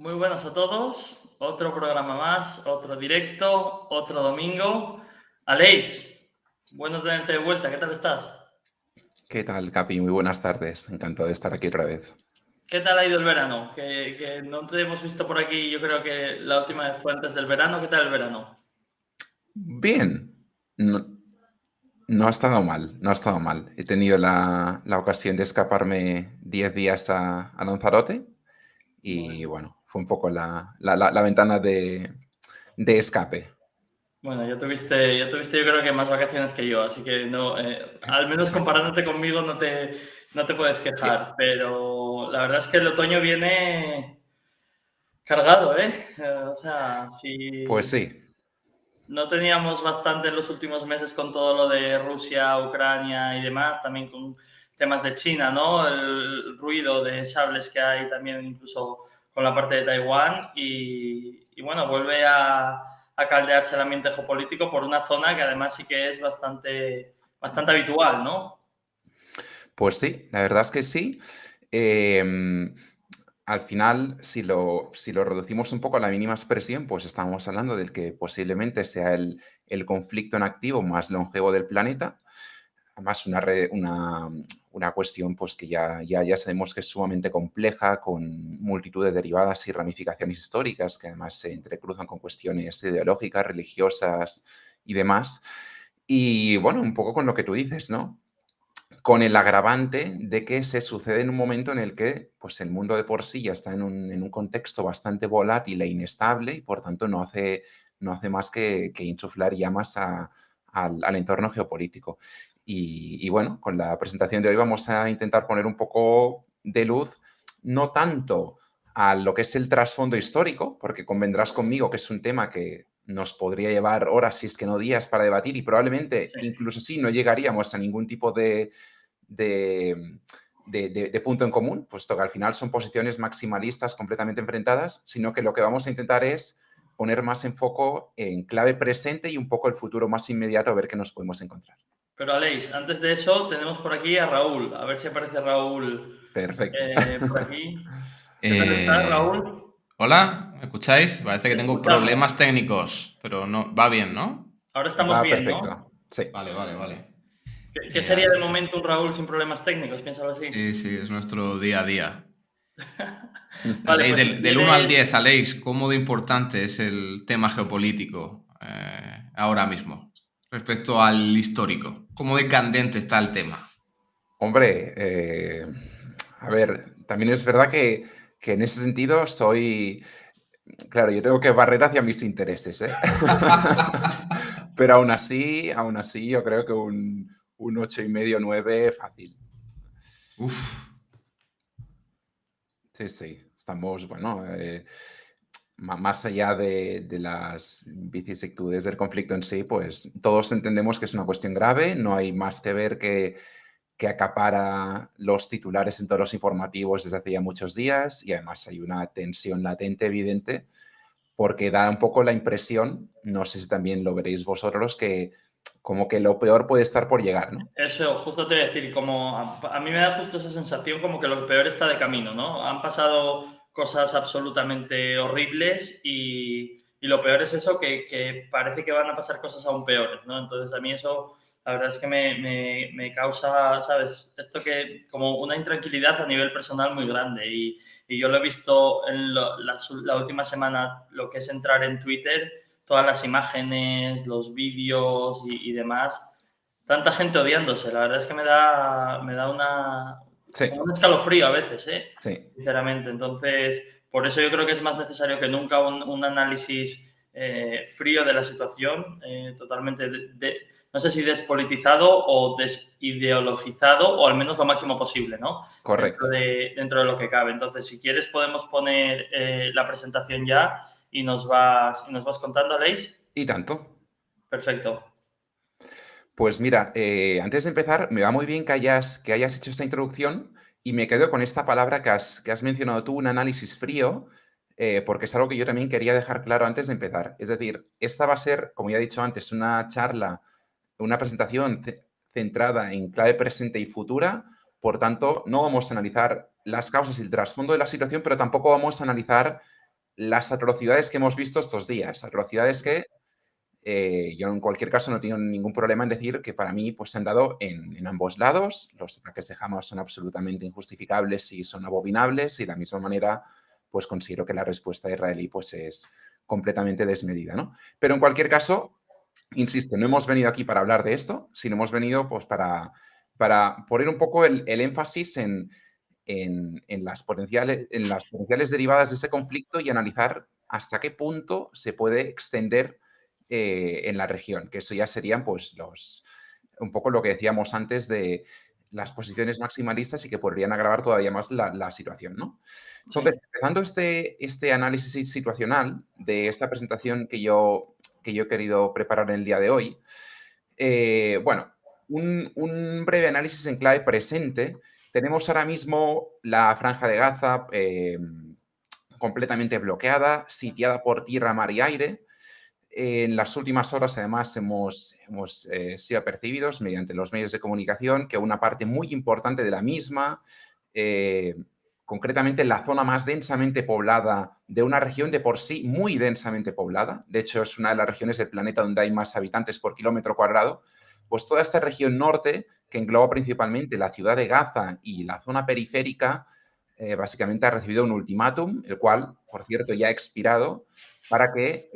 Muy buenas a todos. Otro programa más, otro directo, otro domingo. Aleix, bueno tenerte de vuelta. ¿Qué tal estás? ¿Qué tal, Capi? Muy buenas tardes. Encantado de estar aquí otra vez. ¿Qué tal ha ido el verano? Que no te hemos visto por aquí. Yo creo que la última vez fue antes del verano. ¿Qué tal el verano? Bien, no, no ha estado mal, no ha estado mal. He tenido la ocasión de escaparme 10 días a Lanzarote y Bueno, bueno, fue un poco la ventana de escape. bueno, ya tuviste yo creo que más vacaciones que yo, así que no, al menos Exacto. comparándote conmigo no te puedes Eh, quejar. Pero la verdad es que el otoño viene cargado, ¿eh? O sea, Pues si sí, no teníamos bastante en los últimos meses con todo lo de Rusia, Ucrania y demás, también con temas de China, ¿no? El ruido de sables que hay también incluso con la parte de Taiwán y bueno, vuelve a caldearse el ambiente geopolítico por una zona que además sí que es bastante habitual, ¿no? pues sí, la verdad es que sí. Em, Al final, si lo reducimos un poco a la mínima expresión, pues estamos hablando del que posiblemente sea el conflicto en activo más longevo del planeta. Además, una cuestión pues, que ya sabemos que es sumamente compleja, con multitud de derivadas y ramificaciones históricas, que además se entrecruzan con cuestiones ideológicas, religiosas y demás. Y bueno, un poco con lo que tú dices, ¿no? Con el agravante de que se sucede en un momento en el que pues, el mundo de por sí ya está en un contexto bastante volátil e inestable y por tanto no hace más que insuflar llamas al entorno geopolítico. Y bueno, con la presentación de hoy vamos a intentar poner un poco de luz, no tanto a lo que es el trasfondo histórico, porque convendrás conmigo que es un tema que nos podría llevar horas, si es que no días, para debatir y probablemente Sí. incluso así no llegaríamos a ningún tipo de, de punto en común, puesto que al final son posiciones maximalistas completamente enfrentadas, sino que lo que vamos a intentar es poner más en foco en clave presente y un poco el futuro más inmediato a ver qué nos podemos encontrar. Pero Aleix, antes de eso tenemos por aquí a Raúl. A ver si aparece Raúl Perfecto. por aquí. ¿Qué tal estás, Eh, Raúl? Hola, ¿me escucháis? Parece que Te tengo escuchamos. problemas técnicos, pero no, va bien, ¿no? Ahora estamos Va bien, perfecto. ¿no? Sí. Vale, vale, vale. ¿Qué sería Genial. de momento un Raúl sin problemas técnicos? Piénsalo así. Sí, sí, es nuestro día a día. Vale, Aleix, pues si del 1 al 10, quieres, Aleix, ¿cómo de importante es el tema geopolítico ahora mismo respecto al histórico? ¿Cómo de candente está el tema? Hombre, a ver, también es verdad que en ese sentido soy, claro, yo tengo que barrer hacia mis intereses, ¿eh? Pero aún así, yo creo que un 8,5, 9 fácil. Uf, Sí, sí, estamos, bueno, más allá de las vicisitudes del conflicto en sí, pues todos entendemos que es una cuestión grave, no hay más que ver que acapara los titulares en todos los informativos desde hace ya muchos días y además hay una tensión latente evidente porque da un poco la impresión, no sé si también lo veréis vosotros, que como que lo peor puede estar por llegar, ¿no? eso justo te voy a decir, como a mí me da justo esa sensación como que lo peor está de camino, ¿no? Han pasado cosas absolutamente horribles y lo peor es eso, que parece que van a pasar cosas aún peores, ¿no? Entonces a mí eso, la verdad es que me causa, ¿sabes? Esto que como una intranquilidad a nivel personal muy grande y yo lo he visto en la última semana, lo que es entrar en Twitter, todas las imágenes, los vídeos y demás, tanta gente odiándose. La verdad es que me da Sí, como un escalofrío a veces, ¿eh? sí, Sinceramente. Entonces, por eso yo creo que es más necesario que nunca un análisis frío de la situación, totalmente, no sé si despolitizado o desideologizado, o al menos lo máximo posible, ¿no? Dentro correcto. de, dentro de lo que cabe. Entonces, si quieres, podemos poner la presentación ya y nos vas contando, Aleix. Y tanto. Perfecto. Pues mira, antes de empezar, me va muy bien que hayas hecho esta introducción y me quedo con esta palabra que has mencionado tú, un análisis frío, porque es algo que yo también quería dejar claro antes de empezar. Es decir, esta va a ser, como ya he dicho antes, una charla, una presentación centrada en clave presente y futura. Por tanto, no vamos a analizar las causas y el trasfondo de la situación, pero tampoco vamos a analizar las atrocidades que hemos visto estos días, atrocidades que yo en cualquier caso no tengo ningún problema en decir que para mí pues, se han dado en ambos lados. Los ataques de Hamas son absolutamente injustificables y son abominables y de la misma manera pues considero que la respuesta israelí pues, es completamente desmedida, ¿no? Pero en cualquier caso, insisto, no hemos venido aquí para hablar de esto, sino hemos venido pues, para poner un poco el énfasis en las potenciales derivadas de ese conflicto y analizar hasta qué punto se puede extender en la región, que eso ya serían pues un poco lo que decíamos antes de las posiciones maximalistas y que podrían agravar todavía más la situación, ¿no? Entonces, empezando este análisis situacional de esta presentación que yo he querido preparar en el día de hoy, bueno, un breve análisis en clave presente. Tenemos ahora mismo la Franja de Gaza completamente bloqueada, sitiada por tierra, mar y aire. En las últimas horas, además, hemos sido apercibidos mediante los medios de comunicación que una parte muy importante de la misma, concretamente la zona más densamente poblada de una región de por sí muy densamente poblada, de hecho es una de las regiones del planeta donde hay más habitantes por kilómetro cuadrado, pues toda esta región norte, que engloba principalmente la ciudad de Gaza y la zona periférica, básicamente ha recibido un ultimátum, el cual, por cierto, ya ha expirado, para que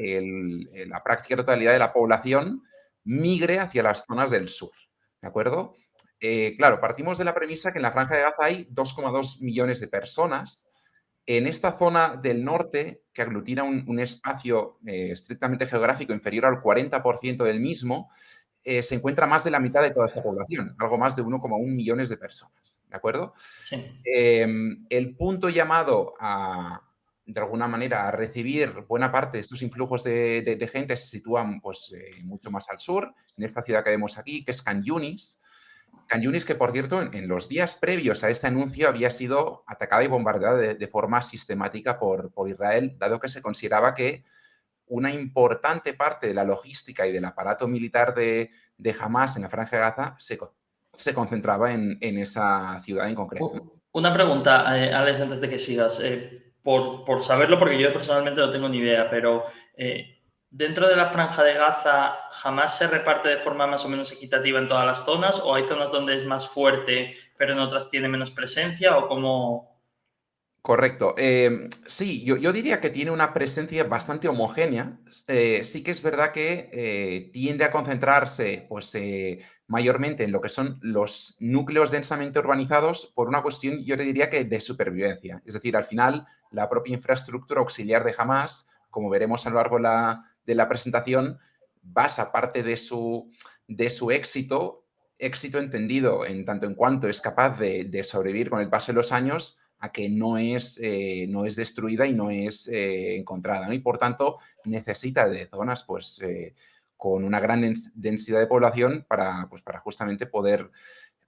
la práctica totalidad de la población migre hacia las zonas del sur, ¿de acuerdo? Claro, partimos de la premisa que en la Franja de Gaza hay 2,2 millones de personas. En esta zona del norte, que aglutina un espacio estrictamente geográfico inferior al 40% del mismo, se encuentra más de la mitad de toda esa población, algo más de 1,1 millones de personas, ¿de acuerdo? Sí. El punto llamado de alguna manera, a recibir buena parte de estos influjos de gente se sitúan pues, mucho más al sur, en esta ciudad que vemos aquí, que es Khan Yunis. Khan Yunis, que por cierto, en los días previos a este anuncio había sido atacada y bombardeada de forma sistemática por Israel, dado que se consideraba que una importante parte de la logística y del aparato militar de Hamas en la Franja de Gaza se concentraba en esa ciudad en concreto. Una pregunta, Alex, antes de que sigas. Por saberlo, porque yo personalmente no tengo ni idea, pero dentro de la Franja de Gaza, ¿Hamas se reparte de forma más o menos equitativa en todas las zonas? ¿O hay zonas donde es más fuerte, pero en otras tiene menos presencia? ¿O cómo...? Correcto. Sí, yo diría que tiene una presencia bastante homogénea. Sí que es verdad que tiende a concentrarse pues, mayormente en lo que son los núcleos densamente urbanizados por una cuestión, yo te diría que de supervivencia. Es decir, al final, la propia infraestructura auxiliar de Hamas, como veremos a lo largo de la presentación, basa parte de su éxito entendido en tanto en cuanto es capaz de sobrevivir con el paso de los años a que no es destruida y no es encontrada, ¿no? Y por tanto necesita de zonas pues, con una gran densidad de población para justamente poder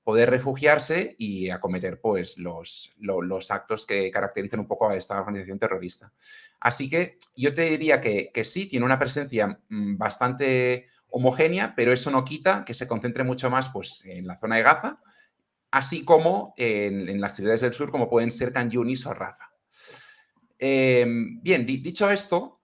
refugiarse y acometer pues, los actos que caracterizan un poco a esta organización terrorista. Así que yo te diría que sí, tiene una presencia bastante homogénea, pero eso no quita que se concentre mucho más pues, en la zona de Gaza, así como en las ciudades del sur, como pueden ser Khan Yunis o Rafah. Bien, dicho esto,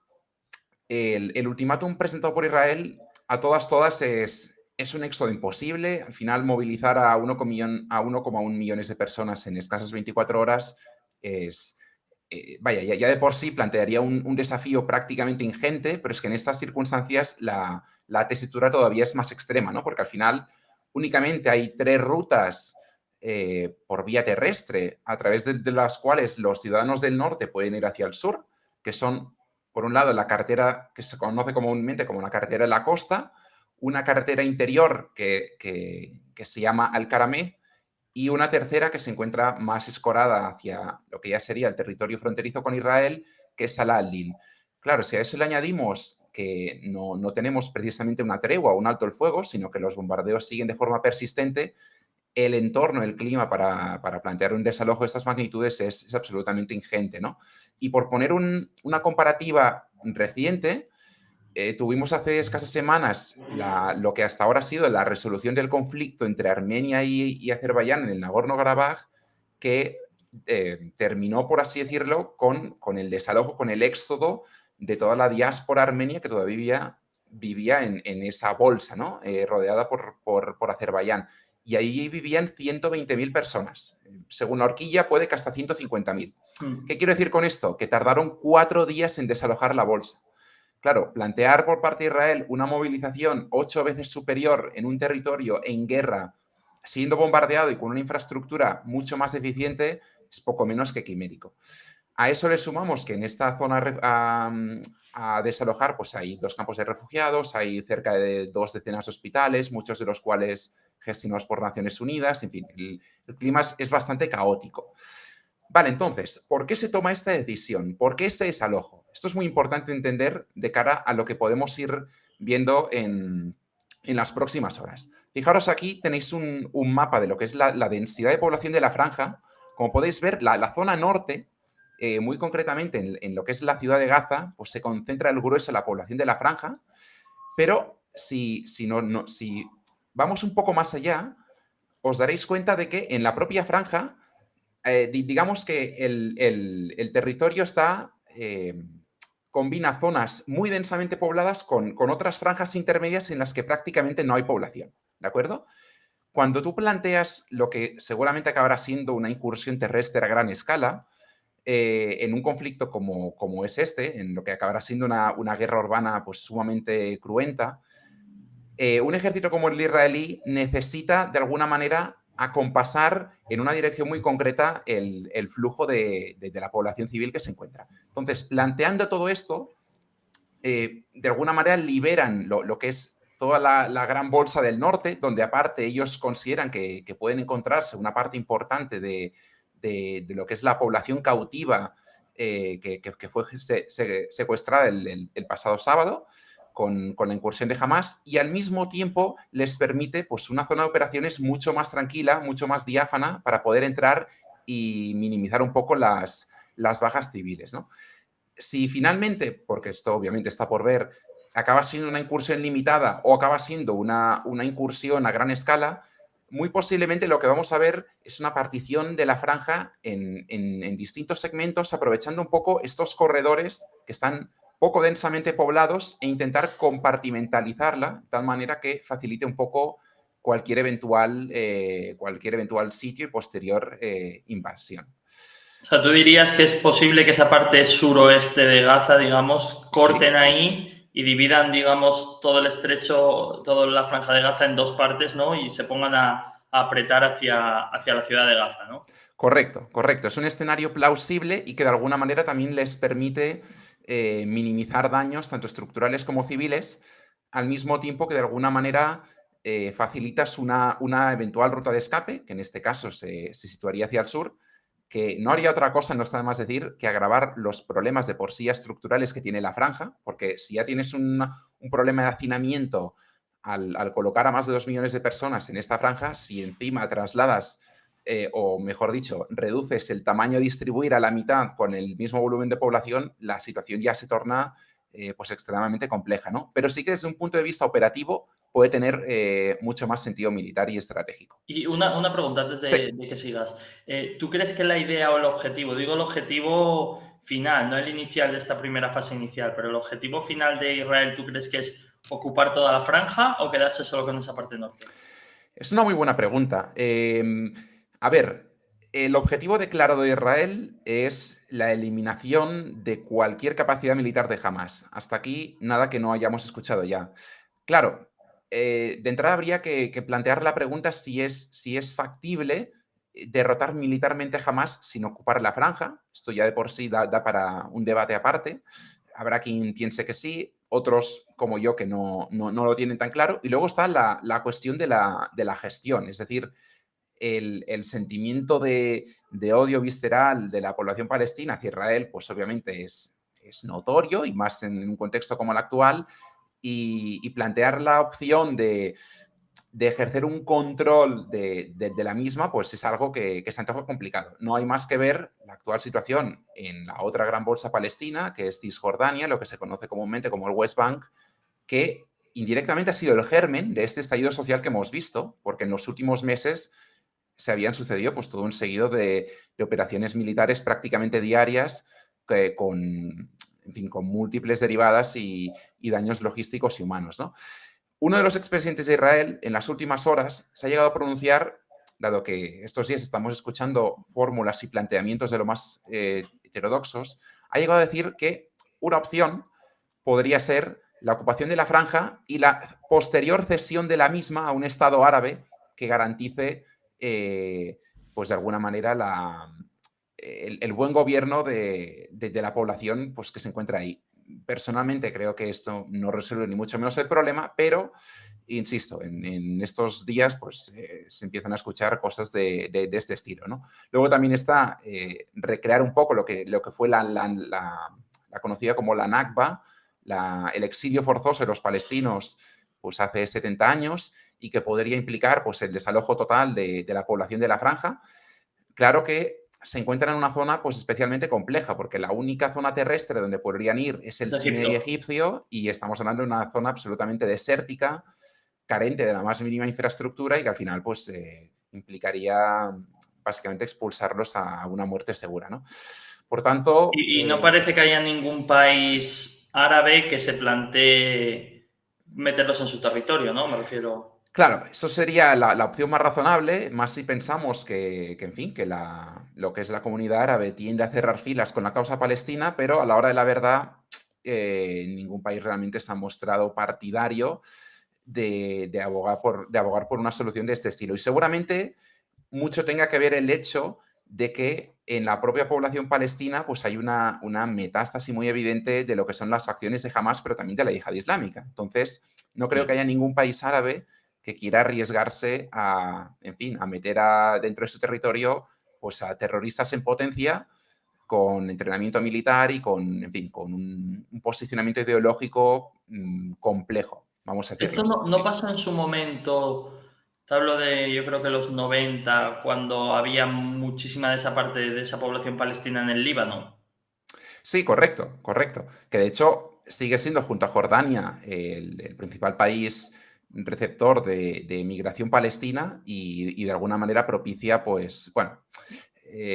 el ultimátum presentado por Israel a todas es un éxodo imposible. Al final, movilizar a 1,1 millones de personas en escasas 24 horas es... vaya, ya de por sí plantearía un desafío prácticamente ingente, pero es que en estas circunstancias la tesitura todavía es más extrema, ¿no? Porque al final únicamente hay 3 rutas por vía terrestre, a través de las cuales los ciudadanos del norte pueden ir hacia el sur, que son, por un lado, la carretera que se conoce comúnmente como la carretera de la costa, una carretera interior que se llama Al-Karameh y una tercera que se encuentra más escorada hacia lo que ya sería el territorio fronterizo con Israel, que es Salah al-Din. Claro, si a eso le añadimos que no tenemos precisamente una tregua o un alto el fuego, sino que los bombardeos siguen de forma persistente, el entorno, el clima para plantear un desalojo de estas magnitudes es absolutamente ingente, ¿no? Y por poner una comparativa reciente, tuvimos hace escasas semanas lo que hasta ahora ha sido la resolución del conflicto entre Armenia y Azerbaiyán en el Nagorno-Karabaj, que terminó, por así decirlo, con el desalojo, con el éxodo de toda la diáspora armenia que todavía vivía en esa bolsa, ¿no? Rodeada por Azerbaiyán. Y ahí vivían 120.000 personas. Según la horquilla, puede que hasta 150.000. ¿Qué quiero decir con esto? Que tardaron 4 días en desalojar la bolsa. Claro, plantear por parte de Israel una movilización 8 veces superior en un territorio en guerra, siendo bombardeado y con una infraestructura mucho más deficiente, es poco menos que quimérico. A eso le sumamos que en esta zona a desalojar, pues hay 2 campos de refugiados, hay cerca de 2 decenas de hospitales, muchos de los cuales gestionados por Naciones Unidas, en fin, el clima es bastante caótico. Vale, entonces, ¿por qué se toma esta decisión? ¿Por qué este desalojo? Esto es muy importante entender de cara a lo que podemos ir viendo en las próximas horas. Fijaros, aquí tenéis un mapa de lo que es la densidad de población de la franja. Como podéis ver, la zona norte, muy concretamente en lo que es la ciudad de Gaza, pues se concentra el grueso de la población de la franja, pero si vamos un poco más allá, os daréis cuenta de que en la propia franja, digamos que el territorio combina zonas muy densamente pobladas con otras franjas intermedias en las que prácticamente no hay población, ¿de acuerdo? Cuando tú planteas lo que seguramente acabará siendo una incursión terrestre a gran escala, en un conflicto como es este, en lo que acabará siendo una guerra urbana pues, sumamente cruenta, un ejército como el israelí necesita, de alguna manera, acompasar en una dirección muy concreta el flujo de la población civil que se encuentra. Entonces, planteando todo esto, de alguna manera liberan lo que es toda la gran bolsa del norte, donde aparte ellos consideran que pueden encontrarse una parte importante de lo que es la población cautiva que fue secuestrada el pasado sábado con la incursión de Hamas, y al mismo tiempo les permite pues, una zona de operaciones mucho más tranquila, mucho más diáfana para poder entrar y minimizar un poco las bajas civiles, ¿no? Si finalmente, porque esto obviamente está por ver, acaba siendo una incursión limitada o acaba siendo una incursión a gran escala, muy posiblemente lo que vamos a ver es una partición de la franja en distintos segmentos, aprovechando un poco estos corredores que están poco densamente poblados e intentar compartimentalizarla de tal manera que facilite un poco cualquier eventual sitio y posterior invasión. O sea, tú dirías que es posible que esa parte suroeste de Gaza, digamos, corten Sí. ahí y dividan, digamos, todo el estrecho, toda la franja de Gaza en 2 partes, ¿no? Y se pongan a apretar hacia la ciudad de Gaza, ¿no? Correcto, correcto. Es un escenario plausible y que de alguna manera también les permite minimizar daños tanto estructurales como civiles, al mismo tiempo que de alguna manera facilitas una eventual ruta de escape, que en este caso se situaría hacia el sur, que no haría otra cosa, no está de más decir, que agravar los problemas de por sí estructurales que tiene la franja, porque si ya tienes un problema de hacinamiento al colocar a más de 2 millones de personas en esta franja, si encima trasladas o mejor dicho, reduces el tamaño a distribuir a la mitad con el mismo volumen de población, la situación ya se torna pues extremadamente compleja, ¿no? Pero sí que desde un punto de vista operativo puede tener mucho más sentido militar y estratégico. Y una pregunta antes Sí. de que sigas. ¿Tú crees que la idea o el objetivo, digo el objetivo final, no el inicial de esta primera fase inicial, pero el objetivo final de Israel, ¿tú crees que es ocupar toda la franja o quedarse solo con esa parte norte? Es una muy buena pregunta. A ver, el objetivo declarado de Israel es la eliminación de cualquier capacidad militar de Hamas. Hasta aquí, nada que no hayamos escuchado ya. Claro, de entrada habría que plantear la pregunta si es factible derrotar militarmente a Hamas sin ocupar la franja. Esto ya de por sí da para un debate aparte. Habrá quien piense que sí, otros como yo que no lo tienen tan claro. Y luego está la cuestión de la gestión, es decir, el sentimiento de odio visceral de la población palestina hacia Israel, pues obviamente es notorio y más en un contexto como el actual, y plantear la opción de ejercer un control de la misma, pues es algo que se antoja complicado. No hay más que ver la actual situación en la otra gran bolsa palestina, que es Cisjordania, lo que se conoce comúnmente como el West Bank, que indirectamente ha sido el germen de este estallido social que hemos visto, porque en los últimos meses se habían sucedido pues todo un seguido de operaciones militares prácticamente diarias en fin, con múltiples derivadas y daños logísticos y humanos, ¿no? Uno de los expresidentes de Israel en las últimas horas se ha llegado a pronunciar, dado que estos días estamos escuchando fórmulas y planteamientos de lo más heterodoxos, ha llegado a decir que una opción podría ser la ocupación de la franja y la posterior cesión de la misma a un Estado árabe que garantice, pues de alguna manera, el buen gobierno de la población pues, que se encuentra ahí. Personalmente creo que esto no resuelve ni mucho menos el problema, pero insisto, en estos días pues, se empiezan a escuchar cosas de este estilo, ¿no? Luego también está recrear un poco lo que fue la conocida como la Nakba, el exilio forzoso de los palestinos pues, hace 70 años y que podría implicar pues, el desalojo total de la población de la franja. Claro que se encuentra en una zona pues, especialmente compleja, porque la única zona terrestre donde podrían ir es el Es Sinaí Egipto. egipcio y estamos hablando de una zona absolutamente desértica, carente de la más mínima infraestructura y que al final pues, implicaría básicamente expulsarlos a una muerte segura, ¿no? Por tanto... Y no parece que haya ningún país árabe que se plantee meterlos en su territorio, ¿no? Me refiero. Claro, eso sería la opción más razonable, más si pensamos en fin, que lo que es la comunidad árabe tiende a cerrar filas con la causa palestina, pero a la hora de la verdad, ningún país realmente se ha mostrado partidario de abogar por una solución de este estilo. Y seguramente mucho tenga que ver el hecho de que en la propia población palestina pues hay una metástasis muy evidente de lo que son las acciones de Hamas, pero también de la yihad islámica. Entonces, no creo que haya ningún país árabe que quiera arriesgarse en fin, a meter dentro de su territorio pues, a terroristas en potencia con entrenamiento militar y en fin, con un posicionamiento ideológico complejo, vamos a decirlo Esto así. no pasó en su momento, te hablo de, yo creo que los 90, cuando había muchísima de esa parte de esa población palestina en el Líbano. Sí, correcto, correcto. Que de hecho sigue siendo junto a Jordania el principal país receptor de migración palestina y de alguna manera propicia, pues, bueno,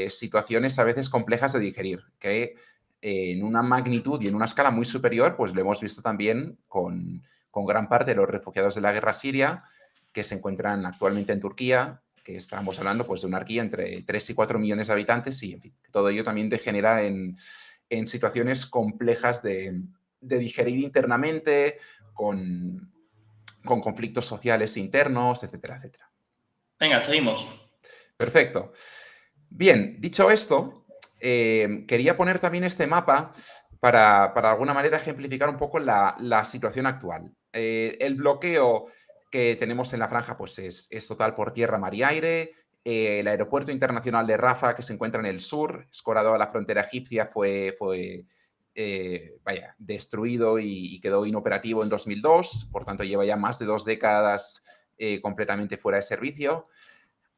situaciones a veces complejas de digerir, que en una magnitud y en una escala muy superior, pues lo hemos visto también con gran parte de los refugiados de la guerra siria que se encuentran actualmente en Turquía, que estamos hablando pues, de una arquía entre 3 y 4 millones de habitantes y, en fin, todo ello también degenera en situaciones complejas de digerir internamente, con conflictos sociales internos, etcétera, etcétera. Venga, seguimos. Perfecto. Bien, dicho esto, quería poner también este mapa para de alguna manera ejemplificar un poco la situación actual. El bloqueo que tenemos en la franja pues es total por tierra, mar y aire. El aeropuerto internacional de Rafah, que se encuentra en el sur, escorado a la frontera egipcia, fue destruido y quedó inoperativo en 2002. Por tanto, lleva ya más de 2 décadas completamente fuera de servicio.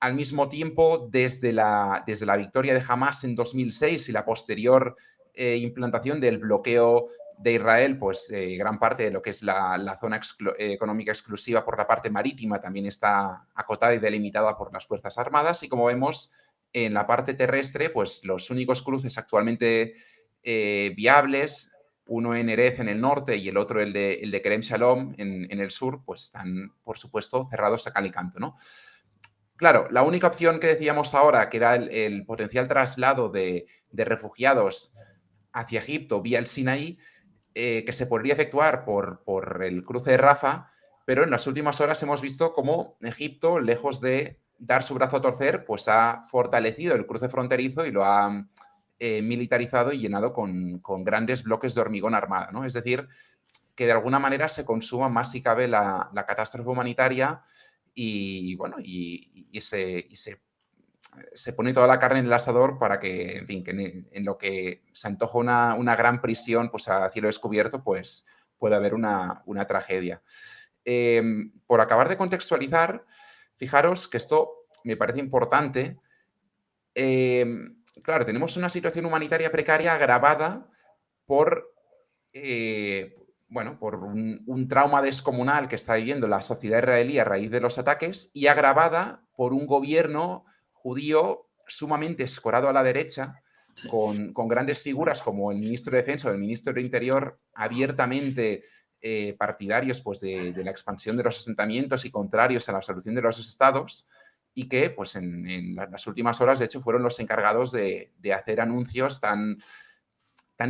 Al mismo tiempo, desde la victoria de Hamas en 2006 y la posterior implantación del bloqueo de Israel, pues gran parte de lo que es la zona económica exclusiva por la parte marítima también está acotada y delimitada por las Fuerzas Armadas. Y como vemos, en la parte terrestre, pues los únicos cruces actualmente viables, uno en Erez en el norte y el otro el de Kerem Shalom en el sur, pues están, por supuesto, cerrados a cal y canto, ¿no? Claro, la única opción que decíamos ahora, que era el potencial traslado de refugiados hacia Egipto vía el Sinaí, que se podría efectuar por el cruce de Rafah, pero en las últimas horas hemos visto cómo Egipto, lejos de dar su brazo a torcer, pues ha fortalecido el cruce fronterizo y lo ha militarizado y llenado con grandes bloques de hormigón armado, ¿no? Es decir, que de alguna manera se consuma más si cabe la catástrofe humanitaria y, bueno, se pone toda la carne en el asador para que, en fin, que en lo que se antoja una gran prisión pues a cielo descubierto, pues puede haber una tragedia. Por acabar de contextualizar, fijaros que esto me parece importante. Claro, tenemos una situación humanitaria precaria agravada por bueno, por un trauma descomunal que está viviendo la sociedad israelí a raíz de los ataques y agravada por un gobierno judío sumamente escorado a la derecha, Sí. con grandes figuras como el ministro de Defensa o el ministro de Interior abiertamente partidarios pues, de la expansión de los asentamientos y contrarios a la solución de los estados, y que pues, en las últimas horas, de hecho, fueron los encargados de hacer anuncios tan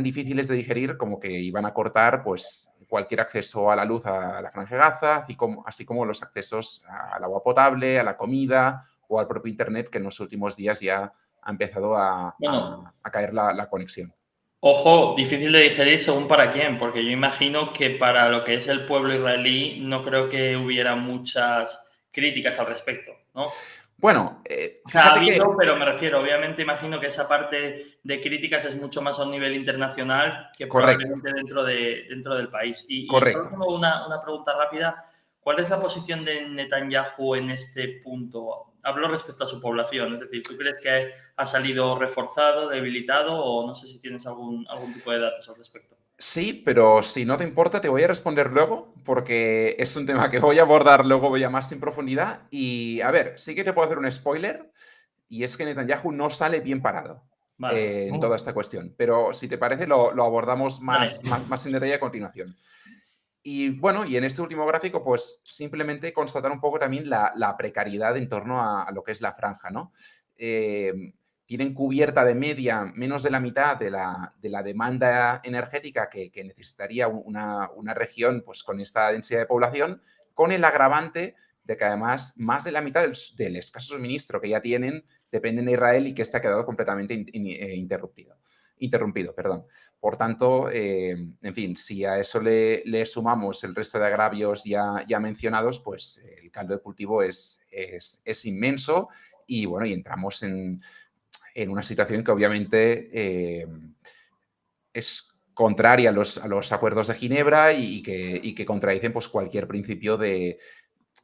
difíciles de digerir como que iban a cortar pues, cualquier acceso a la luz a la Franja de Gaza, así como los accesos al agua potable, a la comida o al propio Internet, que en los últimos días ya ha empezado a Bueno, caer la conexión. ojo, difícil de digerir según para quién, porque yo imagino que para lo que es el pueblo israelí no creo que hubiera muchas críticas al respecto, ¿no? Bueno, O sea, ha fíjate habido, que... pero me refiero, obviamente imagino que esa parte de críticas es mucho más a un nivel internacional que Correcto, probablemente dentro del país. Y solo correcto. tengo una pregunta rápida. ¿Cuál es la posición de Netanyahu en este punto? Hablo respecto a su población, es decir, ¿tú crees que ha salido reforzado, debilitado o no sé si tienes algún tipo de datos al respecto? Sí, pero si no te importa, te voy a responder luego, porque es un tema que voy a abordar luego ya más en profundidad. Y a ver, sí que te puedo hacer un spoiler, y es que Netanyahu no sale bien parado Vale, en toda esta cuestión. Pero si te parece, lo abordamos vale. más en detalle a continuación. Y bueno, y en este último gráfico, pues simplemente constatar un poco también la precariedad en torno a lo que es la franja, ¿no? Tienen cubierta de media menos de la mitad de la demanda energética que necesitaría una región pues, con esta densidad de población, con el agravante de que además más de la mitad del escaso suministro que ya tienen dependen de Israel y que este ha quedado completamente interrumpido. Perdón. Por tanto, en fin, si a eso le sumamos el resto de agravios ya mencionados, pues el caldo de cultivo es inmenso y bueno, y entramos en una situación que obviamente es contraria a los acuerdos de Ginebra y que contradicen pues, cualquier principio de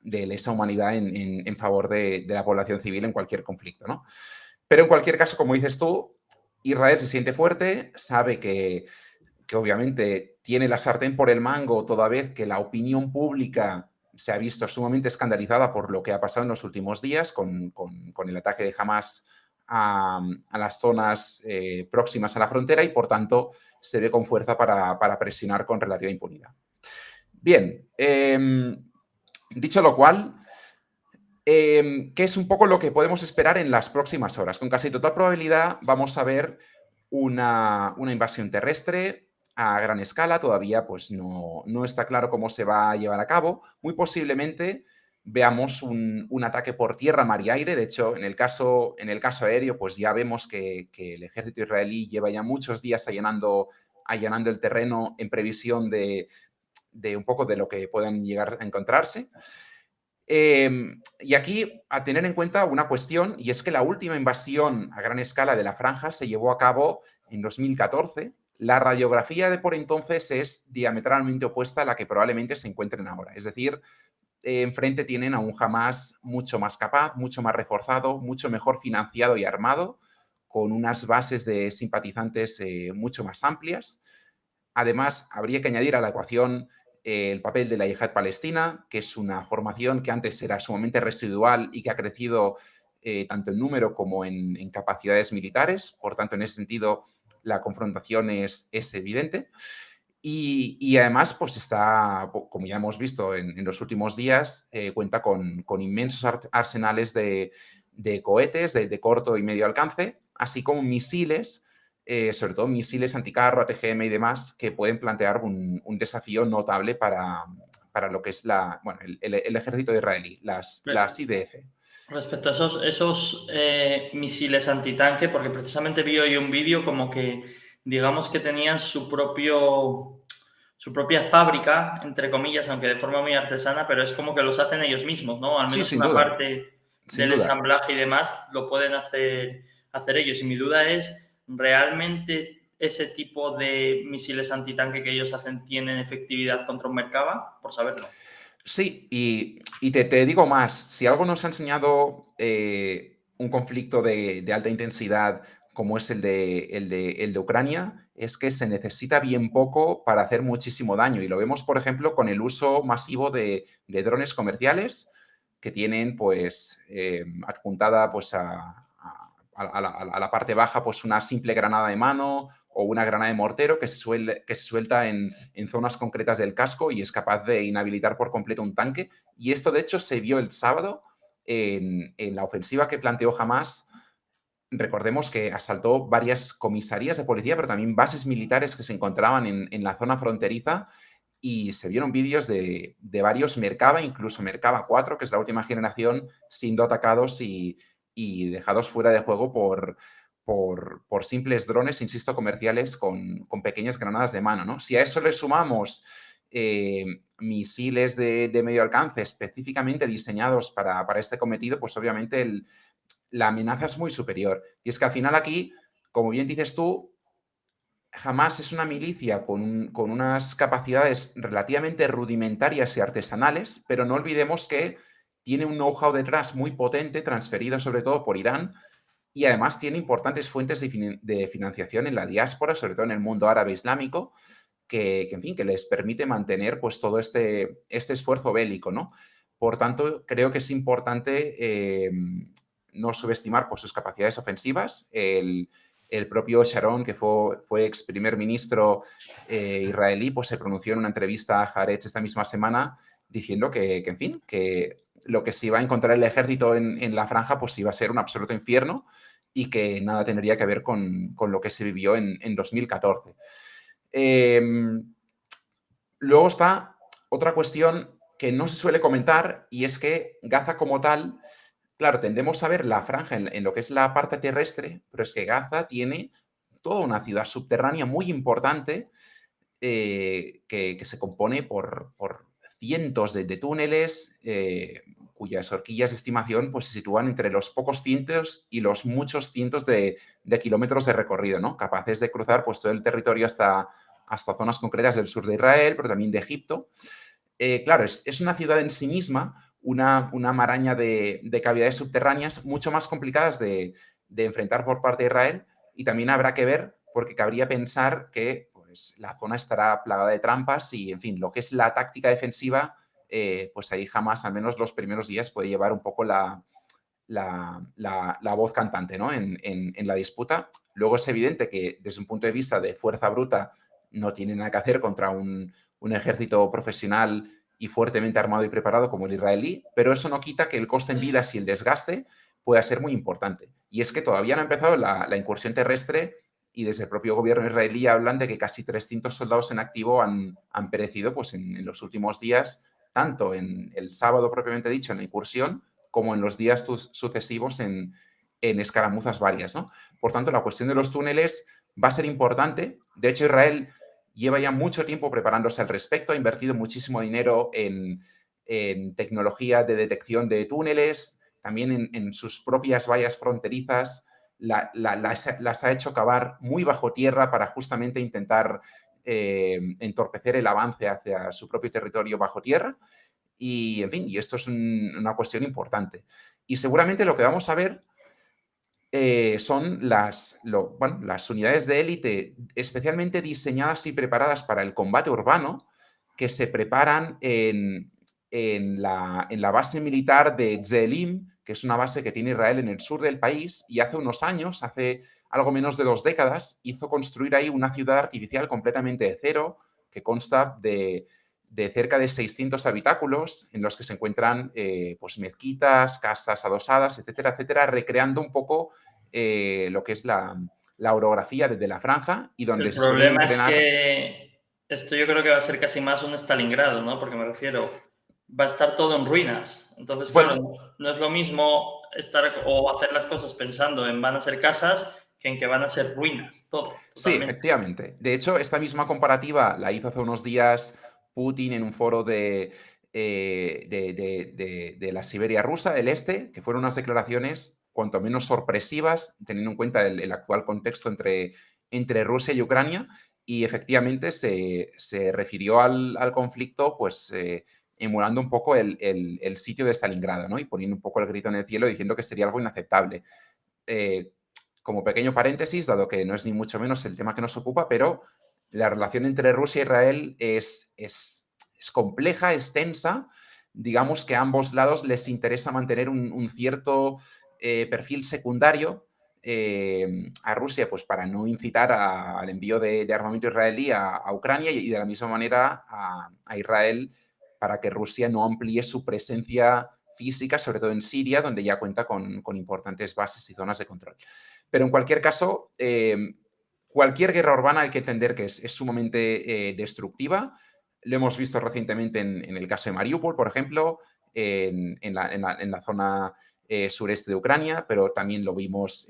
lesa humanidad en favor de la población civil en cualquier conflicto, ¿no? Pero en cualquier caso, como dices tú, Israel se siente fuerte, sabe que obviamente tiene la sartén por el mango, toda vez que la opinión pública se ha visto sumamente escandalizada por lo que ha pasado en los últimos días con el ataque de Hamas a las zonas próximas a la frontera y, por tanto, se ve con fuerza para presionar con relativa impunidad. Bien, dicho lo cual, ¿qué es un poco lo que podemos esperar en las próximas horas? Con casi total probabilidad vamos a ver una invasión terrestre a gran escala. Todavía pues, no está claro cómo se va a llevar a cabo. Muy posiblemente veamos un ataque por tierra, mar y aire. De hecho, en el caso aéreo, pues ya vemos que el ejército israelí lleva ya muchos días allanando el terreno en previsión de un poco de lo que puedan llegar a encontrarse. Y aquí a tener en cuenta una cuestión, y es que la última invasión a gran escala de la franja se llevó a cabo en 2014. La radiografía de por entonces es diametralmente opuesta a la que probablemente se encuentren ahora. Es decir, enfrente tienen a un Hamas mucho más capaz, mucho más reforzado, mucho mejor financiado y armado, con unas bases de simpatizantes mucho más amplias. Además, habría que añadir a la ecuación el papel de la Yihad palestina, que es una formación que antes era sumamente residual y que ha crecido tanto en número como en capacidades militares. Por tanto, en ese sentido, la confrontación es evidente. Y además, pues está, como ya hemos visto en los últimos días, cuenta con inmensos arsenales de cohetes de corto y medio alcance, así como misiles, sobre todo misiles anticarro, ATGM y demás, que pueden plantear un desafío notable para lo que es el ejército israelí, las IDF. Respecto a esos misiles antitanque, porque precisamente vi hoy un vídeo como que, digamos que tenían su propia fábrica, entre comillas, aunque de forma muy artesana, pero es como que los hacen ellos mismos, ¿no? Al Sí, menos sin una duda, parte sin del duda. ensamblaje y demás lo pueden hacer ellos. Y mi duda es, ¿realmente ese tipo de misiles antitanque que ellos hacen tienen efectividad contra un Merkava? Por saberlo. Sí, y te digo más, si algo nos ha enseñado un conflicto de alta intensidad como es el de Ucrania, es que se necesita bien poco para hacer muchísimo daño. Y lo vemos, por ejemplo, con el uso masivo de drones comerciales que tienen, pues, adjuntada, pues, a la parte baja, pues, una simple granada de mano o una granada de mortero que se suelta en zonas concretas del casco y es capaz de inhabilitar por completo un tanque. Y esto, de hecho, se vio el sábado en la ofensiva que planteó Hamás. Recordemos que asaltó varias comisarías de policía, pero también bases militares que se encontraban en la zona fronteriza y se vieron vídeos de varios Merkava, incluso Merkava 4, que es la última generación, siendo atacados y dejados fuera de juego por simples drones, insisto, comerciales con pequeñas granadas de mano, ¿no? Si a eso le sumamos misiles de medio alcance específicamente diseñados para este cometido, pues obviamente la amenaza es muy superior. Y es que al final aquí, como bien dices tú, Hamás es una milicia con unas capacidades relativamente rudimentarias y artesanales, pero no olvidemos que tiene un know-how detrás muy potente, transferido sobre todo por Irán, y además tiene importantes fuentes de financiación en la diáspora, sobre todo en el mundo árabe islámico, en fin, que les permite mantener pues, todo este esfuerzo bélico, ¿no? Por tanto, creo que es importante no subestimar pues, sus capacidades ofensivas. El propio Sharon, que fue ex primer ministro israelí, pues se pronunció en una entrevista a Haaretz esta misma semana diciendo en fin, que lo que se iba a encontrar el ejército en la franja pues iba a ser un absoluto infierno y que nada tendría que ver con lo que se vivió en 2014. Luego está otra cuestión que no se suele comentar y es que Gaza como tal, claro, tendemos a ver la franja en lo que es la parte terrestre, pero es que Gaza tiene toda una ciudad subterránea muy importante que se compone por cientos de túneles cuyas horquillas de estimación pues, se sitúan entre los pocos cientos y los muchos cientos de kilómetros de recorrido, ¿no? Capaces de cruzar pues, todo el territorio hasta zonas concretas del sur de Israel, pero también de Egipto. Claro, es una ciudad en sí misma, una maraña de cavidades subterráneas mucho más complicadas de enfrentar por parte de Israel y también habrá que ver, porque cabría pensar que pues, la zona estará plagada de trampas y, en fin, lo que es la táctica defensiva, pues ahí jamás, al menos los primeros días, puede llevar un poco la voz cantante, ¿no? en la disputa. Luego es evidente que desde un punto de vista de fuerza bruta no tiene nada que hacer contra un ejército profesional y fuertemente armado y preparado como el israelí, pero eso no quita que el coste en vidas y el desgaste pueda ser muy importante. Y es que todavía no ha empezado la incursión terrestre y desde el propio gobierno israelí hablan de que casi 300 soldados en activo han perecido pues, en los últimos días, tanto en el sábado propiamente dicho, en la incursión, como en los días sucesivos en escaramuzas varias, ¿no? Por tanto, la cuestión de los túneles va a ser importante. De hecho, Israel lleva ya mucho tiempo preparándose al respecto, ha invertido muchísimo dinero en tecnología de detección de túneles, también en sus propias vallas fronterizas, las ha hecho cavar muy bajo tierra para justamente intentar entorpecer el avance hacia su propio territorio bajo tierra. Y, en fin, y esto es una cuestión importante. Y seguramente lo que vamos a ver son las unidades de élite especialmente diseñadas y preparadas para el combate urbano que se preparan en la base militar de Zelim, que es una base que tiene Israel en el sur del país, y hace unos años, hace algo menos de 2 décadas, hizo construir ahí una ciudad artificial completamente de cero, que consta de cerca de 600 habitáculos en los que se encuentran pues mezquitas, casas adosadas, etcétera, etcétera, recreando un poco lo que es la orografía desde la franja y donde El se suelen problema es entrenar. que esto yo creo que va a ser casi más un Stalingrado, ¿no? Porque me refiero, va a estar todo en ruinas. Entonces, claro, Bueno, no es lo mismo estar o hacer las cosas pensando en van a ser casas que en que van a ser ruinas, todo, sí, totalmente. efectivamente. De hecho, esta misma comparativa la hizo hace unos días Putin en un foro de la Siberia rusa, del este, que fueron unas declaraciones cuanto menos sorpresivas, teniendo en cuenta el actual contexto entre Rusia y Ucrania, y efectivamente se refirió al conflicto, pues emulando un poco el sitio de Stalingrado, ¿no? Y poniendo un poco el grito en el cielo diciendo que sería algo inaceptable. como pequeño paréntesis, dado que no es ni mucho menos el tema que nos ocupa, pero la relación entre Rusia e Israel es compleja, es tensa. Digamos que a ambos lados les interesa mantener un cierto perfil secundario. A Rusia, pues para no incitar al envío de armamento israelí a Ucrania, y de la misma manera a Israel para que Rusia no amplíe su presencia física, sobre todo en Siria, donde ya cuenta con importantes bases y zonas de control. Pero en cualquier caso, cualquier guerra urbana hay que entender que es sumamente destructiva. Lo hemos visto recientemente en el caso de Mariupol, por ejemplo, en la zona sureste de Ucrania, pero también lo vimos,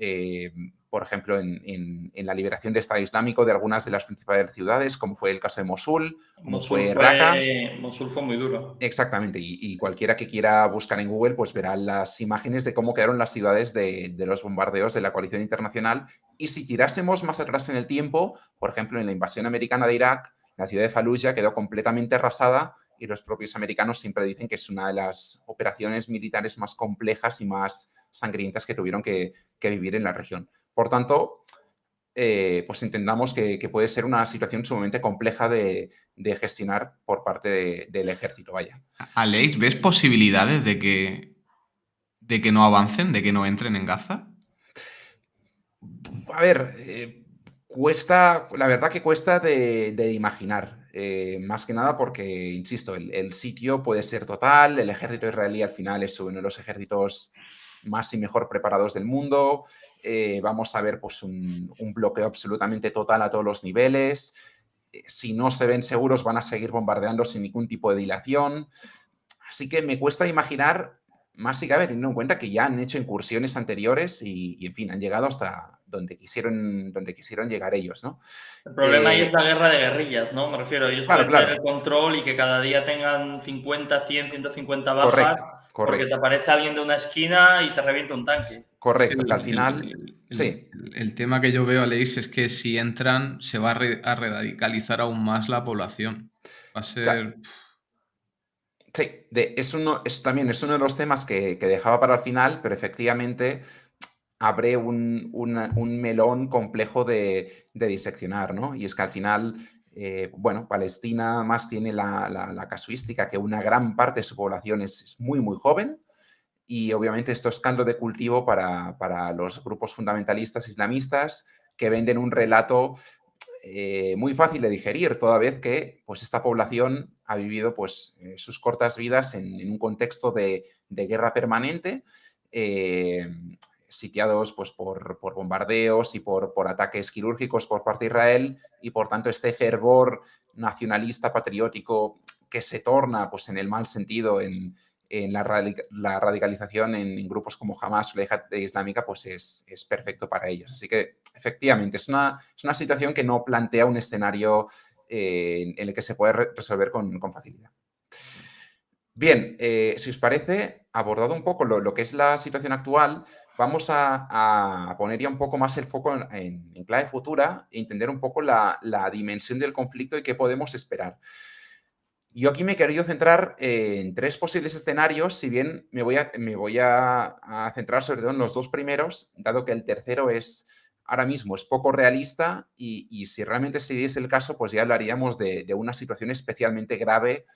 por ejemplo, en la liberación de Estado Islámico de algunas de las principales ciudades, como fue el caso de Mosul, como fue Raqqa. Mosul fue muy duro. Exactamente, y cualquiera que quiera buscar en Google, pues verá las imágenes de cómo quedaron las ciudades de los bombardeos de la coalición internacional. Y si tirásemos más atrás en el tiempo, por ejemplo, en la invasión americana de Irak, la ciudad de Fallujah quedó completamente arrasada, y los propios americanos siempre dicen que es una de las operaciones militares más complejas y más sangrientas que tuvieron que vivir en la región. Por tanto, pues entendamos que puede ser una situación sumamente compleja de gestionar por parte del ejército. Vaya. Aleix, ¿ves posibilidades de que no avancen, de que no entren en Gaza? A ver, cuesta, la verdad que cuesta de imaginar. Más que nada porque, insisto, el sitio puede ser total. El ejército israelí al final es uno de los ejércitos más y mejor preparados del mundo. Vamos a ver pues un bloqueo absolutamente total a todos los niveles. Si no se ven seguros, van a seguir bombardeando sin ningún tipo de dilación. Así que me cuesta imaginar, más si cabe, teniendo en cuenta que ya han hecho incursiones anteriores y en fin, han llegado hasta donde quisieron llegar ellos, ¿no? El problema ahí es la guerra de guerrillas, ¿no? Me refiero, ellos Claro, pueden tener claro. el control y que cada día tengan 50, 100, 150 bajas, Correcto, porque te correcto, aparece alguien de una esquina y te revienta un tanque. correcto. Que al final, sí, El tema que yo veo, Aleix, es que si entran se va a radicalizar aún más la población. Va a ser... sí, también es uno de los temas que dejaba para el final, pero efectivamente abre un melón complejo de diseccionar, ¿no? Y es que al final, bueno, Palestina más tiene la casuística que una gran parte de su población es muy, muy joven, y obviamente esto es caldo de cultivo para los grupos fundamentalistas islamistas que venden un relato muy fácil de digerir, toda vez que pues, esta población ha vivido pues, sus cortas vidas en un contexto de guerra permanente, sitiados pues, por bombardeos y por ataques quirúrgicos por parte de Israel, y por tanto este fervor nacionalista patriótico que se torna pues, en el mal sentido en la radicalización en grupos como Hamas o la Yihad Islámica, pues es perfecto para ellos. Así que, efectivamente, es una situación que no plantea un escenario en el que se puede resolver con facilidad. Bien, si os parece, abordado un poco lo que es la situación actual, vamos a poner ya un poco más el foco en clave futura e entender un poco la dimensión del conflicto y qué podemos esperar. Yo aquí me he querido centrar en 3 posibles escenarios, si bien me voy a centrar sobre todo en los 2 primeros, dado que el tercero ahora mismo es poco realista, y si realmente se diese el caso, pues ya hablaríamos de una situación especialmente grave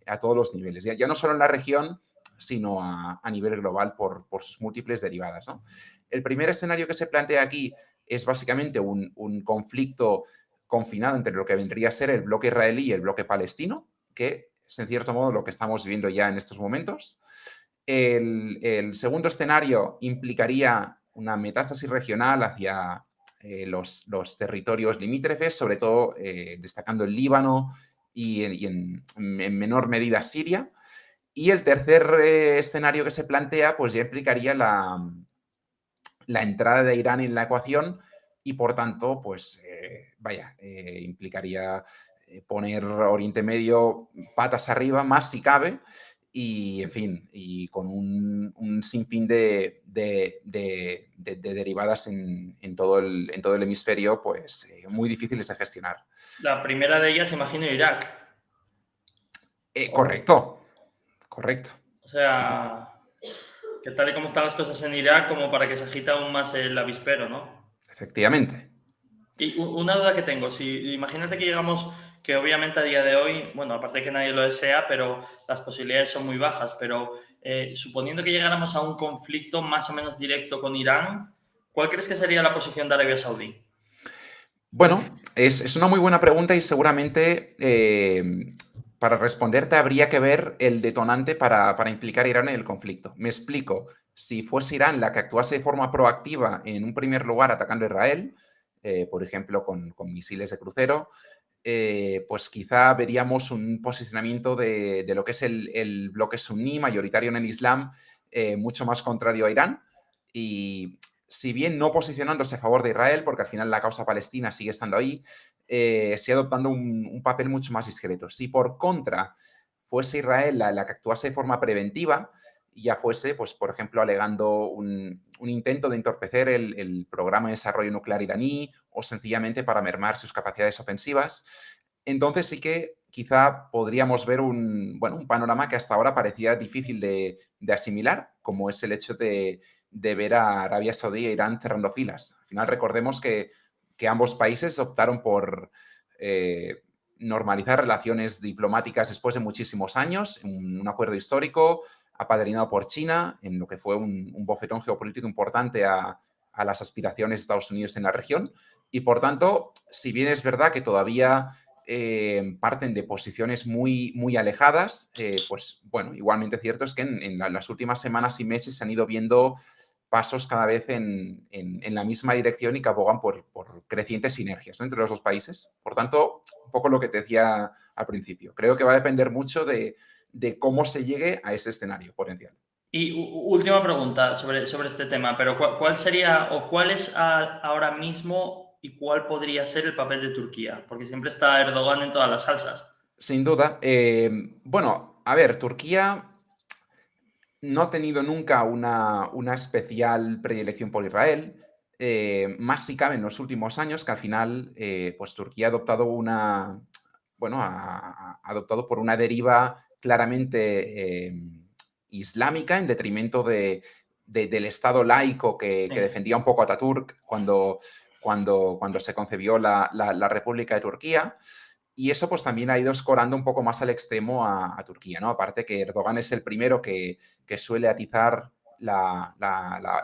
a todos los niveles, ya no solo en la región, sino a nivel global por sus múltiples derivadas, ¿no? El primer escenario que se plantea aquí es básicamente un conflicto confinado entre lo que vendría a ser el bloque israelí y el bloque palestino, que es en cierto modo lo que estamos viviendo ya en estos momentos. El segundo escenario implicaría una metástasis regional hacia los territorios limítrofes, sobre todo destacando el Líbano y en menor medida Siria. Y el tercer escenario que se plantea, pues ya implicaría la entrada de Irán en la ecuación, y por tanto, pues implicaría poner Oriente Medio patas arriba, más si cabe, y en fin, y con un sinfín de derivadas en todo el hemisferio, pues muy difíciles de gestionar. La primera de ellas, imagino, Irak. Correcto. O sea, que tal y como están las cosas en Irak, como para que se agite aún más el avispero, ¿no? Efectivamente. Y una duda que tengo, si imagínate que llegamos, que obviamente a día de hoy, bueno, aparte de que nadie lo desea, pero las posibilidades son muy bajas, pero suponiendo que llegáramos a un conflicto más o menos directo con Irán, ¿cuál crees que sería la posición de Arabia Saudí? Bueno, es una muy buena pregunta y seguramente para responderte habría que ver el detonante para implicar a Irán en el conflicto. Me explico. Si fuese Irán la que actuase de forma proactiva en un primer lugar atacando a Israel, por ejemplo, con misiles de crucero, pues quizá veríamos un posicionamiento de lo que es el bloque suní, mayoritario en el Islam, mucho más contrario a Irán. Y si bien no posicionándose a favor de Israel, porque al final la causa palestina sigue estando ahí, sí adoptando un papel mucho más discreto. Si por contra fuese Israel la que actuase de forma preventiva, ya fuese, pues, por ejemplo, alegando un intento de entorpecer el programa de desarrollo nuclear iraní o sencillamente para mermar sus capacidades ofensivas, entonces sí que quizá podríamos ver un panorama que hasta ahora parecía difícil de asimilar, como es el hecho de ver a Arabia Saudí e Irán cerrando filas. Al final recordemos que ambos países optaron por normalizar relaciones diplomáticas después de muchísimos años, un acuerdo histórico apadrinado por China, en lo que fue un bofetón geopolítico importante a las aspiraciones de Estados Unidos en la región. Y por tanto, si bien es verdad que todavía parten de posiciones muy, muy alejadas, pues bueno, igualmente cierto es que en las últimas semanas y meses se han ido viendo pasos cada vez en la misma dirección y que abogan por crecientes sinergias, ¿no?, entre los dos países. Por tanto, un poco lo que te decía al principio. Creo que va a depender mucho de cómo se llegue a ese escenario potencial. Y última pregunta sobre este tema, pero ¿cuál sería o cuál es ahora mismo y cuál podría ser el papel de Turquía? Porque siempre está Erdogan en todas las salsas. Sin duda. Bueno, a ver, Turquía no ha tenido nunca una especial predilección por Israel. Más si cabe en los últimos años, que al final, pues Turquía ha adoptado ha adoptado por una deriva claramente islámica en detrimento del Estado laico que Sí. defendía un poco a Ataturk cuando se concebió la República de Turquía. Y eso pues también ha ido escorando un poco más al extremo a Turquía, ¿no? Aparte que Erdogan es el primero que suele atizar la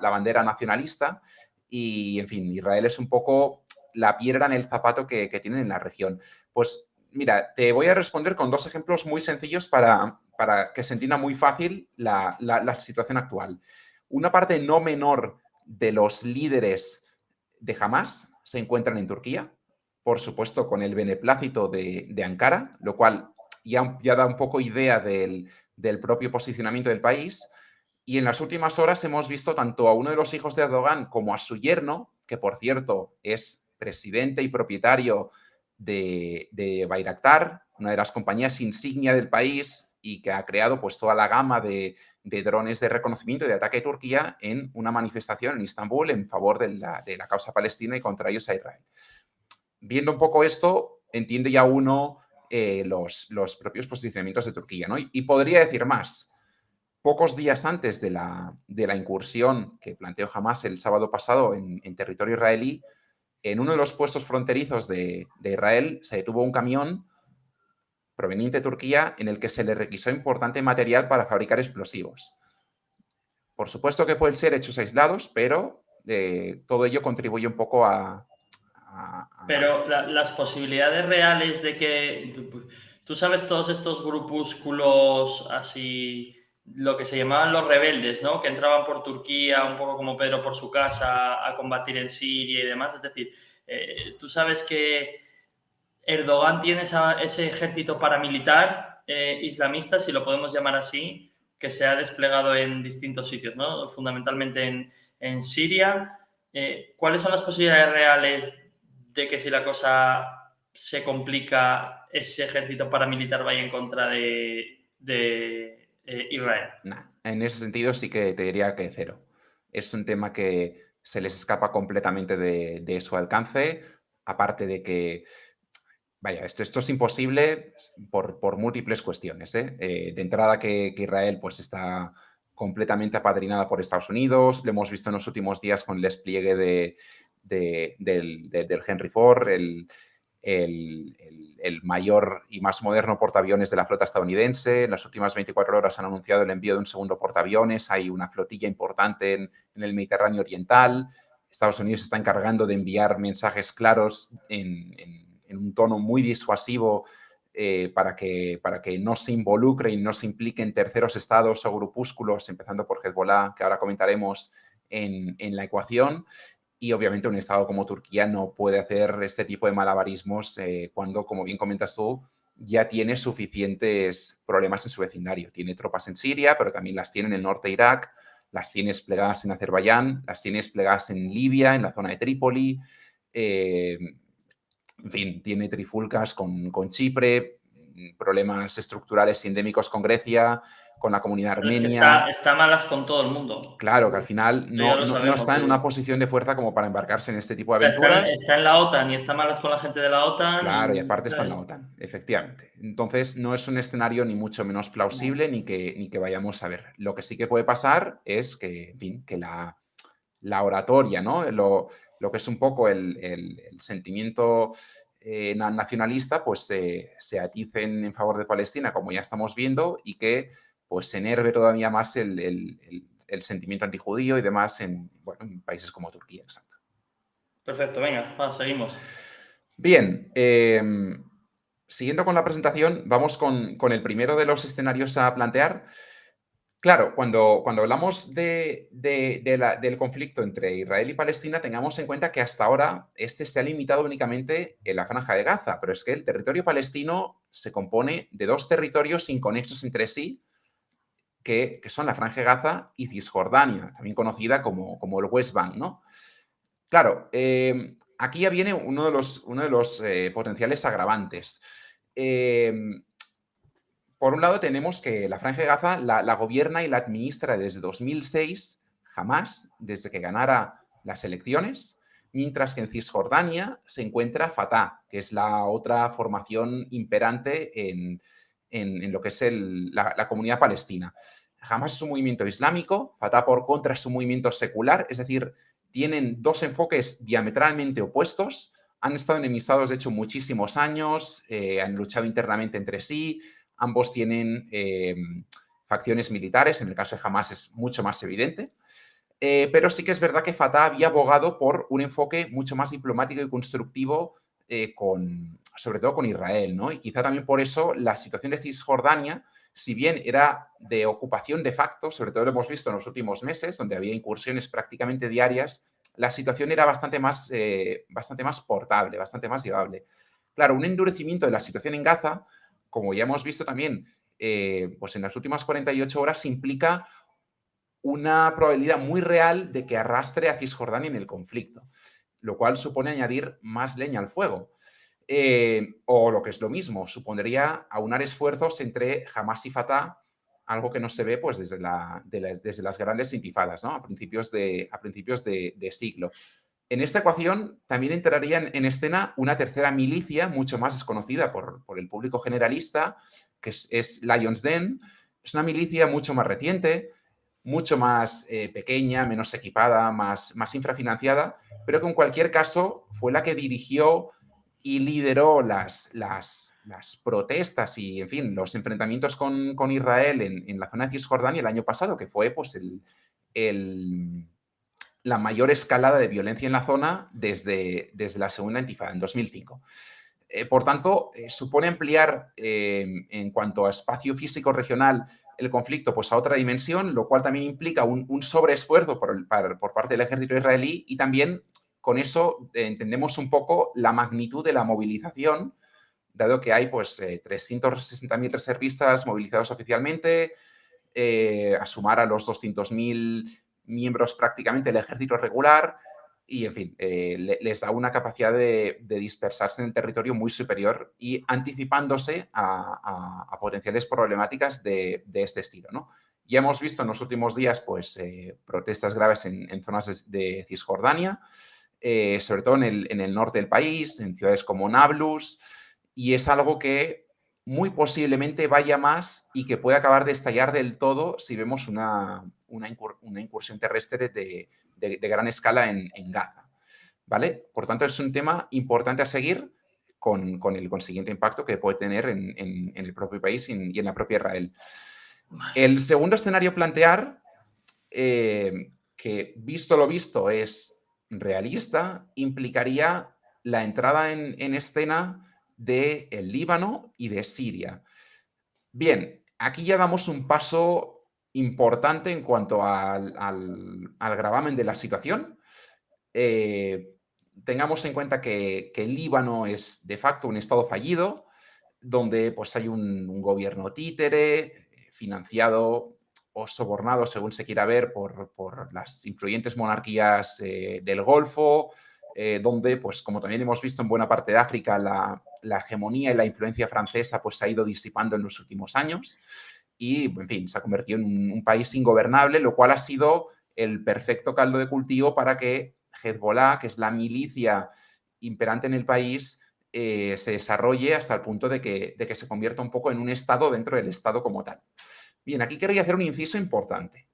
bandera nacionalista y, en fin, Israel es un poco la piedra en el zapato que tienen en la región. Pues mira, te voy a responder con dos ejemplos muy sencillos para que se entienda muy fácil la situación actual. Una parte no menor de los líderes de Hamas se encuentran en Turquía, por supuesto con el beneplácito de Ankara, lo cual ya da un poco idea del propio posicionamiento del país. Y en las últimas horas hemos visto tanto a uno de los hijos de Erdogan como a su yerno, que por cierto es presidente y propietario de Bayraktar, una de las compañías insignia del país y que ha creado pues toda la gama de drones de reconocimiento y de ataque de Turquía en una manifestación en Estambul en favor de la causa palestina y contra ellos a Israel. Viendo un poco esto, entiende ya uno los propios posicionamientos de Turquía, ¿no? Y podría decir más. Pocos días antes de la incursión que planteó Hamas el sábado pasado en territorio israelí, en uno de los puestos fronterizos de Israel se detuvo un camión proveniente de Turquía en el que se le requisó importante material para fabricar explosivos. Por supuesto que pueden ser hechos aislados, pero todo ello contribuye un poco a Pero las posibilidades reales de que tú sabes todos estos grupúsculos así, lo que se llamaban los rebeldes, ¿no? Que entraban por Turquía, un poco como Pedro por su casa, a combatir en Siria y demás. Es decir, tú sabes que Erdogan tiene ese ejército paramilitar islamista, si lo podemos llamar así, que se ha desplegado en distintos sitios, ¿no? Fundamentalmente en Siria. ¿Cuáles son las posibilidades reales de que si la cosa se complica, ese ejército paramilitar vaya en contra de Israel? Nah, en ese sentido sí que te diría que cero. Es un tema que se les escapa completamente de su alcance, aparte de que, vaya, esto es imposible por múltiples cuestiones, ¿eh? De entrada que Israel pues está completamente apadrinada por Estados Unidos, lo hemos visto en los últimos días con el despliegue del Henry Ford, el mayor y más moderno portaaviones de la flota estadounidense. En las últimas 24 horas han anunciado el envío de un segundo portaaviones. Hay una flotilla importante en el Mediterráneo Oriental. Estados Unidos se está encargando de enviar mensajes claros en un tono muy disuasivo para que no se involucre y no se impliquen terceros estados o grupúsculos, empezando por Hezbollah, que ahora comentaremos, en la ecuación. Y obviamente un estado como Turquía no puede hacer este tipo de malabarismos cuando, como bien comentas tú, ya tiene suficientes problemas en su vecindario. Tiene tropas en Siria, pero también las tiene en el norte de Irak, las tiene desplegadas en Azerbaiyán, las tiene desplegadas en Libia, en la zona de Trípoli. En fin, tiene trifulcas con Chipre, problemas estructurales y endémicos con Grecia, con la comunidad Pero es que armenia. está malas con todo el mundo. Claro, que al final Esto ya lo no sabemos, está en sí. una posición de fuerza como para embarcarse en este tipo de O sea, aventuras. está en la OTAN y está malas con la gente de la OTAN. Claro, y aparte está en ¿sabes? la OTAN, efectivamente. Entonces, no es un escenario ni mucho menos plausible ni que vayamos a ver. Lo que sí que puede pasar es que, en fin, que la oratoria, ¿no? Lo que es un poco el sentimiento nacionalista, pues se aticen en favor de Palestina, como ya estamos viendo, y que pues se enerve todavía más el sentimiento antijudío y demás en países como Turquía, exacto. Perfecto, venga, seguimos. Bien, siguiendo con la presentación, vamos con el primero de los escenarios a plantear. Claro, cuando hablamos del conflicto entre Israel y Palestina, tengamos en cuenta que hasta ahora este se ha limitado únicamente en la Franja de Gaza, pero es que el territorio palestino se compone de dos territorios inconexos entre sí, que son la Franja de Gaza y Cisjordania, también conocida como el West Bank, ¿no? Claro, aquí ya viene uno de los potenciales agravantes. Por un lado, tenemos que la Franja de Gaza la gobierna y la administra desde 2006, jamás, desde que ganara las elecciones, mientras que en Cisjordania se encuentra Fatah, que es la otra formación imperante en lo que es la comunidad palestina. Hamas es un movimiento islámico, Fatah por contra es un movimiento secular, es decir, tienen dos enfoques diametralmente opuestos, han estado enemistados de hecho muchísimos años, han luchado internamente entre sí, ambos tienen facciones militares, en el caso de Hamas es mucho más evidente, pero sí que es verdad que Fatah había abogado por un enfoque mucho más diplomático y constructivo, sobre todo con Israel, ¿no? Y quizá también por eso la situación de Cisjordania, si bien era de ocupación de facto, sobre todo lo hemos visto en los últimos meses, donde había incursiones prácticamente diarias, la situación era bastante más portable, bastante más llevable. Claro, un endurecimiento de la situación en Gaza, como ya hemos visto también, pues en las últimas 48 horas implica una probabilidad muy real de que arrastre a Cisjordania en el conflicto, lo cual supone añadir más leña al fuego. O lo que es lo mismo, supondría aunar esfuerzos entre Hamas y Fatah, algo que no se ve pues, desde las grandes intifadas, ¿no? a principios de siglo. En esta ecuación también entraría en escena una tercera milicia, mucho más desconocida por el público generalista, que es Lions Den. Es una milicia mucho más reciente, mucho más pequeña, menos equipada, más infrafinanciada, pero que en cualquier caso fue la que dirigió y lideró las protestas y, en fin, los enfrentamientos con Israel en la zona de Cisjordania el año pasado, que fue pues, la mayor escalada de violencia en la zona desde la segunda intifada, en 2005. Por tanto, supone ampliar en cuanto a espacio físico regional el conflicto pues, a otra dimensión, lo cual también implica un sobreesfuerzo por parte del ejército israelí y también con eso entendemos un poco la magnitud de la movilización, dado que hay pues, 360.000 reservistas movilizados oficialmente, a sumar a los 200.000 miembros prácticamente del ejército regular y, en fin, les da una capacidad de dispersarse en el territorio muy superior y anticipándose a potenciales problemáticas de este estilo, ¿no? Ya hemos visto en los últimos días pues, protestas graves en zonas de Cisjordania, sobre todo en el norte del país, en ciudades como Nablus, y es algo que muy posiblemente vaya más y que puede acabar de estallar del todo si vemos una incursión terrestre de gran escala en Gaza. ¿vale? Por tanto, es un tema importante a seguir con el consiguiente impacto que puede tener en el propio país y en la propia Israel. El segundo escenario a plantear, que visto lo visto es realista, implicaría la entrada en escena del Líbano y de Siria. Bien, aquí ya damos un paso importante en cuanto al gravamen de la situación. Tengamos en cuenta que el Líbano es de facto un estado fallido, donde pues, hay un gobierno títere financiado o sobornado, según se quiera ver, por las influyentes monarquías del Golfo, donde, pues, como también hemos visto en buena parte de África, la hegemonía y la influencia francesa pues, se ha ido disipando en los últimos años y, en fin, se ha convertido en un país ingobernable, lo cual ha sido el perfecto caldo de cultivo para que Hezbollah, que es la milicia imperante en el país, se desarrolle hasta el punto de que se convierta un poco en un Estado dentro del Estado como tal. Bien, aquí quería hacer un inciso importante.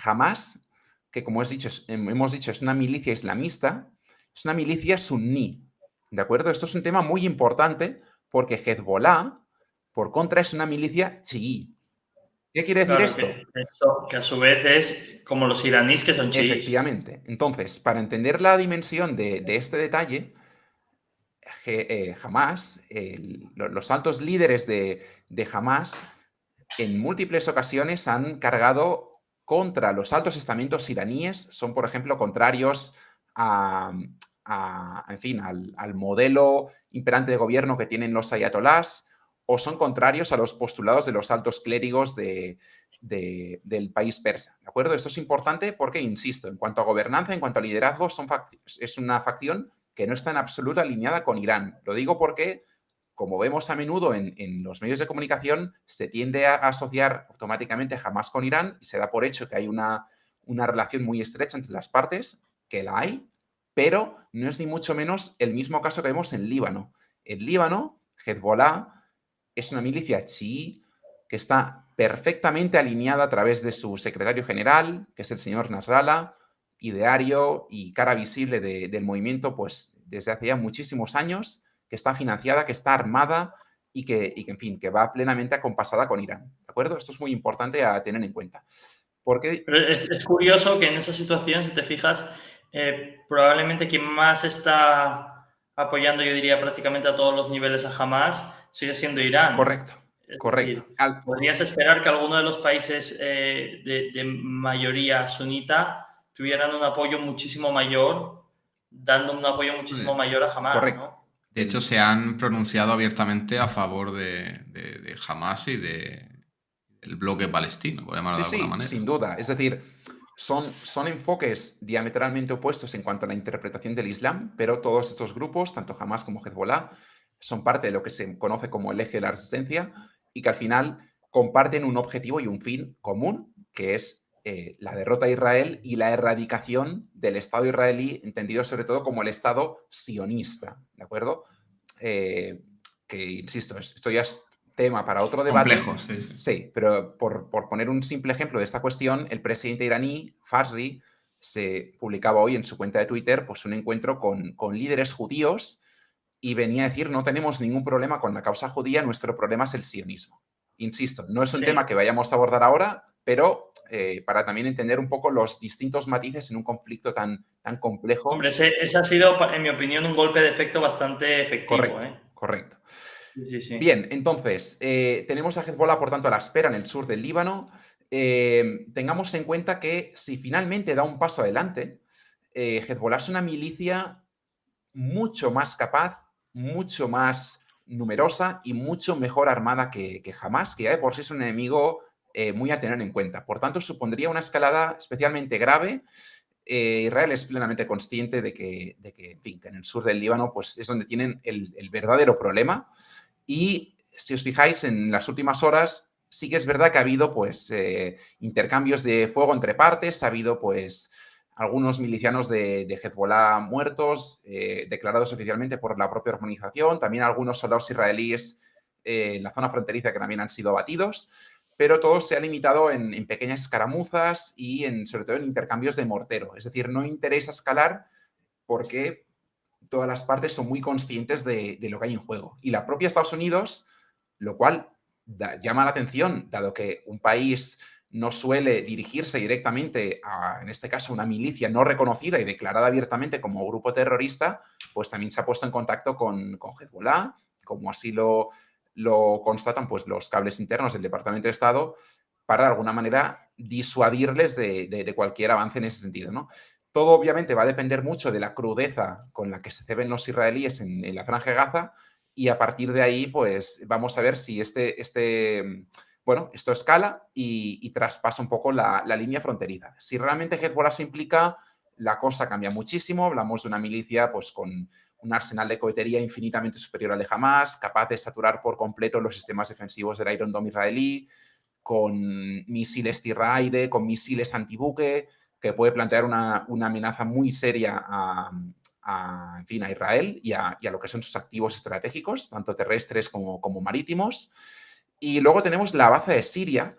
Hamas, que como hemos dicho es una milicia islamista, es una milicia suní, ¿de acuerdo? Esto es un tema muy importante porque Hezbollah, por contra, es una milicia chií. ¿Qué quiere decir esto? Que a su vez es como los iraníes que son chiíes. Efectivamente. Entonces, para entender la dimensión de este detalle, Hamas, los altos líderes de Hamas, en múltiples ocasiones han cargado contra los altos estamentos iraníes, son, por ejemplo, contrarios en fin, al modelo imperante de gobierno que tienen los ayatolás, o son contrarios a los postulados de los altos clérigos del país persa. ¿De acuerdo? Esto es importante porque, insisto, en cuanto a gobernanza, en cuanto a liderazgo, es una facción que no está en absoluto alineada con Irán. Lo digo porque, como vemos a menudo en los medios de comunicación, se tiende a asociar automáticamente Hamas con Irán y se da por hecho que hay una relación muy estrecha entre las partes, que la hay, pero no es ni mucho menos el mismo caso que vemos en Líbano. En Líbano, Hezbollah es una milicia chií que está perfectamente alineada a través de su secretario general, que es el señor Nasrallah, ideario y cara visible del movimiento pues, desde hace ya muchísimos años, que está financiada, que está armada y que, en fin, que va plenamente acompasada con Irán. ¿De acuerdo? Esto es muy importante a tener en cuenta. Porque... Pero es curioso que en esa situación, si te fijas, probablemente quien más está apoyando, yo diría, prácticamente a todos los niveles a Hamas, sigue siendo Irán. Correcto, correcto. Decir, podrías esperar que alguno de los países de mayoría sunita tuvieran un apoyo muchísimo mayor, dando un apoyo muchísimo mayor a Hamas, correcto. ¿no? De hecho, se han pronunciado abiertamente a favor de Hamas y del bloque palestino, por llamarlo de alguna manera. Sin duda. Es decir, son enfoques diametralmente opuestos en cuanto a la interpretación del Islam, pero todos estos grupos, tanto Hamas como Hezbollah, son parte de lo que se conoce como el eje de la resistencia y que al final comparten un objetivo y un fin común, que es la derrota de Israel y la erradicación del Estado israelí, entendido sobre todo como el Estado sionista, ¿de acuerdo? Que, insisto, esto ya es tema para otro debate. Complejo, sí. Sí, pero por poner un simple ejemplo de esta cuestión, el presidente iraní, Fazli, se publicaba hoy en su cuenta de Twitter pues, un encuentro con líderes judíos y venía a decir, no tenemos ningún problema con la causa judía, nuestro problema es el sionismo. Insisto, no es un tema que vayamos a abordar ahora, pero para también entender un poco los distintos matices en un conflicto tan complejo. Hombre, ese ha sido, en mi opinión, un golpe de efecto bastante efectivo. Correcto. Sí. Bien, entonces, tenemos a Hezbollah, por tanto, a la espera en el sur del Líbano. Tengamos en cuenta que si finalmente da un paso adelante, Hezbollah es una milicia mucho más capaz, mucho más numerosa y mucho mejor armada que Hamas, que ya de por sí es un enemigo muy a tener en cuenta. Por tanto, supondría una escalada especialmente grave. Israel es plenamente consciente de que, en fin, que en el sur del Líbano pues, es donde tienen el verdadero problema. Y si os fijáis, en las últimas horas sí que es verdad que ha habido pues, intercambios de fuego entre partes, ha habido pues, algunos milicianos de Hezbollah muertos, declarados oficialmente por la propia organización, también algunos soldados israelíes en la zona fronteriza que también han sido abatidos, pero todo se ha limitado en pequeñas escaramuzas y sobre todo en intercambios de mortero. Es decir, no interesa escalar porque todas las partes son muy conscientes de lo que hay en juego. Y la propia Estados Unidos, lo cual llama la atención, dado que un país no suele dirigirse directamente a, en este caso, una milicia no reconocida y declarada abiertamente como grupo terrorista, pues también se ha puesto en contacto con Hezbollah, como así lo constatan pues, los cables internos del Departamento de Estado, para de alguna manera disuadirles de cualquier avance en ese sentido, ¿no? Todo obviamente va a depender mucho de la crudeza con la que se ceben los israelíes en la Franja de Gaza, y a partir de ahí, pues vamos a ver si bueno, esto escala y traspasa un poco la línea fronteriza. Si realmente Hezbollah se implica, la cosa cambia muchísimo. Hablamos de una milicia pues, con un arsenal de cohetería infinitamente superior al de Hamas, capaz de saturar por completo los sistemas defensivos del Iron Dome israelí, con misiles tierra-aire, con misiles antibuque, que puede plantear una amenaza muy seria en fin, a Israel y a lo que son sus activos estratégicos, tanto terrestres como marítimos. Y luego tenemos la baza de Siria.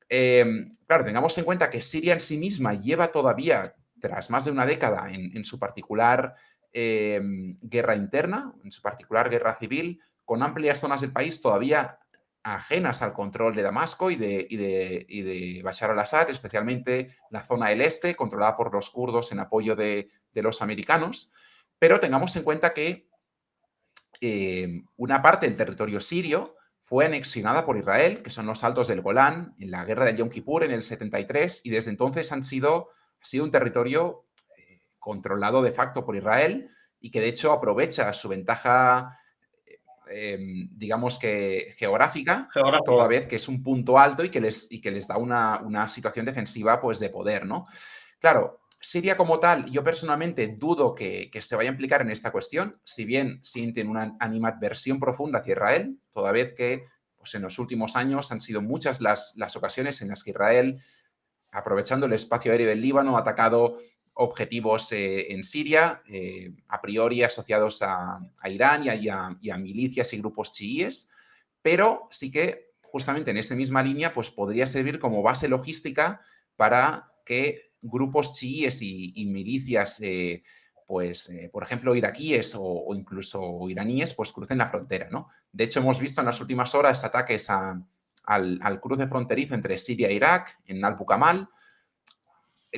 Claro, tengamos en cuenta que Siria en sí misma lleva todavía, tras más de una década, en su particular guerra interna, en su particular guerra civil, con amplias zonas del país todavía ajenas al control de Damasco y de Bashar al-Assad, especialmente la zona del este, controlada por los kurdos en apoyo de los americanos. Pero tengamos en cuenta que una parte del territorio sirio fue anexionada por Israel, que son los Altos del Golán, en la guerra de Yom Kippur en el 73, y desde entonces ha sido un territorio controlado de facto por Israel y que de hecho aprovecha su ventaja, digamos que geográfica, toda vez que es un punto alto y que les da una situación defensiva pues, de poder, ¿no? Claro, Siria como tal, yo personalmente dudo que se vaya a implicar en esta cuestión, si bien sienten una animadversión profunda hacia Israel, toda vez que pues, en los últimos años han sido muchas las ocasiones en las que Israel, aprovechando el espacio aéreo del Líbano, ha atacado objetivos en Siria, a priori asociados a Irán y a milicias y grupos chiíes, pero sí que justamente en esa misma línea pues, podría servir como base logística para que grupos chiíes y milicias, por ejemplo, iraquíes o incluso iraníes, pues crucen la frontera, ¿no? De hecho, hemos visto en las últimas horas ataques al cruce fronterizo entre Siria e Irak, en Al-Bukamal.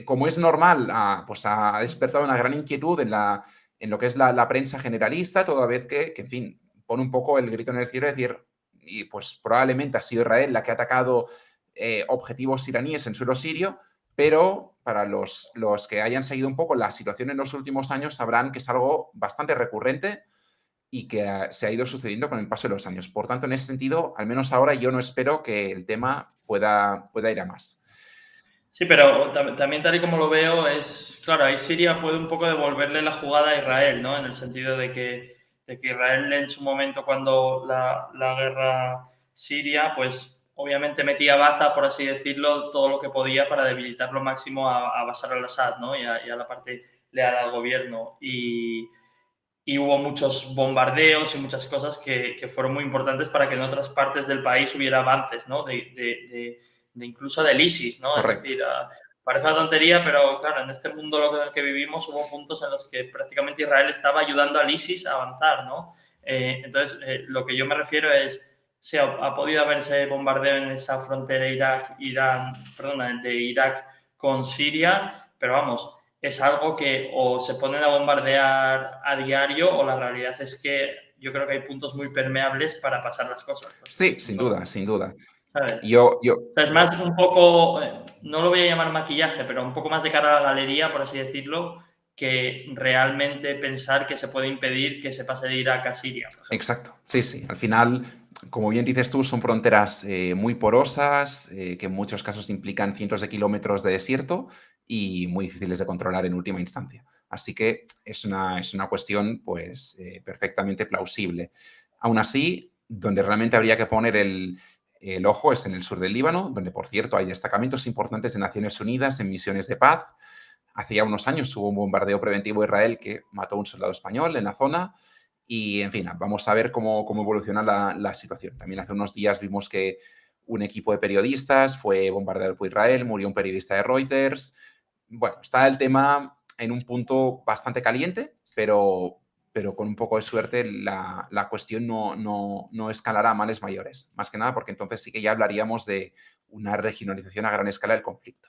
Como es normal, pues ha despertado una gran inquietud en lo que es la prensa generalista, toda vez que, en fin, pone un poco el grito en el cielo, es decir, y pues probablemente ha sido Israel la que ha atacado objetivos iraníes en suelo sirio, pero para los que hayan seguido un poco la situación en los últimos años sabrán que es algo bastante recurrente y que se ha ido sucediendo con el paso de los años. Por tanto, en ese sentido, al menos ahora yo no espero que el tema pueda ir a más. Sí, pero también tal y como lo veo es, claro, ahí Siria puede un poco devolverle la jugada a Israel, ¿no? En el sentido de que Israel en su momento cuando la guerra siria, pues obviamente metía baza, por así decirlo, todo lo que podía para debilitar lo máximo a Bashar al-Assad, ¿no? Y a la parte leal al gobierno. Y hubo muchos bombardeos y muchas cosas que fueron muy importantes para que en otras partes del país hubiera avances, ¿no? De incluso del ISIS, ¿no? Correcto. Es decir, parece una tontería, pero claro, en este mundo en el que vivimos hubo puntos en los que prácticamente Israel estaba ayudando al ISIS a avanzar, ¿no? Entonces, lo que yo me refiero es, sí, ha podido haberse bombardeo en esa frontera de Irak con Siria, pero vamos, es algo que o se ponen a bombardear a diario o la realidad es que yo creo que hay puntos muy permeables para pasar las cosas. Sí, sin duda, sin duda. ¿Sabes? Yo... O sea, es más un poco, no lo voy a llamar maquillaje, pero un poco más de cara a la galería, por así decirlo, que realmente pensar que se puede impedir que se pase de Irak a Siria. Exacto, sí, sí. Al final, como bien dices tú, son fronteras muy porosas, que en muchos casos implican cientos de kilómetros de desierto y muy difíciles de controlar en última instancia. Así que es una cuestión pues, perfectamente plausible. Aún así, donde realmente habría que poner el ojo es en el sur del Líbano, donde, por cierto, hay destacamentos importantes de Naciones Unidas en misiones de paz. Hace ya unos años hubo un bombardeo preventivo a Israel que mató a un soldado español en la zona. Y, en fin, vamos a ver cómo evoluciona la situación. También hace unos días vimos que un equipo de periodistas fue bombardeado por Israel, murió un periodista de Reuters. Bueno, está el tema en un punto bastante caliente, pero con un poco de suerte la cuestión no escalará a males mayores. Más que nada porque entonces sí que ya hablaríamos de una regionalización a gran escala del conflicto.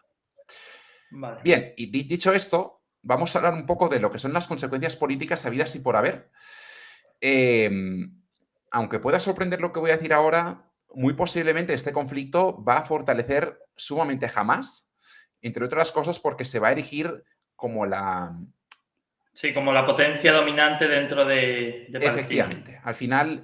Vale. Bien, y dicho esto, vamos a hablar un poco de lo que son las consecuencias políticas habidas y por haber. Aunque pueda sorprender lo que voy a decir ahora, muy posiblemente este conflicto va a fortalecer sumamente a Hamás, entre otras cosas porque se va a erigir como la... Sí, como la potencia dominante dentro de Palestina. Efectivamente. Al final,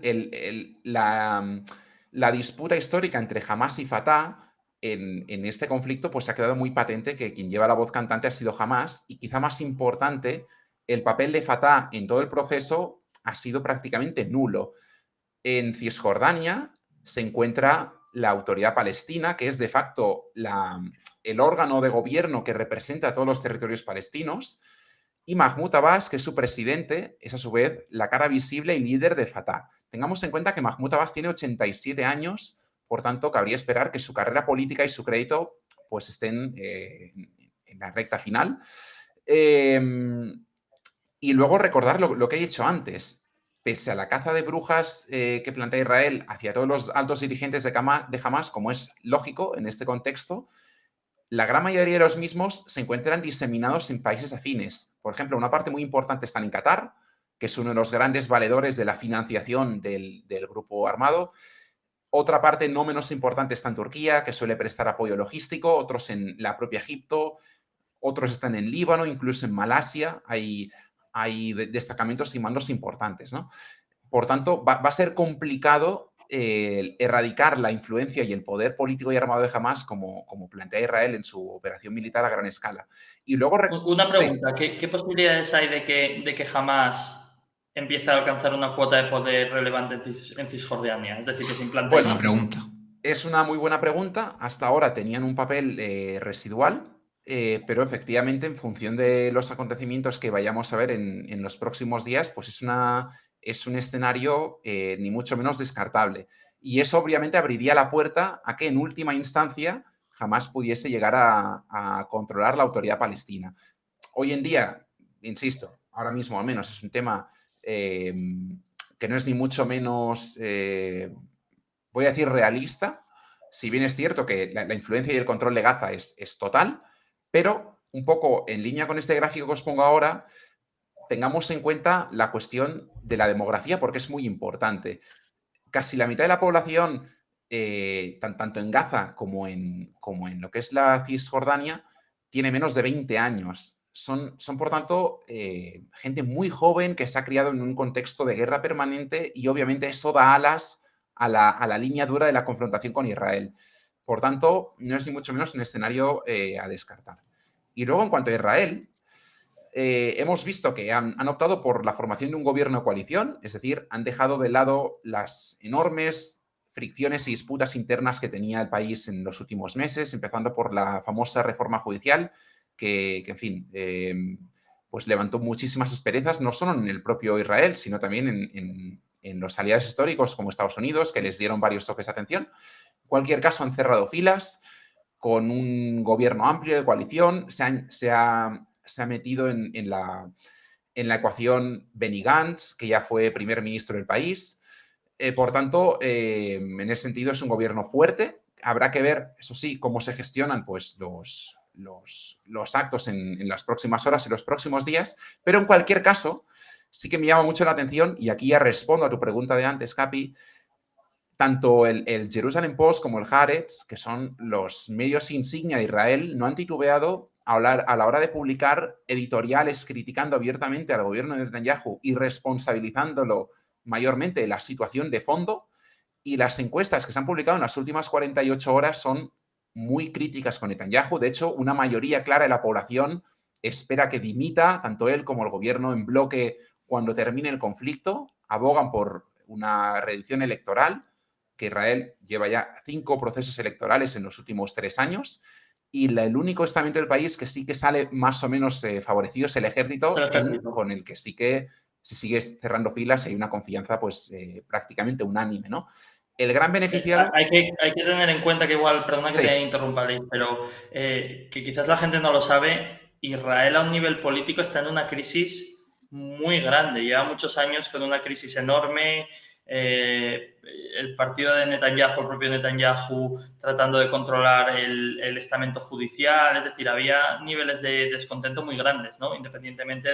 la disputa histórica entre Hamás y Fatah en este conflicto pues ha quedado muy patente que quien lleva la voz cantante ha sido Hamás y quizá más importante, el papel de Fatah en todo el proceso ha sido prácticamente nulo. En Cisjordania se encuentra la autoridad palestina, que es de facto el órgano de gobierno que representa a todos los territorios palestinos, y Mahmoud Abbas, que es su presidente, es a su vez la cara visible y líder de Fatah. Tengamos en cuenta que Mahmoud Abbas tiene 87 años, por tanto, cabría esperar que su carrera política y su crédito pues estén en la recta final. Y luego recordar lo que he dicho antes. Pese a la caza de brujas que plantea Israel hacia todos los altos dirigentes de Hamas, como es lógico en este contexto, la gran mayoría de los mismos se encuentran diseminados en países afines. Por ejemplo, una parte muy importante está en Qatar, que es uno de los grandes valedores de la financiación del grupo armado. Otra parte no menos importante está en Turquía, que suele prestar apoyo logístico, otros en la propia Egipto, otros están en Líbano, incluso en Malasia hay destacamentos y mandos importantes, ¿no? Por tanto, va a ser complicado erradicar la influencia y el poder político y armado de Hamás como plantea Israel en su operación militar a gran escala. Y luego... Una pregunta, ¿qué posibilidades hay de que Hamás empiece a alcanzar una cuota de poder relevante en Cisjordania? Es decir, que se implante... Buena pregunta. Es una muy buena pregunta. Hasta ahora tenían un papel residual, pero efectivamente en función de los acontecimientos que vayamos a ver en los próximos días, pues es un escenario ni mucho menos descartable. Y eso obviamente abriría la puerta a que en última instancia jamás pudiese llegar a controlar la autoridad palestina. Hoy en día, insisto, ahora mismo al menos es un tema que no es ni mucho menos, voy a decir, realista, si bien es cierto que la influencia y el control de Gaza es total, pero un poco en línea con este gráfico que os pongo ahora, tengamos en cuenta la cuestión de la demografía porque es muy importante. Casi la mitad de la población, tanto en Gaza como en lo que es la Cisjordania, tiene menos de 20 años. Son por tanto, gente muy joven que se ha criado en un contexto de guerra permanente y obviamente eso da alas a la línea dura de la confrontación con Israel. Por tanto, no es ni mucho menos un escenario a descartar. Y luego, en cuanto a Israel, hemos visto que han optado por la formación de un gobierno de coalición, es decir, han dejado de lado las enormes fricciones y disputas internas que tenía el país en los últimos meses, empezando por la famosa reforma judicial, que en fin, pues levantó muchísimas asperezas, no solo en el propio Israel, sino también en los aliados históricos como Estados Unidos, que les dieron varios toques de atención. En cualquier caso, han cerrado filas con un gobierno amplio de coalición, se ha metido en la ecuación Benny Gantz, que ya fue primer ministro del país. Por tanto, en ese sentido es un gobierno fuerte. Habrá que ver, eso sí, cómo se gestionan pues, los actos en las próximas horas y los próximos días. Pero en cualquier caso, sí que me llama mucho la atención, y aquí ya respondo a tu pregunta de antes, Capi, tanto el Jerusalem Post como el Haaretz, que son los medios insignia de Israel, no han titubeado a la hora de publicar editoriales criticando abiertamente al gobierno de Netanyahu y responsabilizándolo mayormente de la situación de fondo. Y las encuestas que se han publicado en las últimas 48 horas son muy críticas con Netanyahu. De hecho, una mayoría clara de la población espera que dimita tanto él como el gobierno en bloque cuando termine el conflicto. Abogan por una reedición electoral, que Israel lleva ya 5 procesos electorales en los últimos 3 años, y el único estamento del país que sí que sale más o menos favorecido es el ejército, con el que sí que se sigue cerrando filas y hay una confianza pues prácticamente unánime, ¿no? El gran beneficiado... Hay que tener en cuenta que igual, perdona que te interrumpa, Lee, pero que quizás la gente no lo sabe, Israel a un nivel político está en una crisis muy grande. Lleva muchos años con una crisis enorme. El partido de Netanyahu, el propio Netanyahu, tratando de controlar el estamento judicial. Es decir, había niveles de descontento muy grandes, ¿no? Independientemente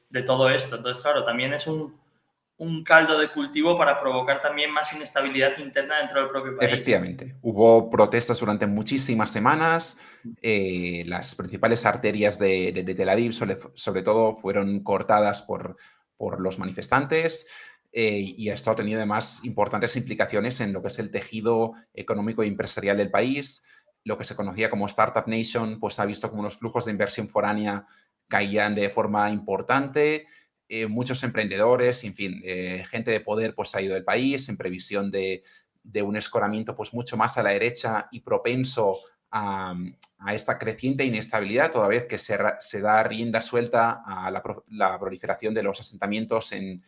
de todo esto. Entonces, claro, también es un caldo de cultivo para provocar también más inestabilidad interna dentro del propio país. Efectivamente, hubo protestas durante muchísimas semanas. Las principales arterias de Tel Aviv, sobre todo, fueron cortadas por los manifestantes, y esto ha tenido además importantes implicaciones en lo que es el tejido económico e empresarial del país. Lo que se conocía como Startup Nation, pues ha visto como los flujos de inversión foránea caían de forma importante. Muchos emprendedores, en fin, gente de poder pues ha ido del país en previsión de un escoramiento pues mucho más a la derecha y propenso a esta creciente inestabilidad, toda vez que se da rienda suelta a la proliferación de los asentamientos en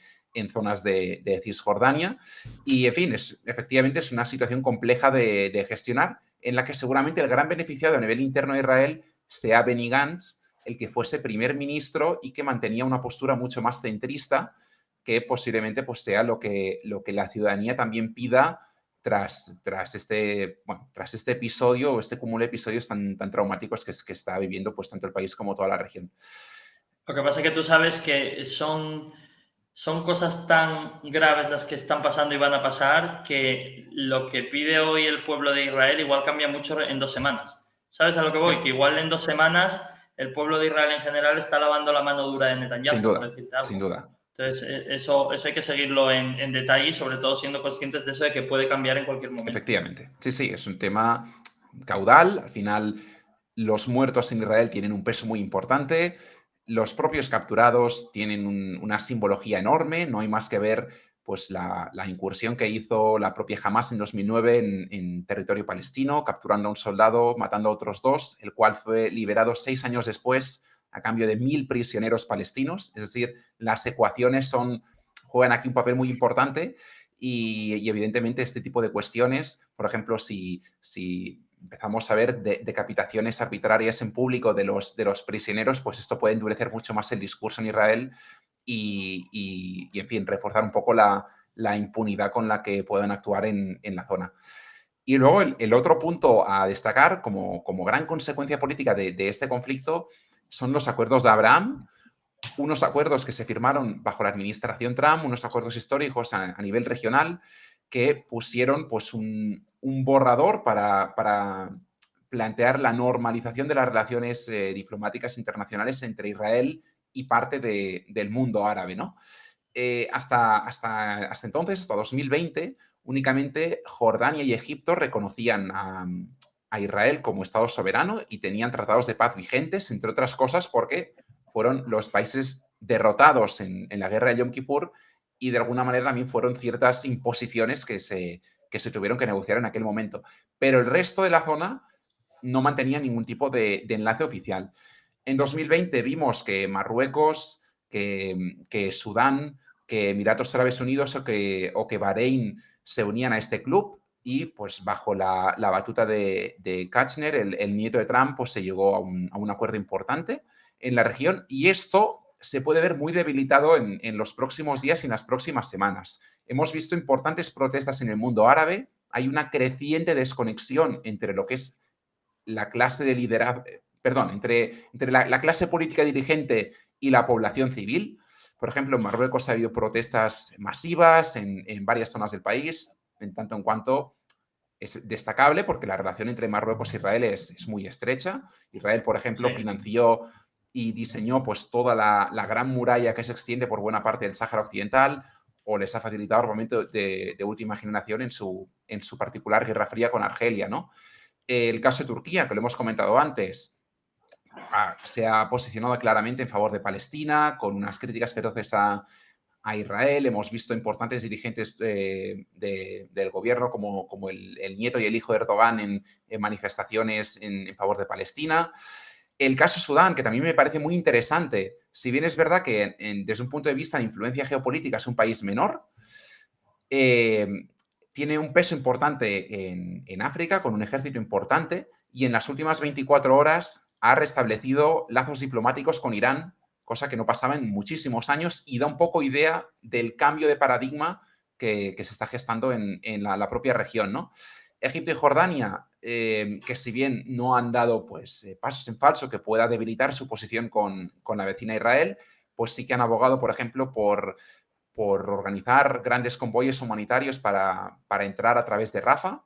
zonas de Cisjordania. Y, en fin, efectivamente es una situación compleja de gestionar, en la que seguramente el gran beneficiado a nivel interno de Israel sea Benny Gantz, el que fuese primer ministro y que mantenía una postura mucho más centrista, que posiblemente pues, sea lo que la ciudadanía también pida tras este episodio o este cúmulo de episodios tan traumáticos que está viviendo pues, tanto el país como toda la región. Lo que pasa es que tú sabes que son cosas tan graves las que están pasando y van a pasar, que lo que pide hoy el pueblo de Israel igual cambia mucho en 2 semanas. ¿Sabes a lo que voy? Que igual en 2 semanas el pueblo de Israel en general está lavando la mano dura de Netanyahu, Sin duda, por decirte algo. sin duda. Entonces, eso hay que seguirlo en detalle y sobre todo siendo conscientes de eso, de que puede cambiar en cualquier momento. Efectivamente. Sí, es un tema caudal. Al final, los muertos en Israel tienen un peso muy importante. Los propios capturados tienen una simbología enorme. No hay más que ver pues, la incursión que hizo la propia Hamas en 2009 en territorio palestino, capturando a un soldado, matando a otros 2, el cual fue liberado 6 años después a cambio de 1.000 prisioneros palestinos. Es decir, las ecuaciones juegan aquí un papel muy importante. Y evidentemente este tipo de cuestiones, por ejemplo, si empezamos a ver decapitaciones arbitrarias en público de los prisioneros, pues esto puede endurecer mucho más el discurso en Israel y en fin, reforzar un poco la impunidad con la que puedan actuar en la zona. Y luego el otro punto a destacar como gran consecuencia política de este conflicto son los acuerdos de Abraham, unos acuerdos que se firmaron bajo la administración Trump, unos acuerdos históricos a nivel regional que pusieron pues, un borrador para plantear la normalización de las relaciones diplomáticas internacionales entre Israel y parte del mundo árabe, ¿no? Hasta entonces, hasta 2020, únicamente Jordania y Egipto reconocían a Israel como Estado soberano y tenían tratados de paz vigentes, entre otras cosas porque fueron los países derrotados en la guerra de Yom Kippur y de alguna manera también fueron ciertas imposiciones que se tuvieron que negociar en aquel momento. Pero el resto de la zona no mantenía ningún tipo de enlace oficial. En 2020 vimos que Marruecos, que Sudán, que Emiratos Árabes Unidos o que Bahrein se unían a este club y pues bajo la batuta de Kachner, el nieto de Trump, pues se llegó a un acuerdo importante en la región y esto se puede ver muy debilitado en los próximos días y en las próximas semanas. Hemos visto importantes protestas en el mundo árabe, hay una creciente desconexión entre lo que es la clase de liderazgo, entre la clase política dirigente y la población civil. Por ejemplo, en Marruecos ha habido protestas masivas en varias zonas del país, en tanto en cuanto es destacable porque la relación entre Marruecos e Israel es muy estrecha. Israel, por ejemplo, Sí. financió y diseñó pues, toda la gran muralla que se extiende por buena parte del Sáhara Occidental, o les ha facilitado armamento de última generación en su particular guerra fría con Argelia, ¿no? El caso de Turquía, que lo hemos comentado antes, se ha posicionado claramente en favor de Palestina, con unas críticas feroces a Israel. Hemos visto importantes dirigentes del gobierno, como el nieto y el hijo de Erdogan, en manifestaciones en favor de Palestina. El caso Sudán, que también me parece muy interesante, si bien es verdad que desde un punto de vista de influencia geopolítica es un país menor, tiene un peso importante en África, con un ejército importante, y en las últimas 24 horas ha restablecido lazos diplomáticos con Irán, cosa que no pasaba en muchísimos años y da un poco idea del cambio de paradigma que se está gestando en la propia región, ¿no? Egipto y Jordania, que si bien no han dado pues, pasos en falso que pueda debilitar su posición con la vecina Israel, pues sí que han abogado, por ejemplo, por organizar grandes convoyes humanitarios para entrar a través de Rafah,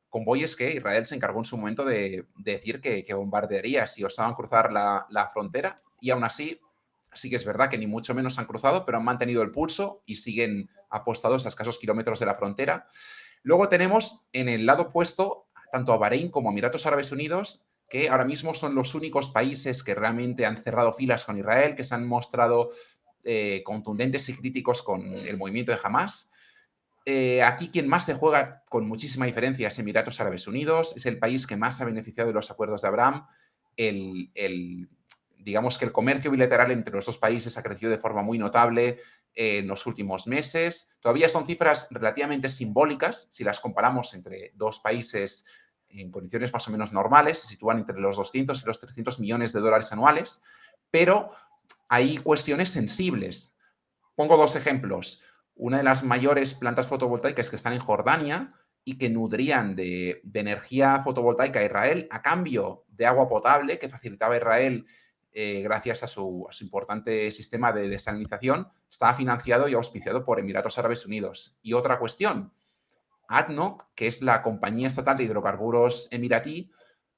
convoyes que Israel se encargó en su momento de decir que bombardearía si osaban cruzar la frontera, y aún así sí que es verdad que ni mucho menos han cruzado, pero han mantenido el pulso y siguen apostados a escasos kilómetros de la frontera. Luego tenemos en el lado opuesto tanto a Bahrein como a Emiratos Árabes Unidos, que ahora mismo son los únicos países que realmente han cerrado filas con Israel, que se han mostrado contundentes y críticos con el movimiento de Hamas. Aquí quien más se juega con muchísima diferencia es Emiratos Árabes Unidos, es el país que más se ha beneficiado de los acuerdos de Abraham. Digamos que el comercio bilateral entre los dos países ha crecido de forma muy notable en los últimos meses. Todavía son cifras relativamente simbólicas si las comparamos entre dos países en condiciones más o menos normales, se sitúan entre los 200 y los 300 millones de dólares anuales, pero hay cuestiones sensibles. Pongo dos ejemplos. Una de las mayores plantas fotovoltaicas que están en Jordania y que nutrían de energía fotovoltaica a Israel a cambio de agua potable que facilitaba Israel gracias a su importante sistema de desalinización, estaba financiado y auspiciado por Emiratos Árabes Unidos. Y otra cuestión, ADNOC, que es la compañía estatal de hidrocarburos emiratí,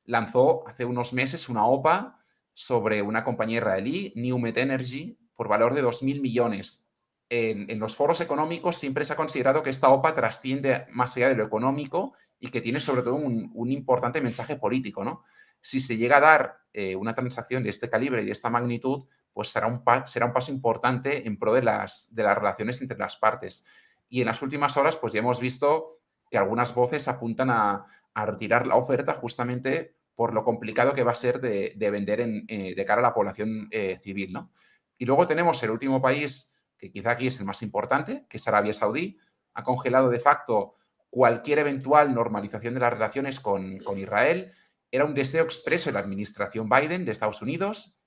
lanzó hace unos meses una OPA sobre una compañía israelí, Newmet Energy, por valor de 2.000 millones. En los foros económicos siempre se ha considerado que esta OPA trasciende más allá de lo económico y que tiene sobre todo un importante mensaje político, ¿no? Si se llega a dar una transacción de este calibre y de esta magnitud, pues será un paso importante en pro de las relaciones entre las partes. Y en las últimas horas, pues ya hemos visto que algunas voces apuntan a retirar la oferta justamente por lo complicado que va a ser de vender de cara a la población civil, ¿no? Y luego tenemos el último país, que quizá aquí es el más importante, que es Arabia Saudí. Ha congelado de facto cualquier eventual normalización de las relaciones con Israel. Era un deseo expreso de la administración Biden de Estados Unidos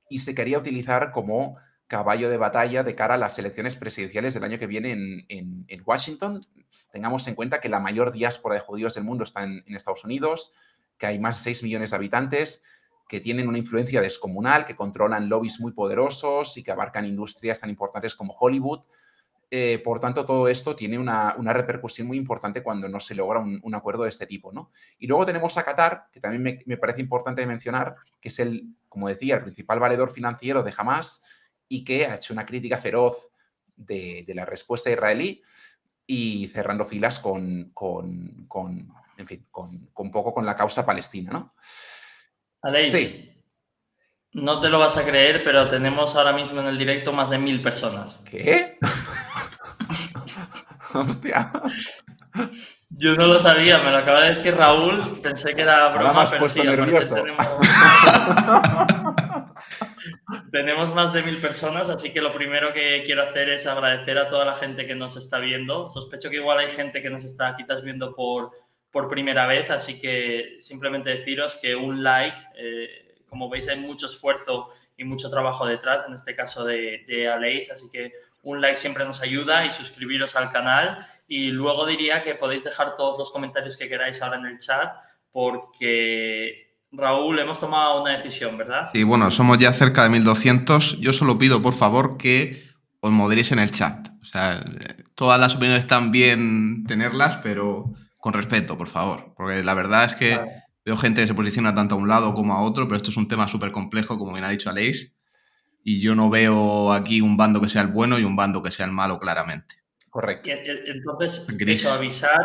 y se quería utilizar como caballo de batalla de cara a las elecciones presidenciales del año que viene en Washington. Tengamos en cuenta que la mayor diáspora de judíos del mundo está en Estados Unidos, que hay más de 6 millones de habitantes, que tienen una influencia descomunal, que controlan lobbies muy poderosos y que abarcan industrias tan importantes como Hollywood. Por tanto, todo esto tiene una repercusión muy importante cuando no se logra un acuerdo de este tipo, ¿no? Y luego tenemos a Qatar, que también me parece importante mencionar, que es como decía, el principal valedor financiero de Hamas y que ha hecho una crítica feroz de la respuesta israelí y cerrando filas con poco con la causa palestina, ¿no? Aleix, sí. No te lo vas a creer, pero tenemos ahora mismo en el directo más de 1000 personas. ¿Qué? Hostia. Yo no lo sabía, me lo acaba de decir Raúl, pensé que era broma, ahora me has pero puesto sí, nervioso. Tenemos más de 1000 personas, así que lo primero que quiero hacer es agradecer a toda la gente que nos está viendo. Sospecho que igual hay gente que nos está quizás viendo por primera vez, así que simplemente deciros que un like, como veis hay mucho esfuerzo y mucho trabajo detrás, en este caso de Aleix, así que un like siempre nos ayuda y suscribiros al canal. Y luego diría que podéis dejar todos los comentarios que queráis ahora en el chat porque, Raúl, hemos tomado una decisión, ¿verdad? Sí, bueno, somos ya cerca de 1200. Yo solo pido, por favor, que os moderéis en el chat. O sea, todas las opiniones están bien tenerlas, pero con respeto, por favor. Porque la verdad es que veo gente que se posiciona tanto a un lado como a otro, pero esto es un tema súper complejo, como bien ha dicho Aleix. Y yo no veo aquí un bando que sea el bueno y un bando que sea el malo, claramente. Correcto. Entonces, eso, avisar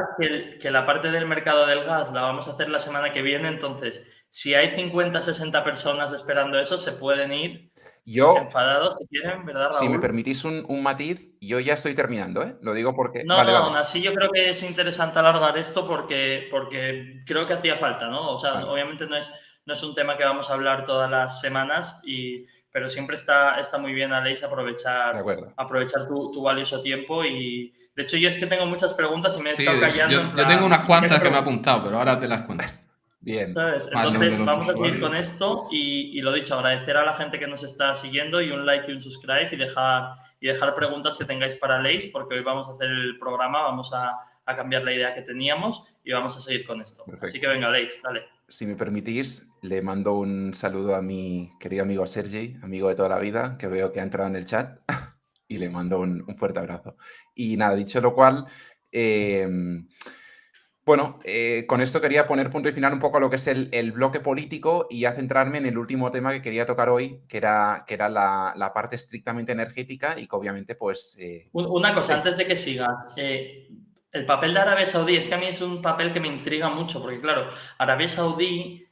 que la parte del mercado del gas la vamos a hacer la semana que viene. Entonces, si hay 50, 60 personas esperando eso, se pueden ir enfadados si quieren, ¿verdad, Raúl? Si me permitís un matiz, yo ya estoy terminando, ¿eh? Lo digo porque... No, vale. Aún así yo creo que es interesante alargar esto porque creo que hacía falta, ¿no? O sea, obviamente no es un tema que vamos a hablar todas las semanas, pero siempre está muy bien, Aleix, aprovechar tu valioso tiempo. Y de hecho yo es que tengo muchas preguntas y me he estado callando. Yo tengo unas cuantas que me he apuntado, pero ahora te las cuento. Bien. ¿Sabes? Más Entonces, numerosos vamos a seguir usuarios. con esto y lo dicho, agradecer a la gente que nos está siguiendo y un like y un subscribe y dejar preguntas que tengáis para Leis, porque hoy vamos a hacer el programa, vamos a cambiar la idea que teníamos y vamos a seguir con esto. Perfecto. Así que venga, Leis, dale. Si me permitís, le mando un saludo a mi querido amigo Sergi, amigo de toda la vida, que veo que ha entrado en el chat, y le mando un fuerte abrazo. Y nada, dicho lo cual, bueno, con esto quería poner punto y final un poco a lo que es el bloque político y a centrarme en el último tema que quería tocar hoy, que era la parte estrictamente energética y que obviamente pues... Una cosa, sí. antes de que sigas, el papel de Arabia Saudí es que a mí es un papel que me intriga mucho, porque claro, Arabia Saudí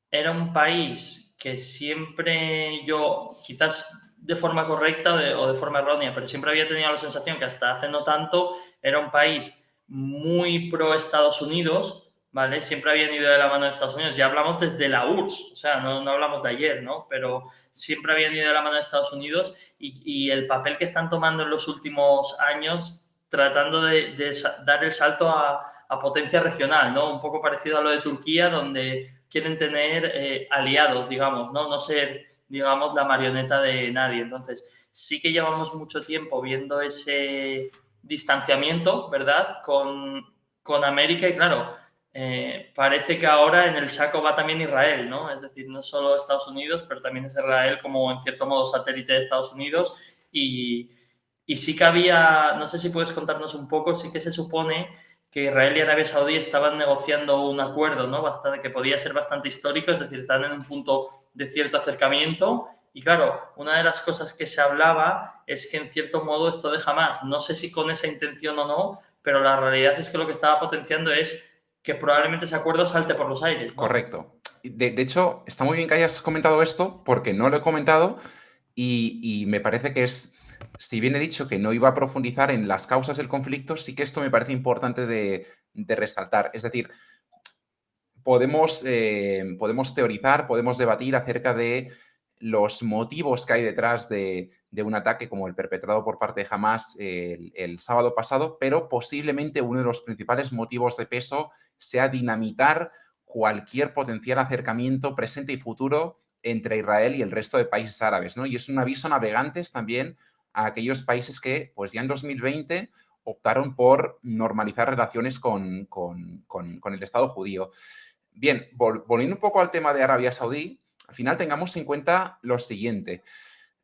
era un país que siempre yo, quizás de forma correcta o de forma errónea, pero siempre había tenido la sensación que hasta hace no tanto era un país muy pro Estados Unidos, ¿vale? Siempre habían ido de la mano de Estados Unidos. Ya hablamos desde la URSS, o sea, no hablamos de ayer, ¿no? Pero siempre habían ido de la mano de Estados Unidos y el papel que están tomando en los últimos años tratando de dar el salto a potencia regional, ¿no? Un poco parecido a lo de Turquía, donde quieren tener aliados, digamos, ¿no? No ser, digamos, la marioneta de nadie. Entonces, sí que llevamos mucho tiempo viendo ese distanciamiento, ¿verdad? Con América y, claro, parece que ahora en el saco va también Israel, ¿no? Es decir, no solo Estados Unidos, pero también es Israel como en cierto modo satélite de Estados Unidos y sí que había, no sé si puedes contarnos un poco, sí que se supone que Israel y Arabia Saudí estaban negociando un acuerdo, ¿no? Bastante, que podía ser bastante histórico, es decir, estaban en un punto de cierto acercamiento y claro, una de las cosas que se hablaba es que en cierto modo esto deja más, no sé si con esa intención o no, pero la realidad es que lo que estaba potenciando es que probablemente ese acuerdo salte por los aires, ¿no? Correcto. De hecho, está muy bien que hayas comentado esto porque no lo he comentado y me parece que es, si bien he dicho que no iba a profundizar en las causas del conflicto, sí que esto me parece importante de resaltar. Es decir, podemos teorizar, podemos debatir acerca de los motivos que hay detrás de un ataque como el perpetrado por parte de Hamas el sábado pasado, pero posiblemente uno de los principales motivos de peso sea dinamitar cualquier potencial acercamiento presente y futuro entre Israel y el resto de países árabes, ¿no? Y es un aviso a navegantes también a aquellos países que, pues ya en 2020 optaron por normalizar relaciones con el Estado judío. Bien, volviendo un poco al tema de Arabia Saudí, al final tengamos en cuenta lo siguiente.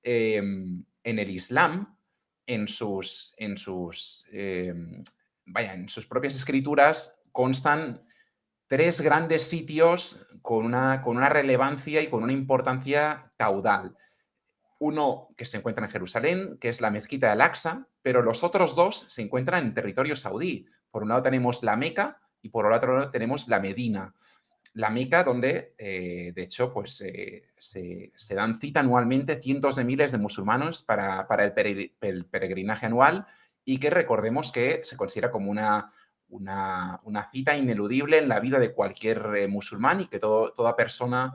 En el Islam, en sus propias escrituras, constan tres grandes sitios con una relevancia y con una importancia caudal. Uno que se encuentra en Jerusalén, que es la mezquita de Al-Aqsa, pero los otros dos se encuentran en territorio saudí. Por un lado tenemos la Meca y por el otro lado tenemos la Medina. La Meca, donde, de hecho, pues se dan cita anualmente cientos de miles de musulmanes para el peregrinaje anual y que recordemos que se considera como una cita ineludible en la vida de cualquier musulmán y que toda persona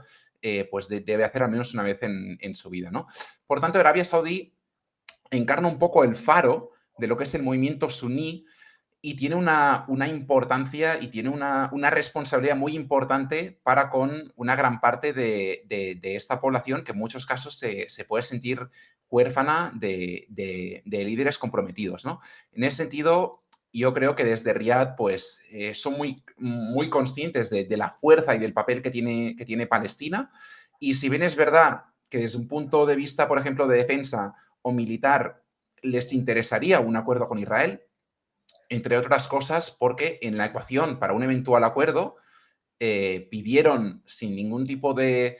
pues debe hacer al menos una vez en su vida, ¿no? Por tanto, Arabia Saudí encarna un poco el faro de lo que es el movimiento suní y tiene una importancia y tiene una responsabilidad muy importante para con una gran parte de esta población que en muchos casos se puede sentir huérfana de líderes comprometidos, ¿no? En ese sentido, yo creo que desde Riad pues, son muy conscientes de la fuerza y del papel que tiene Palestina. Y si bien es verdad que desde un punto de vista, por ejemplo, de defensa o militar, les interesaría un acuerdo con Israel, entre otras cosas porque en la ecuación para un eventual acuerdo pidieron sin ningún tipo de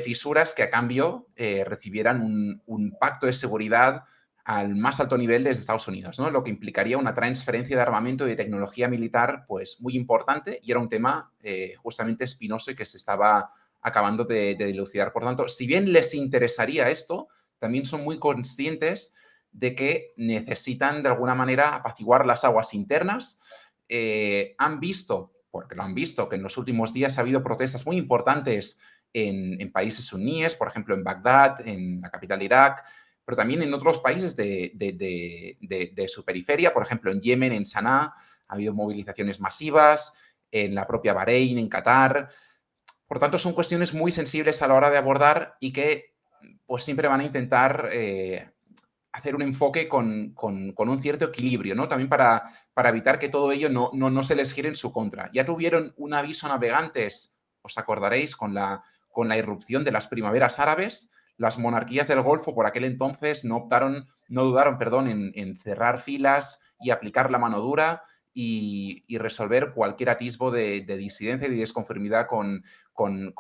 fisuras que a cambio recibieran un pacto de seguridad al más alto nivel desde Estados Unidos, ¿no? Lo que implicaría una transferencia de armamento y de tecnología militar pues, muy importante y era un tema justamente espinoso y que se estaba acabando de dilucidar. Por tanto, si bien les interesaría esto, también son muy conscientes de que necesitan de alguna manera apaciguar las aguas internas. Han visto, porque lo han visto, que en los últimos días ha habido protestas muy importantes en países suníes, por ejemplo en Bagdad, en la capital de Irak, pero también en otros países de su periferia, por ejemplo en Yemen, en Sanaa, ha habido movilizaciones masivas, en la propia Bahrein, en Qatar. Por tanto, son cuestiones muy sensibles a la hora de abordar y que pues siempre van a intentar hacer un enfoque con un cierto equilibrio, ¿no? También para evitar que todo ello no se les gire en su contra. Ya tuvieron un aviso a navegantes, os acordaréis, con la irrupción de las primaveras árabes. Las monarquías del Golfo por aquel entonces no dudaron, en cerrar filas y aplicar la mano dura y resolver cualquier atisbo de disidencia y de desconformidad con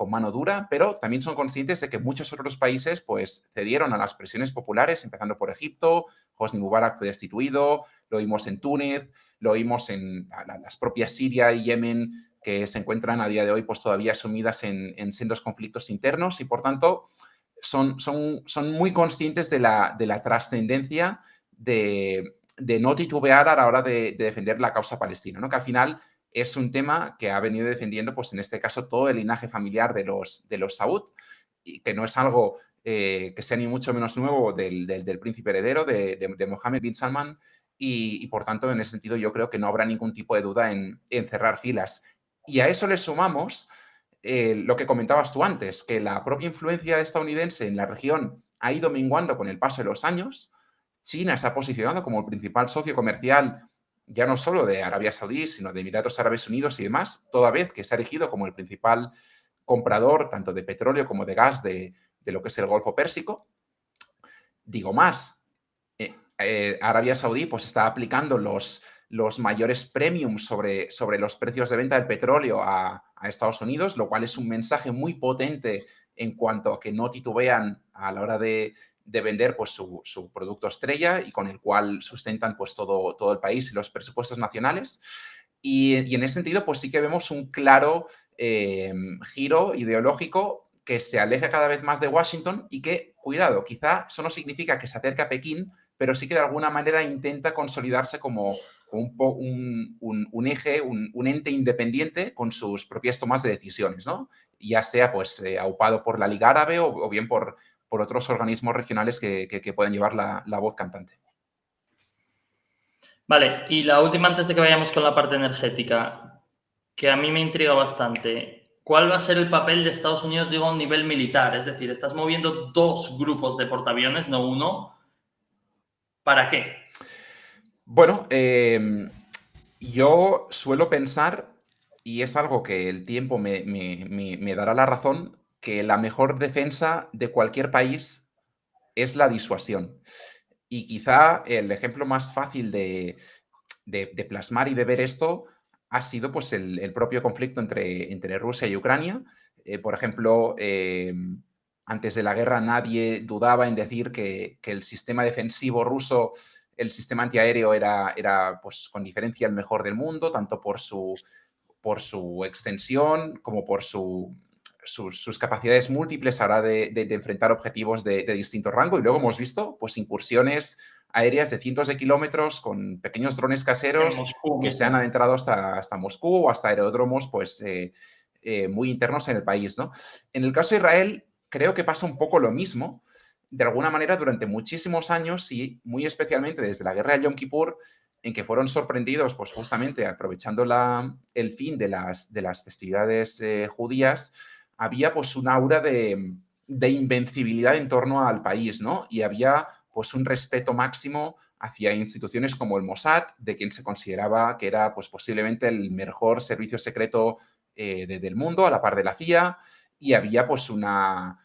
mano dura, pero también son conscientes de que muchos otros países pues cedieron a las presiones populares, empezando por Egipto. Hosni Mubarak fue destituido, lo vimos en Túnez, lo vimos en las propias Siria y Yemen, que se encuentran a día de hoy pues todavía sumidas en sendos conflictos internos y por tanto son muy conscientes de la trascendencia de no titubear a la hora de defender la causa palestina, ¿no? Que al final es un tema que ha venido defendiendo, pues en este caso, todo el linaje familiar de los Saud, y que no es algo que sea ni mucho menos nuevo del príncipe heredero, de Mohammed bin Salman, y por tanto, en ese sentido, yo creo que no habrá ningún tipo de duda en cerrar filas. Y a eso le sumamos lo que comentabas tú antes, que la propia influencia estadounidense en la región ha ido menguando con el paso de los años. China se ha posicionado como el principal socio comercial ya no solo de Arabia Saudí, sino de Emiratos Árabes Unidos y demás, toda vez que se ha erigido como el principal comprador tanto de petróleo como de gas de lo que es el Golfo Pérsico. Digo más, Arabia Saudí pues está aplicando los mayores premiums sobre los precios de venta del petróleo a Estados Unidos, lo cual es un mensaje muy potente en cuanto a que no titubean a la hora de vender pues, su producto estrella y con el cual sustentan pues, todo el país y los presupuestos nacionales. Y en ese sentido, pues sí que vemos un claro giro ideológico que se aleja cada vez más de Washington y que, cuidado, quizá eso no significa que se acerque a Pekín, pero sí que de alguna manera intenta consolidarse como un eje, un ente independiente con sus propias tomas de decisiones, ¿no? Ya sea pues aupado por la Liga Árabe o bien por otros organismos regionales que pueden llevar la voz cantante. Vale, y la última antes de que vayamos con la parte energética, que a mí me intriga bastante. ¿Cuál va a ser el papel de Estados Unidos, digo, a un nivel militar? Es decir, estás moviendo 2 grupos de portaaviones, no uno. ¿Para qué? Bueno, yo suelo pensar, y es algo que el tiempo me dará la razón, que la mejor defensa de cualquier país es la disuasión. Y quizá el ejemplo más fácil de plasmar y de ver esto ha sido pues, el propio conflicto entre Rusia y Ucrania. Por ejemplo, antes de la guerra nadie dudaba en decir que el sistema defensivo ruso, el sistema antiaéreo era pues, con diferencia el mejor del mundo, tanto por su extensión como por sus capacidades múltiples a la hora de enfrentar objetivos de distinto rango. Y luego hemos visto pues, incursiones aéreas de cientos de kilómetros con pequeños drones caseros Moscú que mismo. se han adentrado hasta Moscú o hasta aeródromos pues, muy internos en el país, ¿no? En el caso de Israel, creo que pasa un poco lo mismo. De alguna manera, durante muchísimos años y muy especialmente desde la guerra de Yom Kippur, en que fueron sorprendidos, pues justamente aprovechando el fin de las festividades judías, había pues un aura de invencibilidad en torno al país, ¿no? Y había pues un respeto máximo hacia instituciones como el Mossad, de quien se consideraba que era pues posiblemente el mejor servicio secreto del mundo, a la par de la CIA, y había pues una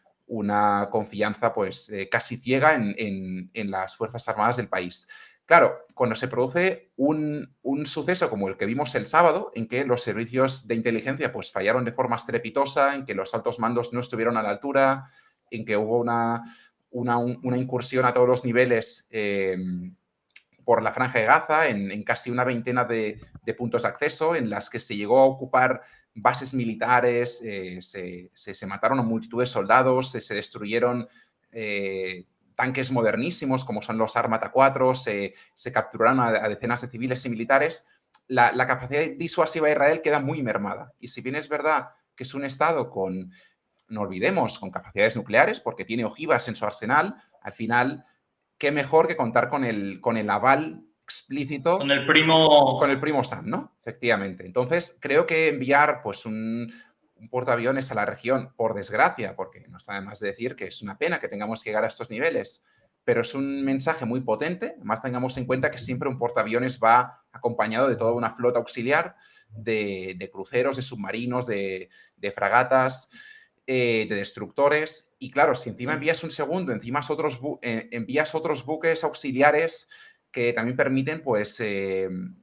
confianza pues casi ciega en las Fuerzas Armadas del país. Claro, cuando se produce un suceso como el que vimos el sábado, en que los servicios de inteligencia pues, fallaron de forma estrepitosa, en que los altos mandos no estuvieron a la altura, en que hubo una incursión a todos los niveles por la Franja de Gaza, en casi una veintena de puntos de acceso, en las que se llegó a ocupar bases militares, se mataron a multitud de soldados, se destruyeron tanques modernísimos como son los Armata 4, se capturaron a decenas de civiles y militares. La capacidad disuasiva de Israel queda muy mermada. Y si bien es verdad que es un Estado con, no olvidemos, con capacidades nucleares, porque tiene ojivas en su arsenal, al final, qué mejor que contar con el aval explícito Con el primo Sam, ¿no? Efectivamente. Entonces, creo que enviar pues, un un portaaviones a la región, por desgracia, porque no está de más de decir que es una pena que tengamos que llegar a estos niveles, pero es un mensaje muy potente. Además, tengamos en cuenta que siempre un portaaviones va acompañado de toda una flota auxiliar de cruceros, de submarinos, de fragatas, de destructores. Y claro, si encima envías un segundo, encima envías otros buques auxiliares que también permiten pues,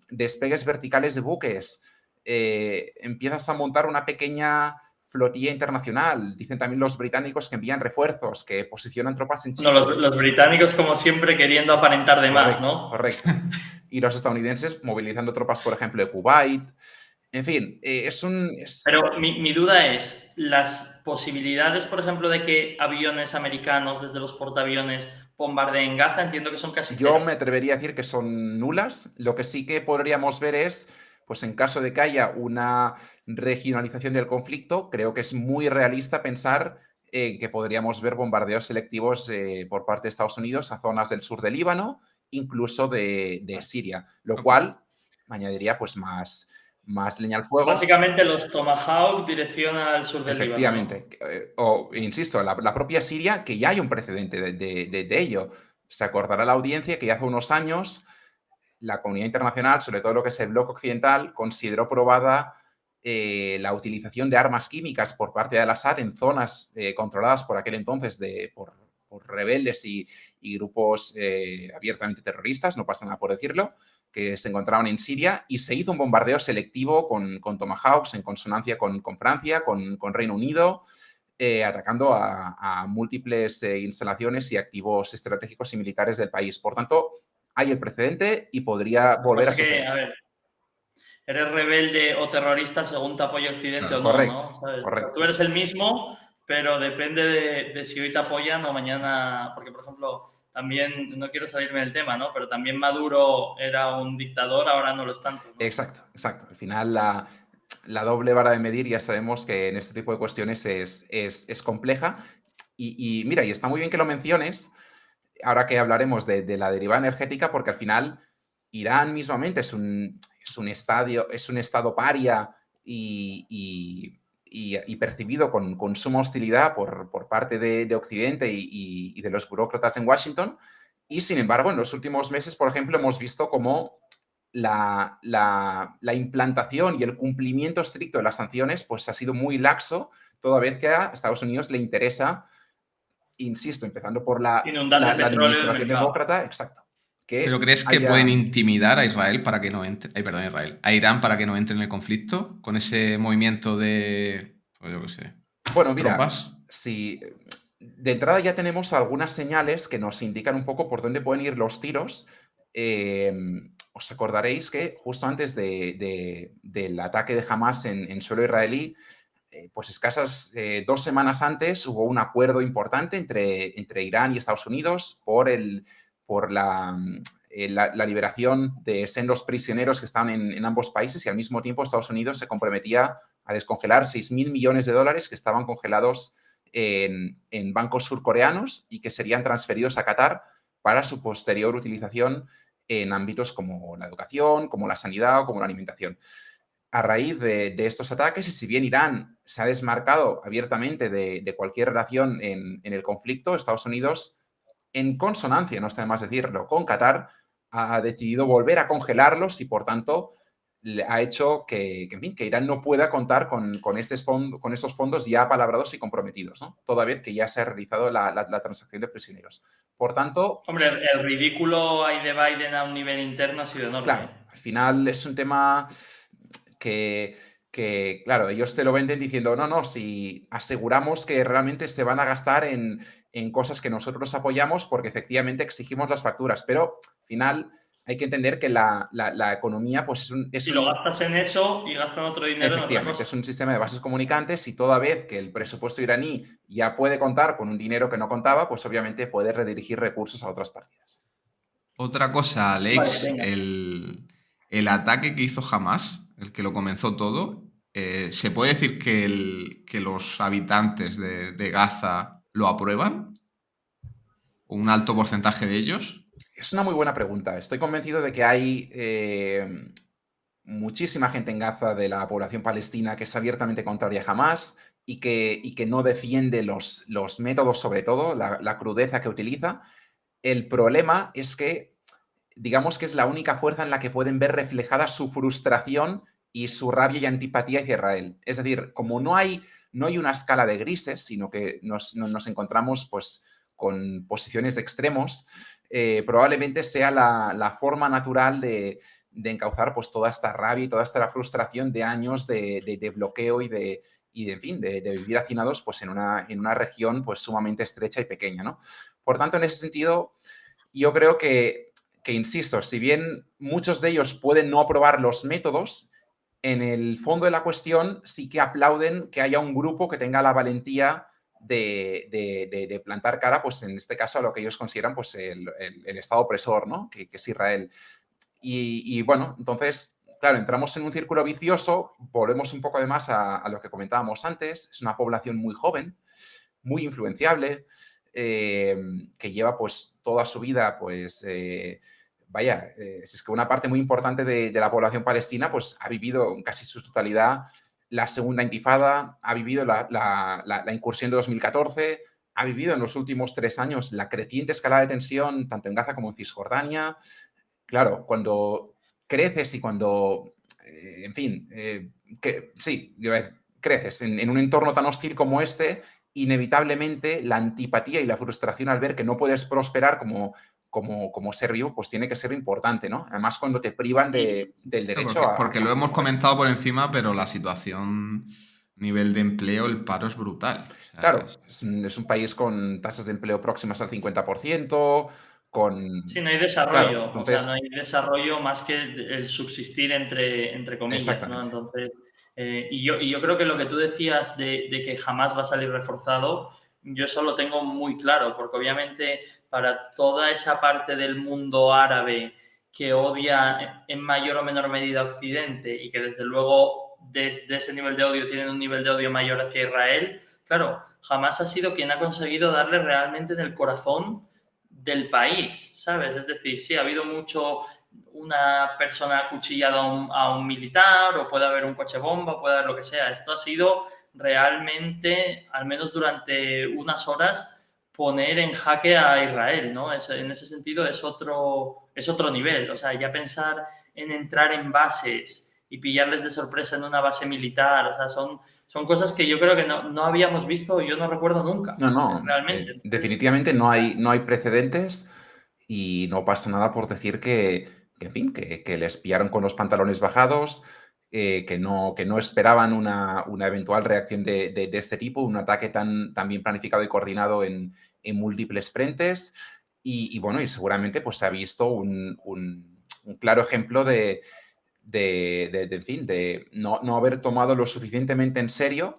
despegues verticales de buques, empiezas a montar una pequeña flotilla internacional. Dicen también los británicos que envían refuerzos, que posicionan tropas en Chipre. No, los británicos, como siempre, queriendo aparentar de más, ¿no? Correcto. Y los estadounidenses movilizando tropas, por ejemplo, de Kuwait. En fin, Pero mi duda es, las posibilidades, por ejemplo, de que aviones americanos desde los portaaviones bombardeen Gaza, entiendo que son casi Yo cero. me atrevería a decir que son nulas. Lo que sí que podríamos ver es, pues en caso de que haya una regionalización del conflicto, creo que es muy realista pensar que podríamos ver bombardeos selectivos por parte de Estados Unidos a zonas del sur del Líbano, incluso de Siria, lo cual añadiría pues más leña al fuego. Básicamente los Tomahawk dirección al sur del Líbano, ¿no? Efectivamente. Insisto, la propia Siria, que ya hay un precedente de ello. Se acordará la audiencia que ya hace unos años la comunidad internacional, sobre todo lo que es el bloque occidental, consideró probada la utilización de armas químicas por parte de Al-Assad en zonas controladas por aquel entonces por rebeldes y grupos abiertamente terroristas, no pasa nada por decirlo, que se encontraban en Siria, y se hizo un bombardeo selectivo con Tomahawks en consonancia con Francia, con Reino Unido, atacando a múltiples instalaciones y activos estratégicos y militares del país. Por tanto, hay el precedente y podría volver a suceder. A ver, eres rebelde o terrorista según te apoya Occidente o no, correcto, ¿no? ¿Sabes? Correcto. Tú eres el mismo, pero depende de si hoy te apoyan o mañana, porque por ejemplo, también, no quiero salirme del tema, ¿no? Pero también Maduro era un dictador, ahora no lo es tanto, ¿no? Exacto. Al final la doble vara de medir ya sabemos que en este tipo de cuestiones es compleja. Y mira, y está muy bien que lo menciones, ahora que hablaremos de la derivada energética, porque al final Irán mismamente es un estado paria y percibido con suma hostilidad por parte de Occidente y de los burócratas en Washington. Y sin embargo, en los últimos meses, por ejemplo, hemos visto cómo la implantación y el cumplimiento estricto de las sanciones pues, ha sido muy laxo, toda vez que a Estados Unidos le interesa, insisto, empezando por la administración demócrata, exacto. ¿Pero crees que pueden intimidar a Israel para que no entre, a Irán para que no entre en el conflicto con ese movimiento de, pues yo qué sé, bueno, mira, tropas? Si de entrada ya tenemos algunas señales que nos indican un poco por dónde pueden ir los tiros. Os acordaréis que justo antes del ataque de Hamas en suelo israelí, pues escasas 2 semanas antes hubo un acuerdo importante entre Irán y Estados Unidos por la liberación de sendos prisioneros que estaban en ambos países, y al mismo tiempo Estados Unidos se comprometía a descongelar $6.000 millones que estaban congelados en bancos surcoreanos y que serían transferidos a Qatar para su posterior utilización en ámbitos como la educación, como la sanidad o como la alimentación. A raíz de estos ataques, y si bien Irán se ha desmarcado abiertamente de cualquier relación en el conflicto, Estados Unidos, en consonancia, no está de más decirlo, con Qatar, ha decidido volver a congelarlos y, por tanto, ha hecho que Irán no pueda contar con estos fondos ya apalabrados y comprometidos, ¿no? Toda vez que ya se ha realizado la transacción de prisioneros. Por tanto... Hombre, el ridículo ahí de Biden a un nivel interno ha sido enorme. Claro, al final es un tema que claro, ellos te lo venden diciendo, no, si aseguramos que realmente se van a gastar en cosas que nosotros apoyamos porque efectivamente exigimos las facturas, pero al final hay que entender que la economía pues si lo gastas en eso y gastan otro dinero en otra cosa. Es un sistema de bases comunicantes, y toda vez que el presupuesto iraní ya puede contar con un dinero que no contaba, pues obviamente puede redirigir recursos a otras partidas. Otra cosa, Alex, Vale, el ataque que hizo Hamas, el que lo comenzó todo, ¿se puede decir que los habitantes de Gaza lo aprueban? ¿Un alto porcentaje de ellos? Es una muy buena pregunta. Estoy convencido de que hay muchísima gente en Gaza de la población palestina que es abiertamente contraria a Hamás y que no defiende los métodos, sobre todo, la crudeza que utiliza. El problema es que, digamos que es la única fuerza en la que pueden ver reflejada su frustración y su rabia y antipatía hacia Israel. Es decir, como no hay una escala de grises, sino que nos encontramos pues, con posiciones de extremos, probablemente sea la forma natural de encauzar pues, toda esta rabia y toda esta frustración de años de bloqueo en fin, de vivir hacinados pues, en una región pues, sumamente estrecha y pequeña, ¿no? Por tanto, en ese sentido, yo creo que, insisto, si bien muchos de ellos pueden no aprobar los métodos, en el fondo de la cuestión sí que aplauden que haya un grupo que tenga la valentía de plantar cara, pues en este caso, a lo que ellos consideran pues, el Estado opresor, ¿no? Que es Israel. Y bueno, entonces, claro, entramos en un círculo vicioso, volvemos un poco además a lo que comentábamos antes, es una población muy joven, muy influenciable, que lleva pues toda su vida, pues, es que una parte muy importante de la población palestina pues ha vivido en casi su totalidad la segunda intifada, ha vivido la incursión de 2014, ha vivido en los últimos 3 años la creciente escalada de tensión tanto en Gaza como en Cisjordania. Claro, cuando creces y cuando, en fin, sí, creces en un entorno tan hostil como este, inevitablemente la antipatía y la frustración al ver que no puedes prosperar como ser vivo, pues tiene que ser importante, ¿no? Además, cuando te privan del derecho porque lo hemos comentado por encima, pero la situación, nivel de empleo, el paro es brutal. O sea, claro, es un país con tasas de empleo próximas al 50%, Sí, no hay Claro, desarrollo, o sea, no entonces, hay desarrollo más que el subsistir entre comillas, ¿no? exactamente. Entonces, y yo creo que lo que tú decías de que jamás va a salir reforzado, yo eso lo tengo muy claro, porque obviamente para toda esa parte del mundo árabe que odia en mayor o menor medida a Occidente y que desde luego desde ese nivel de odio tienen un nivel de odio mayor hacia Israel, claro, jamás ha sido quien ha conseguido darle realmente en el corazón del país, ¿sabes? Es decir, sí, ha habido mucho, una persona acuchillada a un militar, o puede haber un coche bomba, puede haber lo que sea. Esto ha sido realmente, al menos durante unas horas, poner en jaque a Israel, ¿no? En ese sentido es otro nivel. O sea, ya pensar en entrar en bases y pillarles de sorpresa en una base militar, o sea, son cosas que yo creo que no habíamos visto, yo no recuerdo nunca, No, realmente. Entonces, definitivamente no hay precedentes y no pasa nada por decir en fin, que les pillaron con los pantalones bajados, que no esperaban una eventual reacción de este tipo, un ataque tan bien planificado y coordinado en múltiples frentes. Bueno, y seguramente pues se ha visto un claro ejemplo en fin, de no haber tomado lo suficientemente en serio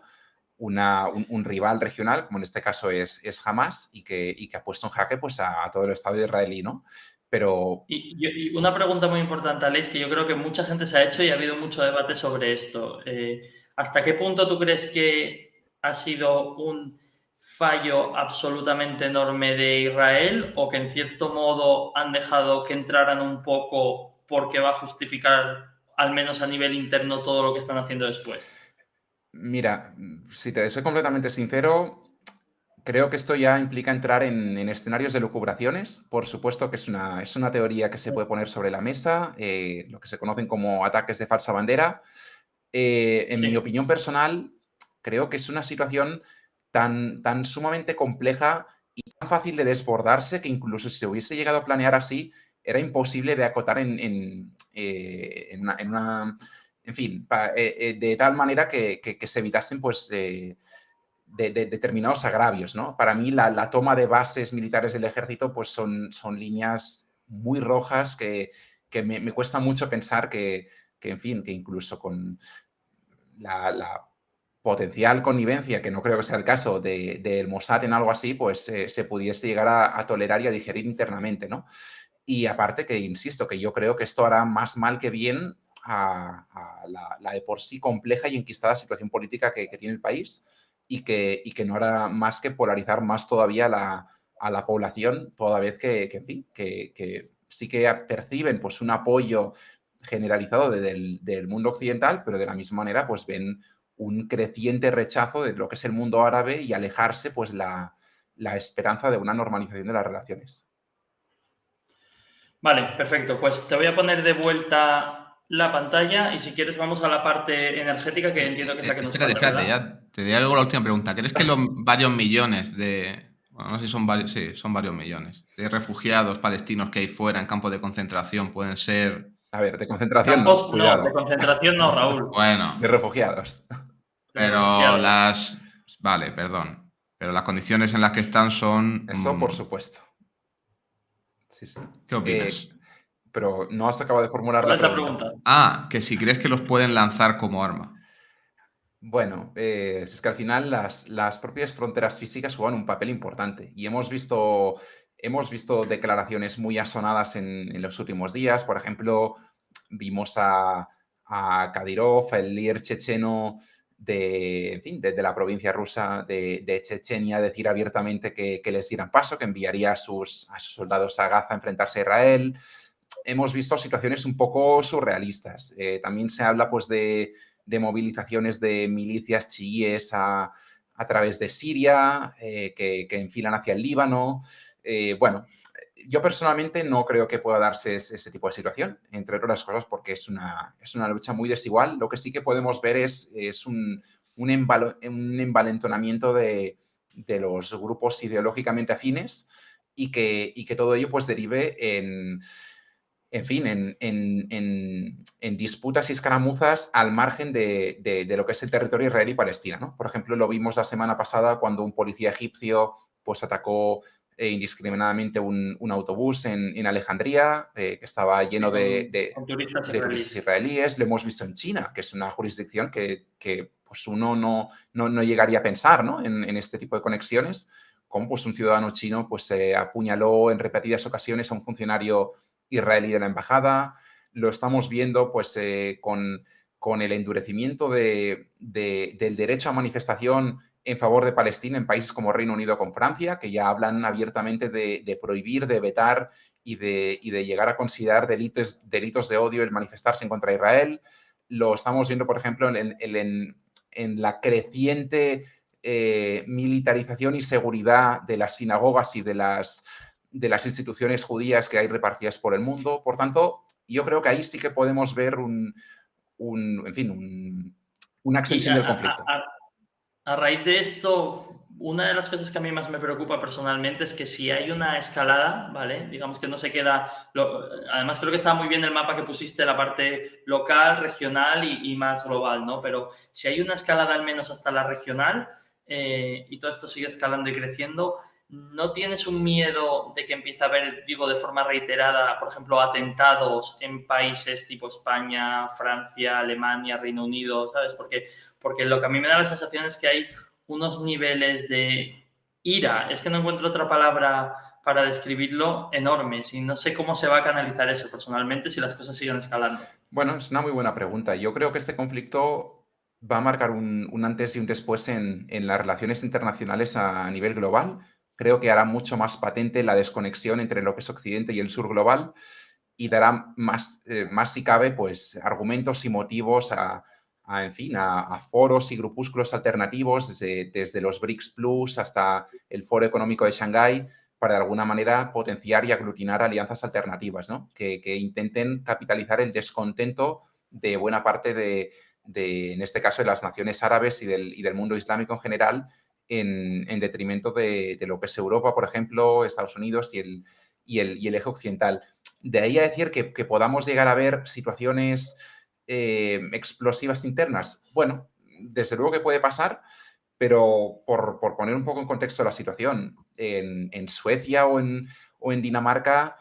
un rival regional, como en este caso es Hamas, y que ha puesto en jaque pues, a todo el Estado israelí, ¿no? Pero Y una pregunta muy importante, Alex, que yo creo que mucha gente se ha hecho y ha habido mucho debate sobre esto. ¿Hasta qué punto tú crees que ha sido un fallo absolutamente enorme de Israel, o que en cierto modo han dejado que entraran un poco porque va a justificar, al menos a nivel interno, todo lo que están haciendo después? mira, si te soy completamente sincero, creo que esto ya implica entrar en escenarios de lucubraciones. Por supuesto que es una teoría que se puede poner sobre la mesa, lo que se conocen como ataques de falsa bandera. En mi Sí. opinión personal, creo que es una situación tan sumamente compleja y tan fácil de desbordarse que incluso si se hubiese llegado a planear así, era imposible de acotar en fin, de tal manera que se evitasen pues, de determinados agravios, ¿no? Para mí la toma de bases militares del ejército pues son líneas muy rojas que me cuesta mucho pensar en fin, que incluso con la potencial connivencia, que no creo que sea el caso, del Mossad en algo así, pues se pudiese llegar a tolerar y a digerir internamente, ¿no? Y aparte que, insisto, que yo creo que esto hará más mal que bien a la de por sí compleja y enquistada situación política que tiene el país y que no hará más que polarizar más todavía a la población, toda vez en fin, que sí que perciben pues, un apoyo generalizado del mundo occidental, pero de la misma manera pues ven un creciente rechazo de lo que es el mundo árabe y alejarse pues la esperanza de una normalización de las relaciones. Vale, perfecto. Pues te voy a poner de vuelta la pantalla y si quieres vamos a la parte energética que entiendo que es la que nos falta, Espérate, ¿verdad? ya te digo la última pregunta. ¿Crees que los varios millones bueno, no sé si son varios, sí, son varios millones de refugiados palestinos que hay fuera en campos de concentración pueden ser... A ver, de concentración no, Campos, no, de cuidado, concentración no, Raúl, de Bueno, refugiados. de pero refugiados. Vale, perdón. Pero las condiciones en las que están son... Eso por supuesto. Sí, sí. ¿Qué opinas? Pero no has acabado de formular ¿Cuál la es la pregunta. pregunta? Que si crees que los pueden lanzar como arma. Bueno, es que al final las propias fronteras físicas juegan un papel importante y hemos visto declaraciones muy asonadas en los últimos días. Por ejemplo, vimos a Kadyrov, el líder checheno en fin, de la provincia rusa de Chechenia, decir abiertamente que les dieran paso, que enviaría a sus soldados a Gaza a enfrentarse a Israel. Hemos visto situaciones un poco surrealistas. También se habla pues de movilizaciones de milicias chiíes a través de Siria, que enfilan hacia el Líbano. Bueno, yo personalmente no creo que pueda darse ese tipo de situación, entre otras cosas porque es una lucha muy desigual. Lo que sí que podemos ver es un envalentonamiento de los grupos ideológicamente afines y que todo ello pues derive en fin, en disputas y escaramuzas al margen de lo que es el territorio israelí y Palestina, ¿no? Por ejemplo, lo vimos la semana pasada cuando un policía egipcio pues atacó indiscriminadamente un autobús en Alejandría, que estaba lleno Con turistas de turistas israelíes. israelíes. Lo hemos visto en China, que es una jurisdicción que pues uno no llegaría a pensar, ¿no? En este tipo de conexiones, como pues un ciudadano chino pues apuñaló en repetidas ocasiones a un funcionario israelí de la embajada. Lo estamos viendo pues con el endurecimiento del derecho a manifestación en favor de Palestina en países como Reino Unido con Francia, que ya hablan abiertamente de prohibir, de vetar y de llegar a considerar delitos de odio el manifestarse en contra de Israel. Lo estamos viendo, por ejemplo, en la creciente militarización y seguridad de las sinagogas y de las instituciones judías que hay repartidas por el mundo. Por tanto, yo creo que ahí sí que podemos ver en fin, una Y extensión del conflicto. a raíz de esto, una de las cosas que a mí más me preocupa personalmente es que si hay una escalada, ¿vale? Digamos que no se queda... además, creo que está muy bien el mapa que pusiste, la parte local, regional y más global, ¿no? Pero si hay una escalada al menos hasta la regional y todo esto sigue escalando y creciendo, ¿no tienes un miedo de que empiece a haber, digo, de forma reiterada, por ejemplo, atentados en países tipo España, Francia, Alemania, Reino Unido, ¿sabes? Porque lo que a mí me da la sensación es que hay unos niveles de ira, es que no encuentro otra palabra para describirlo, enormes y no sé cómo se va a canalizar eso personalmente si las cosas siguen escalando. Bueno, es una muy buena pregunta. Yo creo que este conflicto va a marcar un antes y un después en las relaciones internacionales a nivel global. Creo que hará mucho más patente la desconexión entre lo que es Occidente y el sur global y dará más si cabe, pues argumentos y motivos en fin, a foros y grupúsculos alternativos, desde los BRICS Plus hasta el Foro Económico de Shanghái, para de alguna manera potenciar y aglutinar alianzas alternativas, ¿no? Que intenten capitalizar el descontento de buena parte en este caso, de las naciones árabes y del mundo islámico en general, en detrimento de lo que es Europa, por ejemplo, Estados Unidos y el eje occidental. De ahí a decir que podamos llegar a ver situaciones explosivas internas. Bueno, desde luego que puede pasar, pero por poner un poco en contexto la situación, en Suecia o en Dinamarca,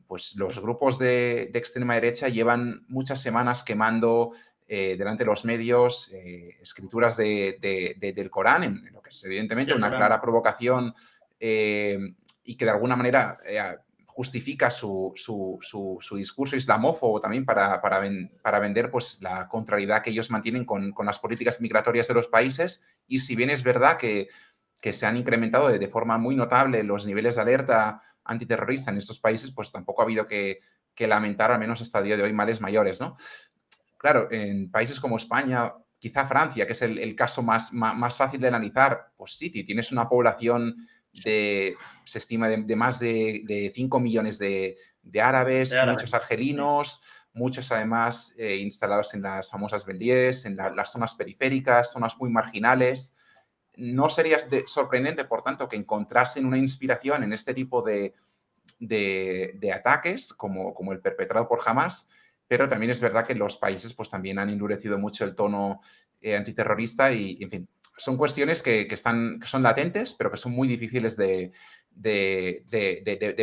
pues los grupos de extrema derecha llevan muchas semanas quemando delante de los medios escrituras del Corán, en lo que es evidentemente Sí, una Corán. clara provocación y que de alguna manera justifica su discurso islamófobo también para vender pues, la contrariedad que ellos mantienen con las políticas migratorias de los países. Y si bien es verdad que se han incrementado de forma muy notable los niveles de alerta antiterrorista en estos países, pues tampoco ha habido que que lamentar, al menos hasta el día de hoy, males mayores, ¿no? Claro, en países como España, quizá Francia, que es el caso más fácil de analizar, pues sí, tienes una población se estima de más de 5 millones de árabes, muchos argelinos, muchos además instalados en las famosas banlieues, en las zonas periféricas, zonas muy marginales. No sería sorprendente, por tanto, que encontrasen una inspiración en este tipo de ataques, como el perpetrado por Hamas, pero también es verdad que los países pues, también han endurecido mucho el tono antiterrorista y, en fin, son cuestiones que son latentes, pero que son muy difíciles de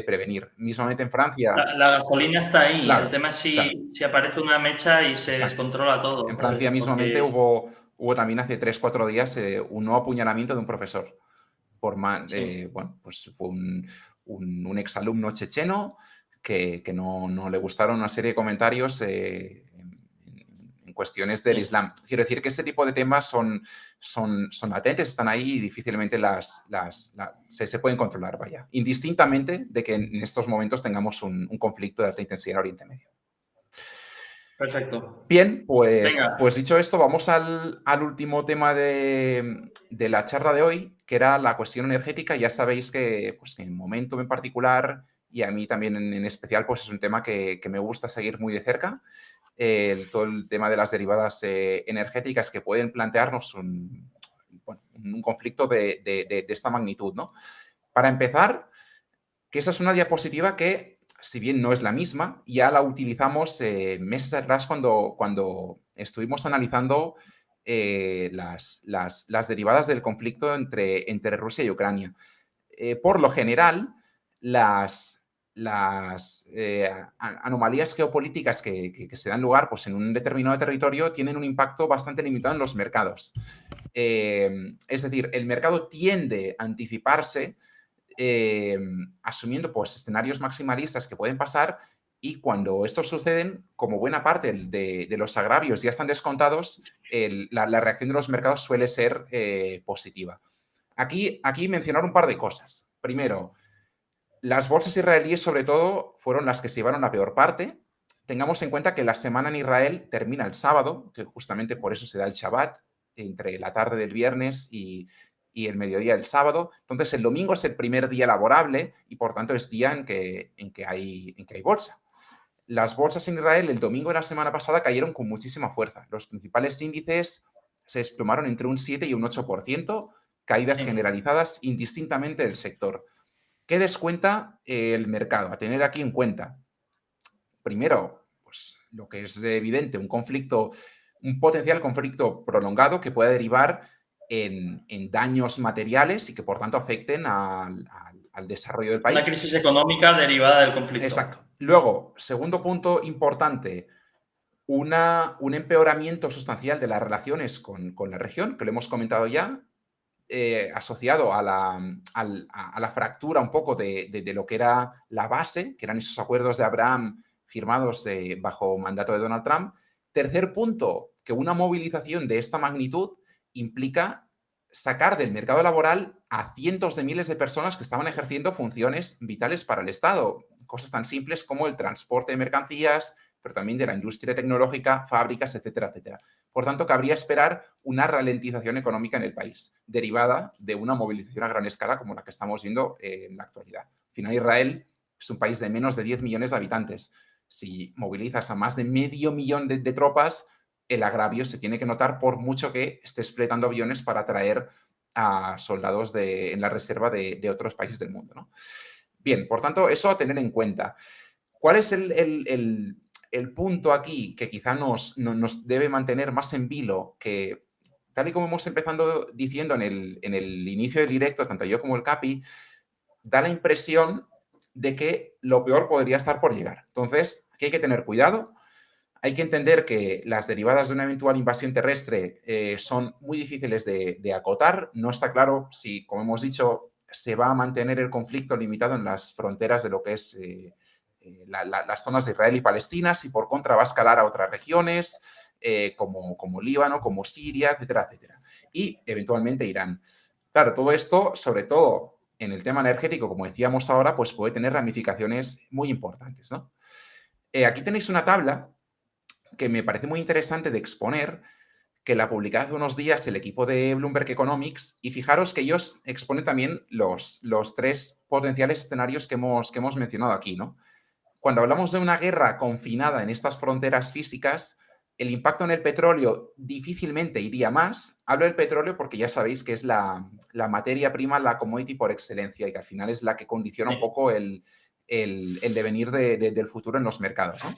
prevenir. Mismamente en Francia... La gasolina está ahí. Claro, el tema es claro. si aparece una mecha y se Exacto. descontrola todo. En Francia mismamente hubo también hace 3-4 días un nuevo apuñalamiento de un profesor. Bueno, pues fue un exalumno checheno que no le gustaron una serie de comentarios en cuestiones del Islam. Quiero decir que este tipo de temas son latentes, están ahí y difícilmente se pueden controlar, vaya. Indistintamente de que en estos momentos tengamos un conflicto de alta intensidad en Oriente Medio. Perfecto. Bien, pues dicho esto, vamos al último tema de la charla de hoy, que era la cuestión energética. Ya sabéis que pues, en Momentum en particular, y a mí también en especial, pues es un tema que me gusta seguir muy de cerca. Todo el tema de las derivadas energéticas que pueden plantearnos un conflicto de esta magnitud, ¿no? Para empezar, que esa es una diapositiva que, si bien no es la misma, ya la utilizamos meses atrás cuando estuvimos analizando las derivadas del conflicto entre Rusia y Ucrania. Por lo general, las anomalías geopolíticas que se dan lugar pues, en un determinado territorio tienen un impacto bastante limitado en los mercados. Es decir, el mercado tiende a anticiparse asumiendo pues, escenarios maximalistas que pueden pasar y cuando estos suceden, como buena parte de los agravios ya están descontados, la reacción de los mercados suele ser positiva. Aquí mencionar un par de cosas. Primero, las bolsas israelíes sobre todo fueron las que se llevaron la peor parte. Tengamos en cuenta que la semana en Israel termina el sábado, que justamente por eso se da el Shabbat, entre la tarde del viernes y el mediodía del sábado. Entonces, el domingo es el primer día laborable y, por tanto, es día en que hay bolsa. Las bolsas en Israel el domingo de la semana pasada cayeron con muchísima fuerza. Los principales índices se desplomaron entre un 7 y un 8%, caídas generalizadas indistintamente del sector. ¿Qué descuenta el mercado? A tener aquí en cuenta. Primero, pues lo que es evidente, un potencial conflicto prolongado que pueda derivar en daños materiales y que por tanto afecten al desarrollo del país. Una crisis económica derivada del conflicto. Exacto. Luego, segundo punto importante, un empeoramiento sustancial de las relaciones con la región, que lo hemos comentado ya, asociado a la fractura un poco de lo que era la base, que eran esos acuerdos de Abraham firmados bajo mandato de Donald Trump. Tercer punto, que una movilización de esta magnitud implica sacar del mercado laboral a cientos de miles de personas que estaban ejerciendo funciones vitales para el Estado. Cosas tan simples como el transporte de mercancías, pero también de la industria tecnológica, fábricas, etcétera, etcétera. Por tanto, cabría esperar una ralentización económica en el país, derivada de una movilización a gran escala como la que estamos viendo en la actualidad. Al final, Israel es un país de menos de 10 millones de habitantes. Si movilizas a más de medio millón de tropas, el agravio se tiene que notar por mucho que estés fletando aviones para traer a soldados en la reserva de otros países del mundo, ¿no? Bien, por tanto, eso a tener en cuenta. ¿Cuál es el punto aquí que quizá nos debe mantener más en vilo? Que, tal y como hemos empezado diciendo en el inicio del directo, tanto yo como el Capi, da la impresión de que lo peor podría estar por llegar. Entonces, aquí hay que tener cuidado. Hay que entender que las derivadas de una eventual invasión terrestre son muy difíciles de acotar. No está claro si, como hemos dicho, se va a mantener el conflicto limitado en las fronteras de lo que es las zonas de Israel y Palestina, si por contra va a escalar a otras regiones, como Líbano, como Siria, etcétera, etcétera. Y eventualmente Irán. Claro, todo esto, sobre todo en el tema energético, como decíamos ahora, pues puede tener ramificaciones muy importantes, ¿no? Aquí tenéis una tabla que me parece muy interesante de exponer, que la publicó hace unos días el equipo de Bloomberg Economics, y fijaros que ellos exponen también los 3 potenciales escenarios que hemos mencionado aquí, ¿no? Cuando hablamos de una guerra confinada en estas fronteras físicas, el impacto en el petróleo difícilmente iría más. Hablo del petróleo porque ya sabéis que es la materia prima, la commodity por excelencia, y que al final es la que condiciona un Sí. poco el devenir del futuro en los mercados, ¿no?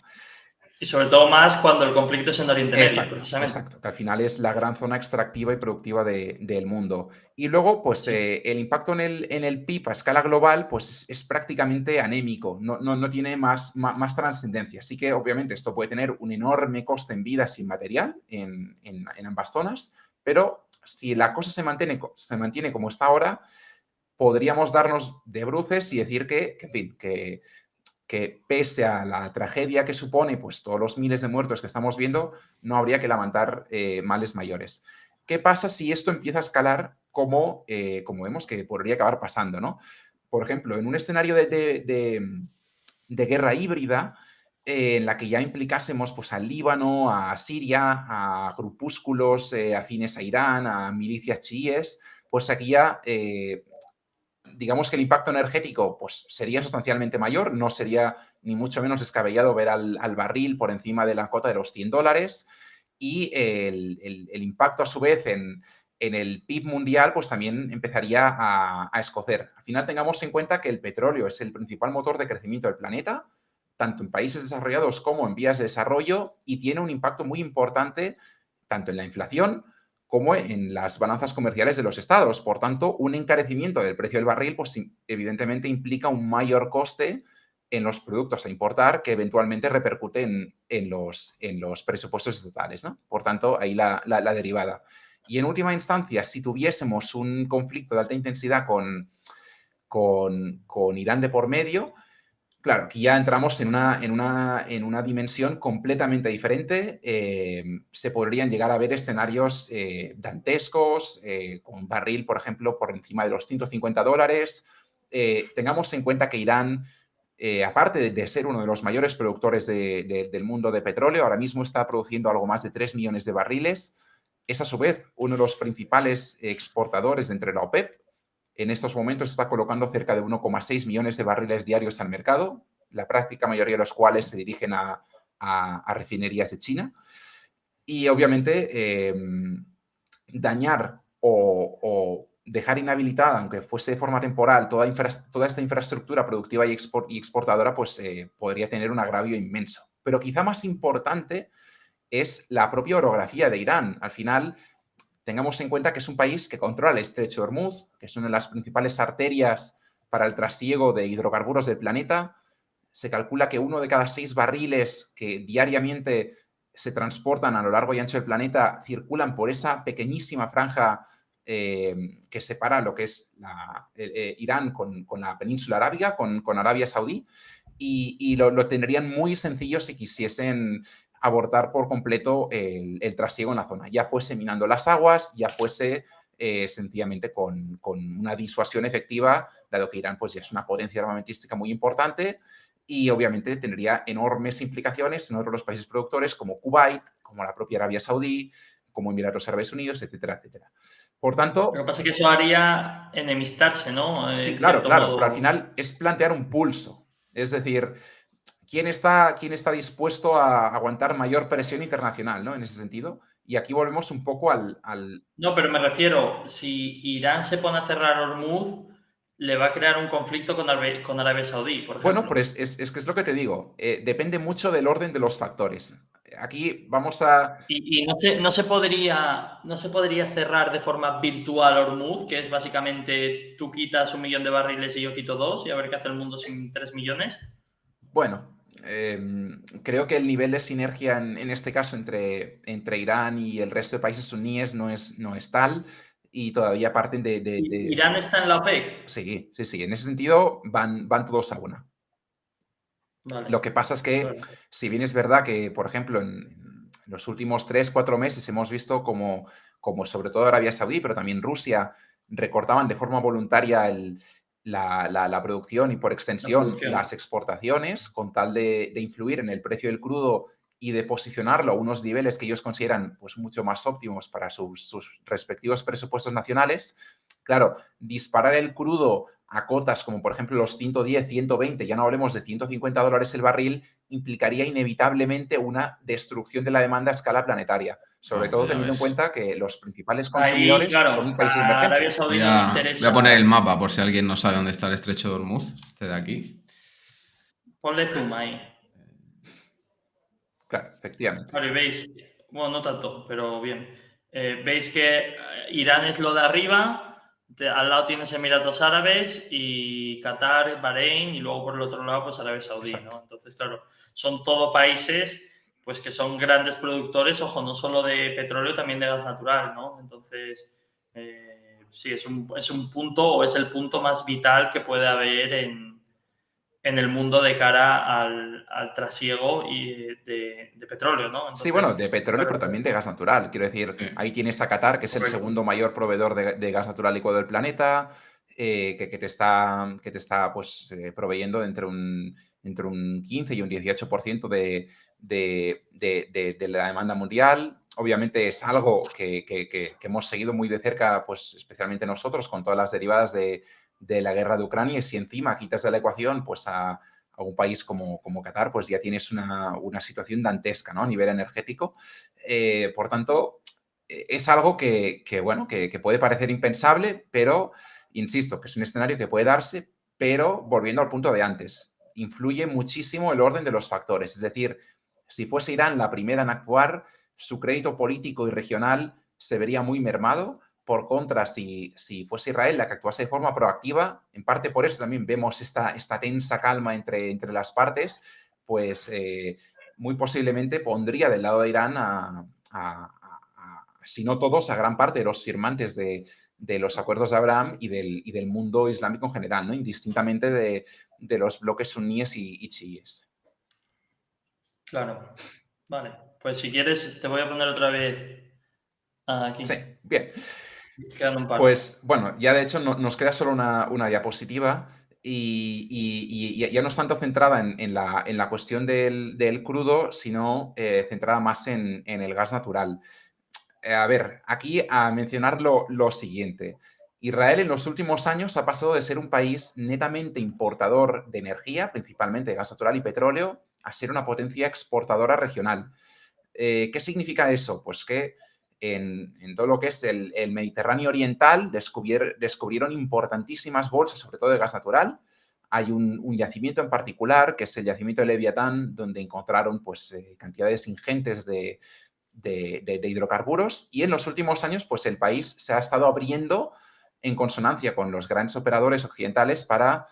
Y sobre todo más cuando el conflicto es en Oriente Medio, Exacto, precisamente. exacto, que al final es la gran zona extractiva y productiva del mundo. Y luego, pues Sí. el impacto en el PIB a escala global, pues es prácticamente anémico, no tiene más trascendencia. Así que, obviamente, esto puede tener un enorme coste en vidas y material en ambas zonas, pero si la cosa se mantiene como está ahora, podríamos darnos de bruces y decir en fin, que pese a la tragedia que supone, pues todos los miles de muertos que estamos viendo, no habría que lamentar males mayores. ¿Qué pasa si esto empieza a escalar como vemos que podría acabar pasando, ¿no? Por ejemplo, en un escenario de guerra híbrida, en la que ya implicásemos pues, al Líbano, a Siria, a grupúsculos afines a Irán, a milicias chiíes, pues aquí ya digamos que el impacto energético pues, sería sustancialmente mayor, no sería ni mucho menos descabellado ver al barril por encima de la cota de los $100, y el impacto a su vez en el PIB mundial pues también empezaría a escocer. Al final tengamos en cuenta que el petróleo es el principal motor de crecimiento del planeta, tanto en países desarrollados como en vías de desarrollo, y tiene un impacto muy importante tanto en la inflación como en las balanzas comerciales de los estados. Por tanto, un encarecimiento del precio del barril, pues evidentemente implica un mayor coste en los productos a importar, que eventualmente repercute en los presupuestos estatales, ¿no? Por tanto, ahí la derivada. Y en última instancia, si tuviésemos un conflicto de alta intensidad con Irán de por medio, claro, aquí ya entramos en una dimensión completamente diferente. Se podrían llegar a ver escenarios dantescos, con un barril, por ejemplo, por encima de los $150. Tengamos en cuenta que Irán, aparte de ser uno de los mayores productores del mundo de petróleo, ahora mismo está produciendo algo más de 3 millones de barriles. Es a su vez uno de los principales exportadores de entre la OPEP. En estos momentos está colocando cerca de 1,6 millones de barriles diarios al mercado, la práctica mayoría de los cuales se dirigen a refinerías de China. Y obviamente dañar o dejar inhabilitada, aunque fuese de forma temporal, toda esta infraestructura productiva y exportadora, pues podría tener un agravio inmenso. Pero quizá más importante es la propia orografía de Irán. Al final, tengamos en cuenta que es un país que controla el estrecho de Hormuz, que es una de las principales arterias para el trasiego de hidrocarburos del planeta. Se calcula que 1 de cada 6 barriles que diariamente se transportan a lo largo y ancho del planeta circulan por esa pequeñísima franja que separa lo que es Irán con la península arábiga, con Arabia Saudí, y lo tendrían muy sencillo si quisiesen abortar por completo el trasiego en la zona, ya fuese minando las aguas, ya fuese sencillamente con una disuasión efectiva, dado que Irán pues, ya es una potencia armamentística muy importante, y obviamente tendría enormes implicaciones en otros los países productores como Kuwait, como la propia Arabia Saudí, como Emiratos Árabes Unidos, etcétera, etcétera. Por tanto... Lo que pasa es que eso haría enemistarse, ¿no? Sí, En claro, cierto claro, pero al modo. final es plantear un pulso. Es decir, ¿quién está dispuesto a aguantar mayor presión internacional, ¿no? En ese sentido. Y aquí volvemos un poco al... No, pero me refiero, si Irán se pone a cerrar Hormuz, le va a crear un conflicto con Arabia Saudí, por Bueno, ejemplo. pues es que es lo que te digo. Depende mucho del orden de los factores. Aquí vamos a... Y no se podría cerrar de forma virtual Hormuz, que es básicamente tú quitas 1 millón de barriles y yo quito 2, y a ver qué hace el mundo sin 3 millones. Bueno, creo que el nivel de sinergia en este caso entre Irán y el resto de países suníes no es tal, y todavía parten de... Irán está en la OPEC. Sí, sí, sí. En ese sentido van todos a una. Vale. Lo que pasa es que, Vale. si bien es verdad que, por ejemplo, en los últimos 3-4 meses hemos visto como sobre todo Arabia Saudí, pero también Rusia, recortaban de forma voluntaria la producción y por extensión producción. las exportaciones con tal de influir en el precio del crudo y de posicionarlo a unos niveles que ellos consideran pues, mucho más óptimos para sus respectivos presupuestos nacionales. Claro, disparar el crudo a cotas como por ejemplo los 110, 120, ya no hablemos de $150 el barril, implicaría inevitablemente una destrucción de la demanda a escala planetaria. Sobre todo Ya teniendo en ves. cuenta que los principales Ahí, consumidores claro, son países a Arabia emergentes. Saudí Voy no le a interesa. poner el mapa por si alguien no sabe dónde está el estrecho de Hormuz, este de aquí. Ponle zoom ahí. Claro, efectivamente. Claro, y veis, bueno, no tanto, pero bien. Veis que Irán es lo de arriba, al lado tienes Emiratos Árabes y Qatar, Bahrein y luego por el otro lado pues Arabia Saudí, Exacto. ¿no? Entonces, claro, son todo países pues que son grandes productores, ojo, no solo de petróleo, también de gas natural, ¿no? Entonces, sí, es un punto o es el punto más vital que puede haber en el mundo de cara al trasiego de petróleo, ¿no? Sí, bueno, Entonces, de petróleo, pero claro, también de gas natural. Quiero decir, Sí. ahí tienes a Qatar, que es el correcto. segundo mayor proveedor de gas natural licuado del planeta, que te está pues, proveyendo entre un 15 y un 18% de la demanda mundial. Obviamente es algo que hemos seguido muy de cerca, pues especialmente nosotros, con todas las derivadas de la guerra de Ucrania. Y si encima quitas de la ecuación pues a un país como Qatar, pues ya tienes una situación dantesca, ¿no? A nivel energético. Por tanto, es algo bueno, que puede parecer impensable, pero insisto, que es un escenario que puede darse, pero volviendo al punto de antes, influye muchísimo el orden de los factores. Es decir, si fuese Irán la primera en actuar, su crédito político y regional se vería muy mermado. Por contra, si fuese Israel la que actuase de forma proactiva, en parte por eso también vemos esta tensa calma entre las partes, pues muy posiblemente pondría del lado de Irán si no todos, a gran parte de los firmantes de los acuerdos de Abraham y del mundo islámico en general, ¿no? Indistintamente de los bloques suníes y chiíes. Claro. Vale. Pues si quieres, te voy a poner otra vez aquí. Sí, bien. Quedan un par. Pues bueno, ya de hecho nos queda solo una diapositiva y ya no es tanto centrada en la cuestión del crudo, sino centrada más en el gas natural. A ver, aquí a mencionar lo siguiente. Israel en los últimos años ha pasado de ser un país netamente importador de energía, principalmente de gas natural y petróleo, a ser una potencia exportadora regional. ¿Qué significa eso? Pues que en todo lo que es el Mediterráneo oriental descubrieron importantísimas bolsas, sobre todo de gas natural. Hay un yacimiento en particular, que es el yacimiento de Leviatán, donde encontraron pues, cantidades ingentes de hidrocarburos, y en los últimos años pues el país se ha estado abriendo en consonancia con los grandes operadores occidentales para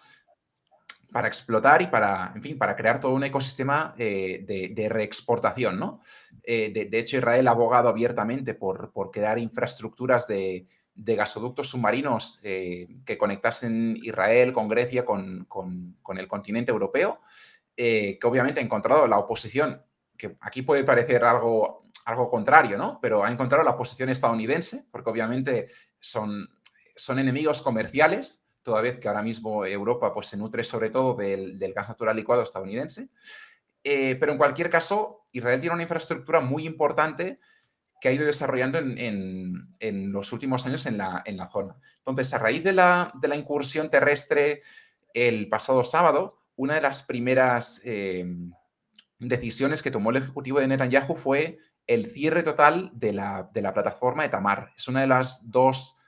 explotar y en fin, para crear todo un ecosistema de reexportación, ¿no? De hecho, Israel ha abogado abiertamente por crear infraestructuras de gasoductos submarinos que conectasen Israel con Grecia, con el continente europeo, que obviamente ha encontrado la oposición, que aquí puede parecer algo contrario, ¿no? Pero ha encontrado la oposición estadounidense, porque obviamente son enemigos comerciales, toda vez que ahora mismo Europa pues, se nutre sobre todo del gas natural licuado estadounidense. Pero en cualquier caso, Israel tiene una infraestructura muy importante que ha ido desarrollando en los últimos años en la zona. Entonces, a raíz de la incursión terrestre el pasado sábado, una de las primeras decisiones que tomó el ejecutivo de Netanyahu fue el cierre total de la plataforma de Tamar. Es una de las dos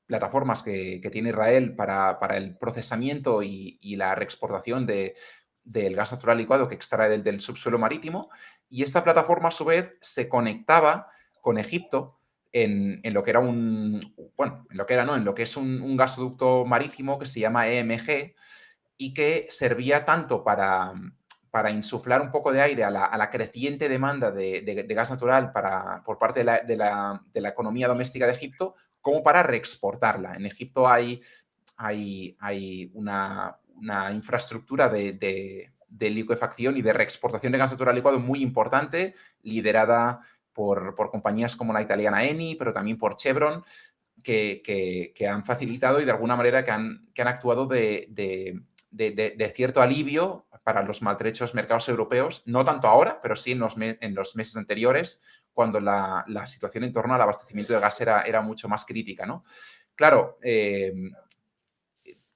plataformas que tiene Israel para el procesamiento y la reexportación del gas natural licuado que extrae del subsuelo marítimo. Y esta plataforma, a su vez, se conectaba con Egipto en lo que era en lo que es un gasoducto marítimo que se llama EMG y que servía tanto para insuflar un poco de aire a la creciente demanda de gas natural por parte de la economía doméstica de Egipto, como para reexportarla. En Egipto hay una infraestructura de liquefacción y de reexportación de gas natural licuado muy importante, liderada por compañías como la italiana Eni, pero también por Chevron. que han facilitado y de alguna manera que han actuado de cierto alivio para los maltrechos mercados europeos, no tanto ahora, pero sí en los meses anteriores, cuando la situación en torno al abastecimiento de gas era mucho más crítica, ¿no? Claro,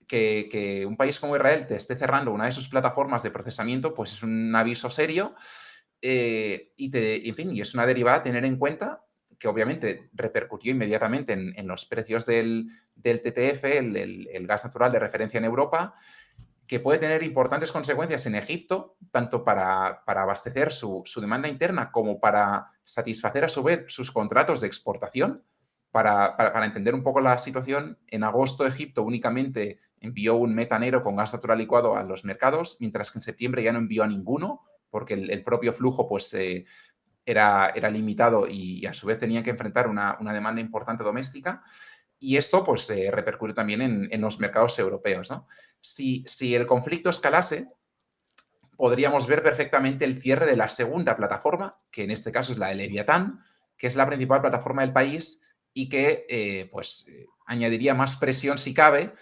que un país como Israel te esté cerrando una de sus plataformas de procesamiento, pues es un aviso serio en fin, y es una derivada a tener en cuenta que obviamente repercutió inmediatamente en los precios del TTF, el gas natural de referencia en Europa, que puede tener importantes consecuencias en Egipto, tanto para abastecer su demanda interna como para satisfacer a su vez sus contratos de exportación. Para entender un poco la situación, en agosto Egipto únicamente envió un metanero con gas natural licuado a los mercados, mientras que en septiembre ya no envió a ninguno, porque el propio flujo pues, era limitado y a su vez tenía que enfrentar una demanda importante doméstica. Y esto pues, repercute también en los mercados europeos, ¿no? Si el conflicto escalase, podríamos ver perfectamente el cierre de la segunda plataforma, que en este caso es la de Leviatán, que es la principal plataforma del país y que añadiría más presión si cabe,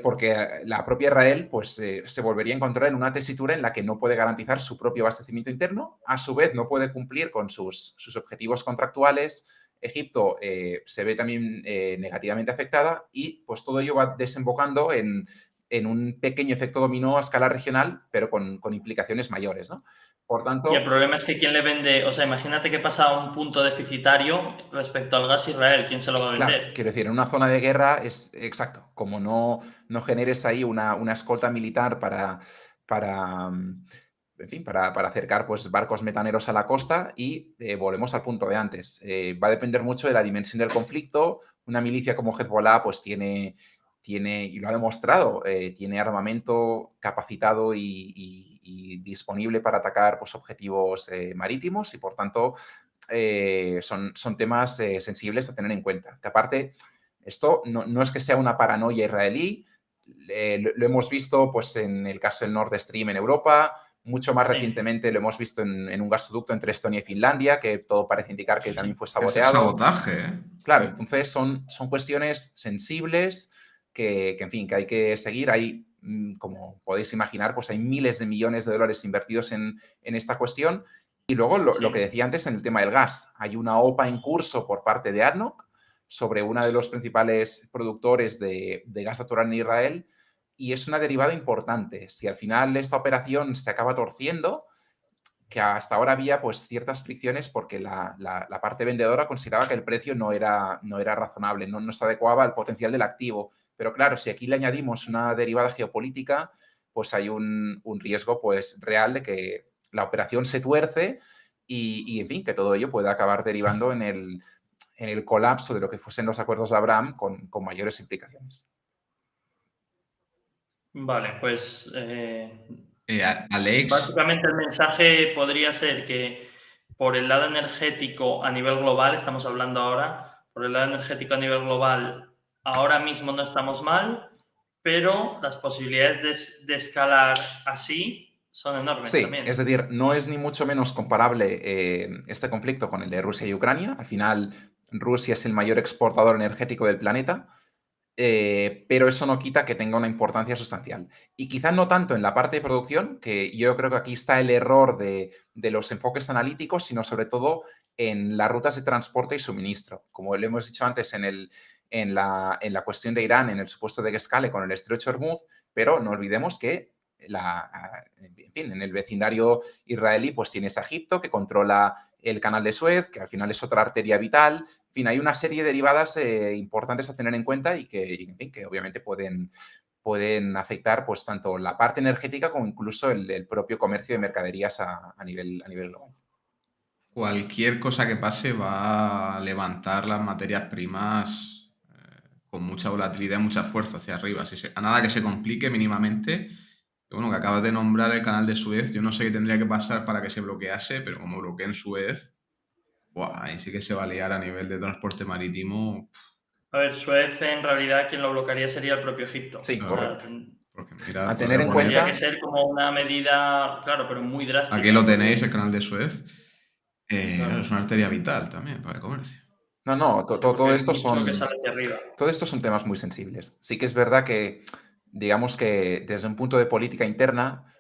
porque la propia Israel pues, se volvería a encontrar en una tesitura en la que no puede garantizar su propio abastecimiento interno, a su vez no puede cumplir con sus objetivos contractuales. Egipto se ve también negativamente afectada y pues todo ello va desembocando en un pequeño efecto dominó a escala regional, pero con implicaciones mayores, ¿no? Por tanto... Y el problema es que quién le vende, o sea, imagínate que pasa a un punto deficitario respecto al gas Israel, ¿quién se lo va a Claro, vender? quiero decir, en una zona de guerra es exacto, como no generes ahí una escolta militar en fin, para acercar pues, barcos metaneros a la costa y volvemos al punto de antes. Va a depender mucho de la dimensión del conflicto. Una milicia como Hezbollah pues tiene y lo ha demostrado, tiene armamento capacitado y disponible para atacar pues, objetivos marítimos y por tanto son temas sensibles a tener en cuenta. Que aparte, esto no es que sea una paranoia israelí, lo hemos visto pues, en el caso del Nord Stream en Europa, mucho más recientemente lo hemos visto en un gasoducto entre Estonia y Finlandia, que todo parece indicar que también fue saboteado. Es sabotaje, ¿eh? Claro, entonces son cuestiones sensibles en fin, que hay que seguir. Hay, como podéis imaginar, pues hay miles de millones de dólares invertidos en esta cuestión. Y luego lo que decía antes en el tema del gas. Hay una OPA en curso por parte de ADNOC sobre uno de los principales productores de gas natural en Israel y es una derivada importante. Si al final esta operación se acaba torciendo, que hasta ahora había pues ciertas fricciones porque la parte vendedora consideraba que el precio no era razonable, no se adecuaba al potencial del activo. Pero claro, si aquí le añadimos una derivada geopolítica, pues hay un riesgo pues real de que la operación se tuerce y en fin, que todo ello pueda acabar derivando en el colapso de lo que fuesen los acuerdos de Abraham con mayores implicaciones. Vale, pues Alex, básicamente el mensaje podría ser que por el lado energético a nivel global, estamos hablando ahora, por el lado energético a nivel global, ahora mismo no estamos mal, pero las posibilidades de escalar así son enormes Sí, también. es decir, no es ni mucho menos comparable este conflicto con el de Rusia y Ucrania. Al final, Rusia es el mayor exportador energético del planeta, pero eso no quita que tenga una importancia sustancial. Y quizá no tanto en la parte de producción, que yo creo que aquí está el error de los enfoques analíticos, sino sobre todo en las rutas de transporte y suministro. Como le hemos dicho antes en la cuestión de Irán, en el supuesto de que escale con el estrecho de Hormuz, pero no olvidemos que en fin, en el vecindario israelí pues tienes a Egipto que controla el canal de Suez, que al final es otra arteria vital. En fin, hay una serie de derivadas importantes a tener en cuenta y en fin, que obviamente pueden afectar pues tanto la parte energética como incluso el propio comercio de mercaderías a nivel global. Cualquier cosa que pase va a levantar las materias primas con mucha volatilidad y mucha fuerza hacia arriba. A nada que se complique mínimamente. Bueno, que acabas de nombrar el canal de Suez, yo no sé qué tendría que pasar para que se bloquease, pero como bloqueen Suez, ahí sí que se va a liar a nivel de transporte marítimo. A ver, Suez en realidad quien lo bloquearía sería el propio Egipto. Sí, correcto. Porque mira, A tener en Tendría cuenta... que ser como una medida, claro, pero muy drástica. Aquí lo tenéis, el canal de Suez. Claro. Claro, es una arteria vital también para el comercio. No, Sí, porque todo hay esto mucho que son, sale hacia arriba. todo esto son temas muy sensibles. Sí que es verdad que, digamos que desde un punto de política interna,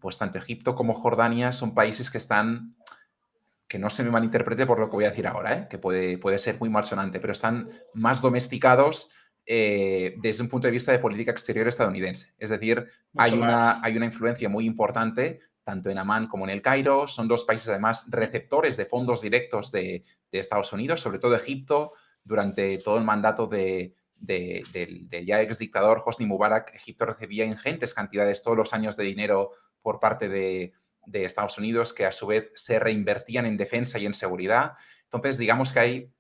pues tanto Egipto como Jordania son países que están, que no se me malinterprete por lo que voy a decir ahora, que puede ser muy malsonante, pero están más domesticados desde un punto de vista de política exterior estadounidense. Es decir, Mucho más. hay una influencia muy importante tanto en Amán como en el Cairo. Son dos países además receptores de fondos directos de Estados Unidos, sobre todo Egipto, durante todo el mandato del ya ex dictador Hosni Mubarak. Egipto recibía ingentes cantidades todos los años de dinero por parte de Estados Unidos, que a su vez se reinvertían en defensa y en seguridad. Entonces, digamos que hay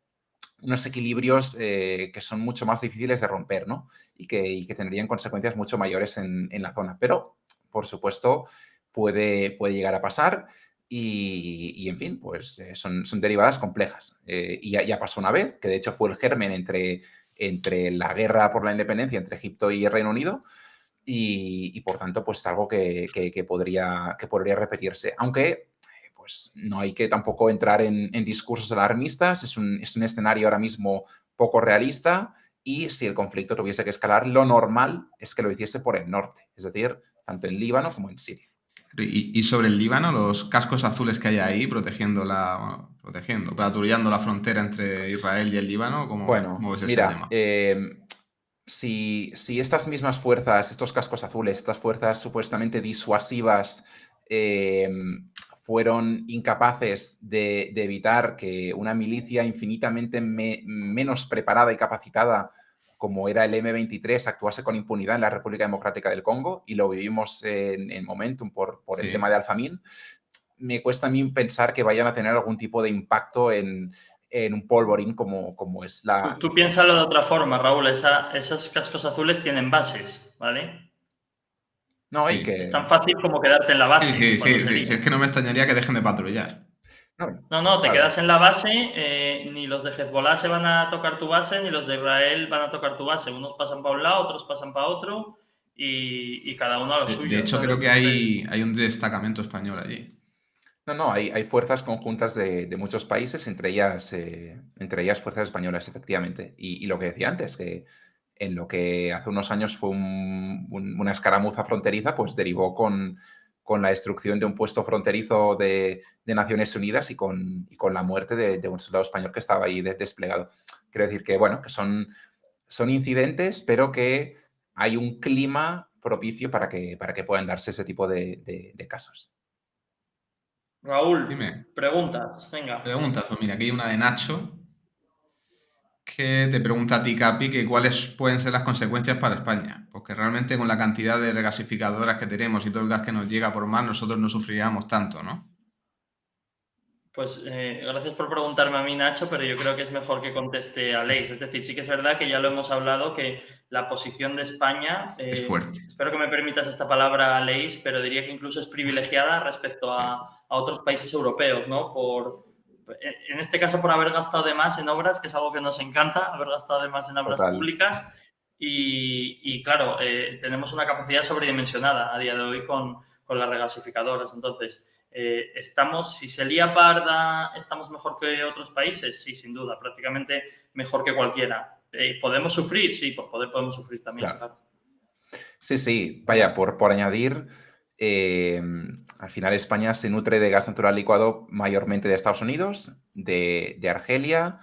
unos equilibrios que son mucho más difíciles de romper, ¿no? Y que tendrían consecuencias mucho mayores en la zona. Pero, por supuesto, puede llegar a pasar y en fin, pues son derivadas complejas. Y ya pasó una vez, que de hecho fue el germen entre la guerra por la independencia entre Egipto y el Reino Unido, y por tanto, pues es algo que podría repetirse. Aunque, pues no hay que tampoco entrar en discursos alarmistas, es un escenario ahora mismo poco realista, y si el conflicto tuviese que escalar, lo normal es que lo hiciese por el norte, es decir, tanto en Líbano como en Siria. Y sobre el Líbano, los cascos azules que hay ahí patrullando la frontera entre Israel y el Líbano, ¿cómo Bueno, ves ese mira, tema? si estas mismas fuerzas, estos cascos azules, estas fuerzas supuestamente disuasivas, eh, fueron incapaces de evitar que una milicia infinitamente menos preparada y capacitada como era el M23 actuase con impunidad en la República Democrática del Congo, y lo vivimos en Momentum por el tema Sí. de Alfamín, me cuesta a mí pensar que vayan a tener algún tipo de impacto en un polvorín como es la... Tú piénsalo de otra forma, Raúl. Esos cascos azules tienen bases, ¿vale? No, y Sí. Es que... tan fácil como quedarte en la Sí, base sí, cuando sí, se sí. Si lía. es que no me extrañaría que dejen de patrullar. No, No, te claro. quedas en la base, ni los de Hezbollah se van a tocar tu base, ni los de Israel van a tocar tu base. Unos pasan para un lado, otros pasan para otro, y cada uno a lo De suyo, hecho, creo ¿sabes? que Entonces, hay un destacamento español allí. No, hay fuerzas conjuntas de muchos países, entre ellas fuerzas españolas, efectivamente. Y lo que decía antes, que en lo que hace unos años fue una escaramuza fronteriza, pues derivó con la destrucción de un puesto fronterizo de Naciones Unidas y con la muerte de un soldado español que estaba ahí desplegado. Quiero decir que, bueno, que son incidentes, pero que hay un clima propicio para que puedan darse ese tipo de casos. Raúl, Dime, preguntas, venga. preguntas. Pues mira, aquí hay una de Nacho que te pregunta a ti, Capi, que cuáles pueden ser las consecuencias para España. Porque realmente con la cantidad de regasificadoras que tenemos y todo el gas que nos llega por mar, nosotros no sufriríamos tanto, ¿no? Pues gracias por preguntarme a mí, Nacho, pero yo creo que es mejor que conteste a Leis. Es decir, sí que es verdad que ya lo hemos hablado, que la posición de España, Es fuerte. espero que me permitas esta palabra, Leis, pero diría que incluso es privilegiada respecto Sí. a otros países europeos, ¿no? En este caso, por haber gastado de más en obras, que es algo que nos encanta, haber gastado de más en obras Total. públicas. Y claro, tenemos una capacidad sobredimensionada a día de hoy con las regasificadoras. Entonces, si se lía parda, ¿estamos mejor que otros países? Sí, sin duda, prácticamente mejor que cualquiera. ¿Podemos sufrir? Sí, por poder podemos sufrir también, Claro. claro. Sí, vaya, por añadir, al final España se nutre de gas natural licuado mayormente de Estados Unidos, de Argelia,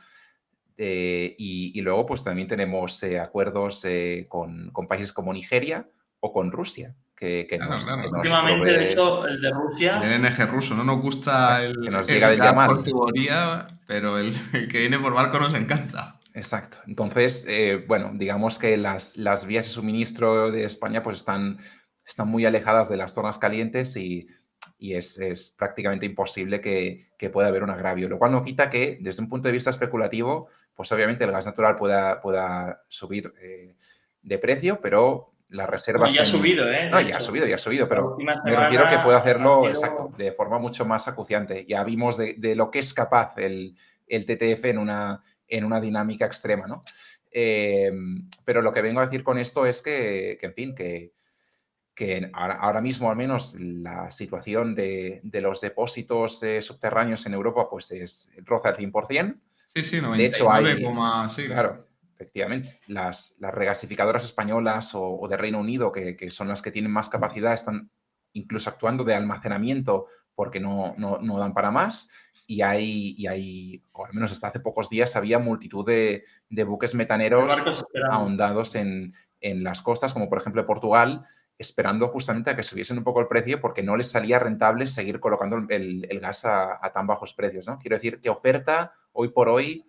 y luego pues también tenemos acuerdos con países como Nigeria o con Rusia, que Claro, nos, que claro. nos Últimamente, de provee, hecho, el de El Rusia, LNG ruso. No nos gusta exacto, que nos llega el del gas por Yamal. tubería, pero el que viene por barco nos encanta. Exacto. Entonces, bueno, digamos que las vías de suministro de España pues están muy alejadas de las zonas calientes, y es prácticamente imposible que pueda haber un agravio. Lo cual no quita que, desde un punto de vista especulativo, pues obviamente el gas natural pueda subir de precio, pero las bueno, reservas ya ha en... subido, No, de ya hecho. ha subido, La pero última me refiero que semana puede ha hacerlo, exacto, sido... de forma mucho más acuciante. Ya vimos de lo que es capaz el TTF en una dinámica extrema, ¿no? Pero lo que vengo a decir con esto es en fin, que ahora mismo al menos la situación de los depósitos subterráneos en Europa pues roza el 100%. Sí, sí, De hecho, 99, hay, sí. claro, efectivamente, las regasificadoras españolas o de Reino Unido, que son las que tienen más capacidad, están incluso actuando de almacenamiento porque no dan para más. Y hay, o al menos hasta hace pocos días, había multitud de buques De metaneros barcos esperando. ahondados en las costas, como por ejemplo Portugal, esperando justamente a que subiesen un poco el precio porque no les salía rentable seguir colocando el gas a tan bajos precios, ¿no? Quiero decir que oferta hoy por hoy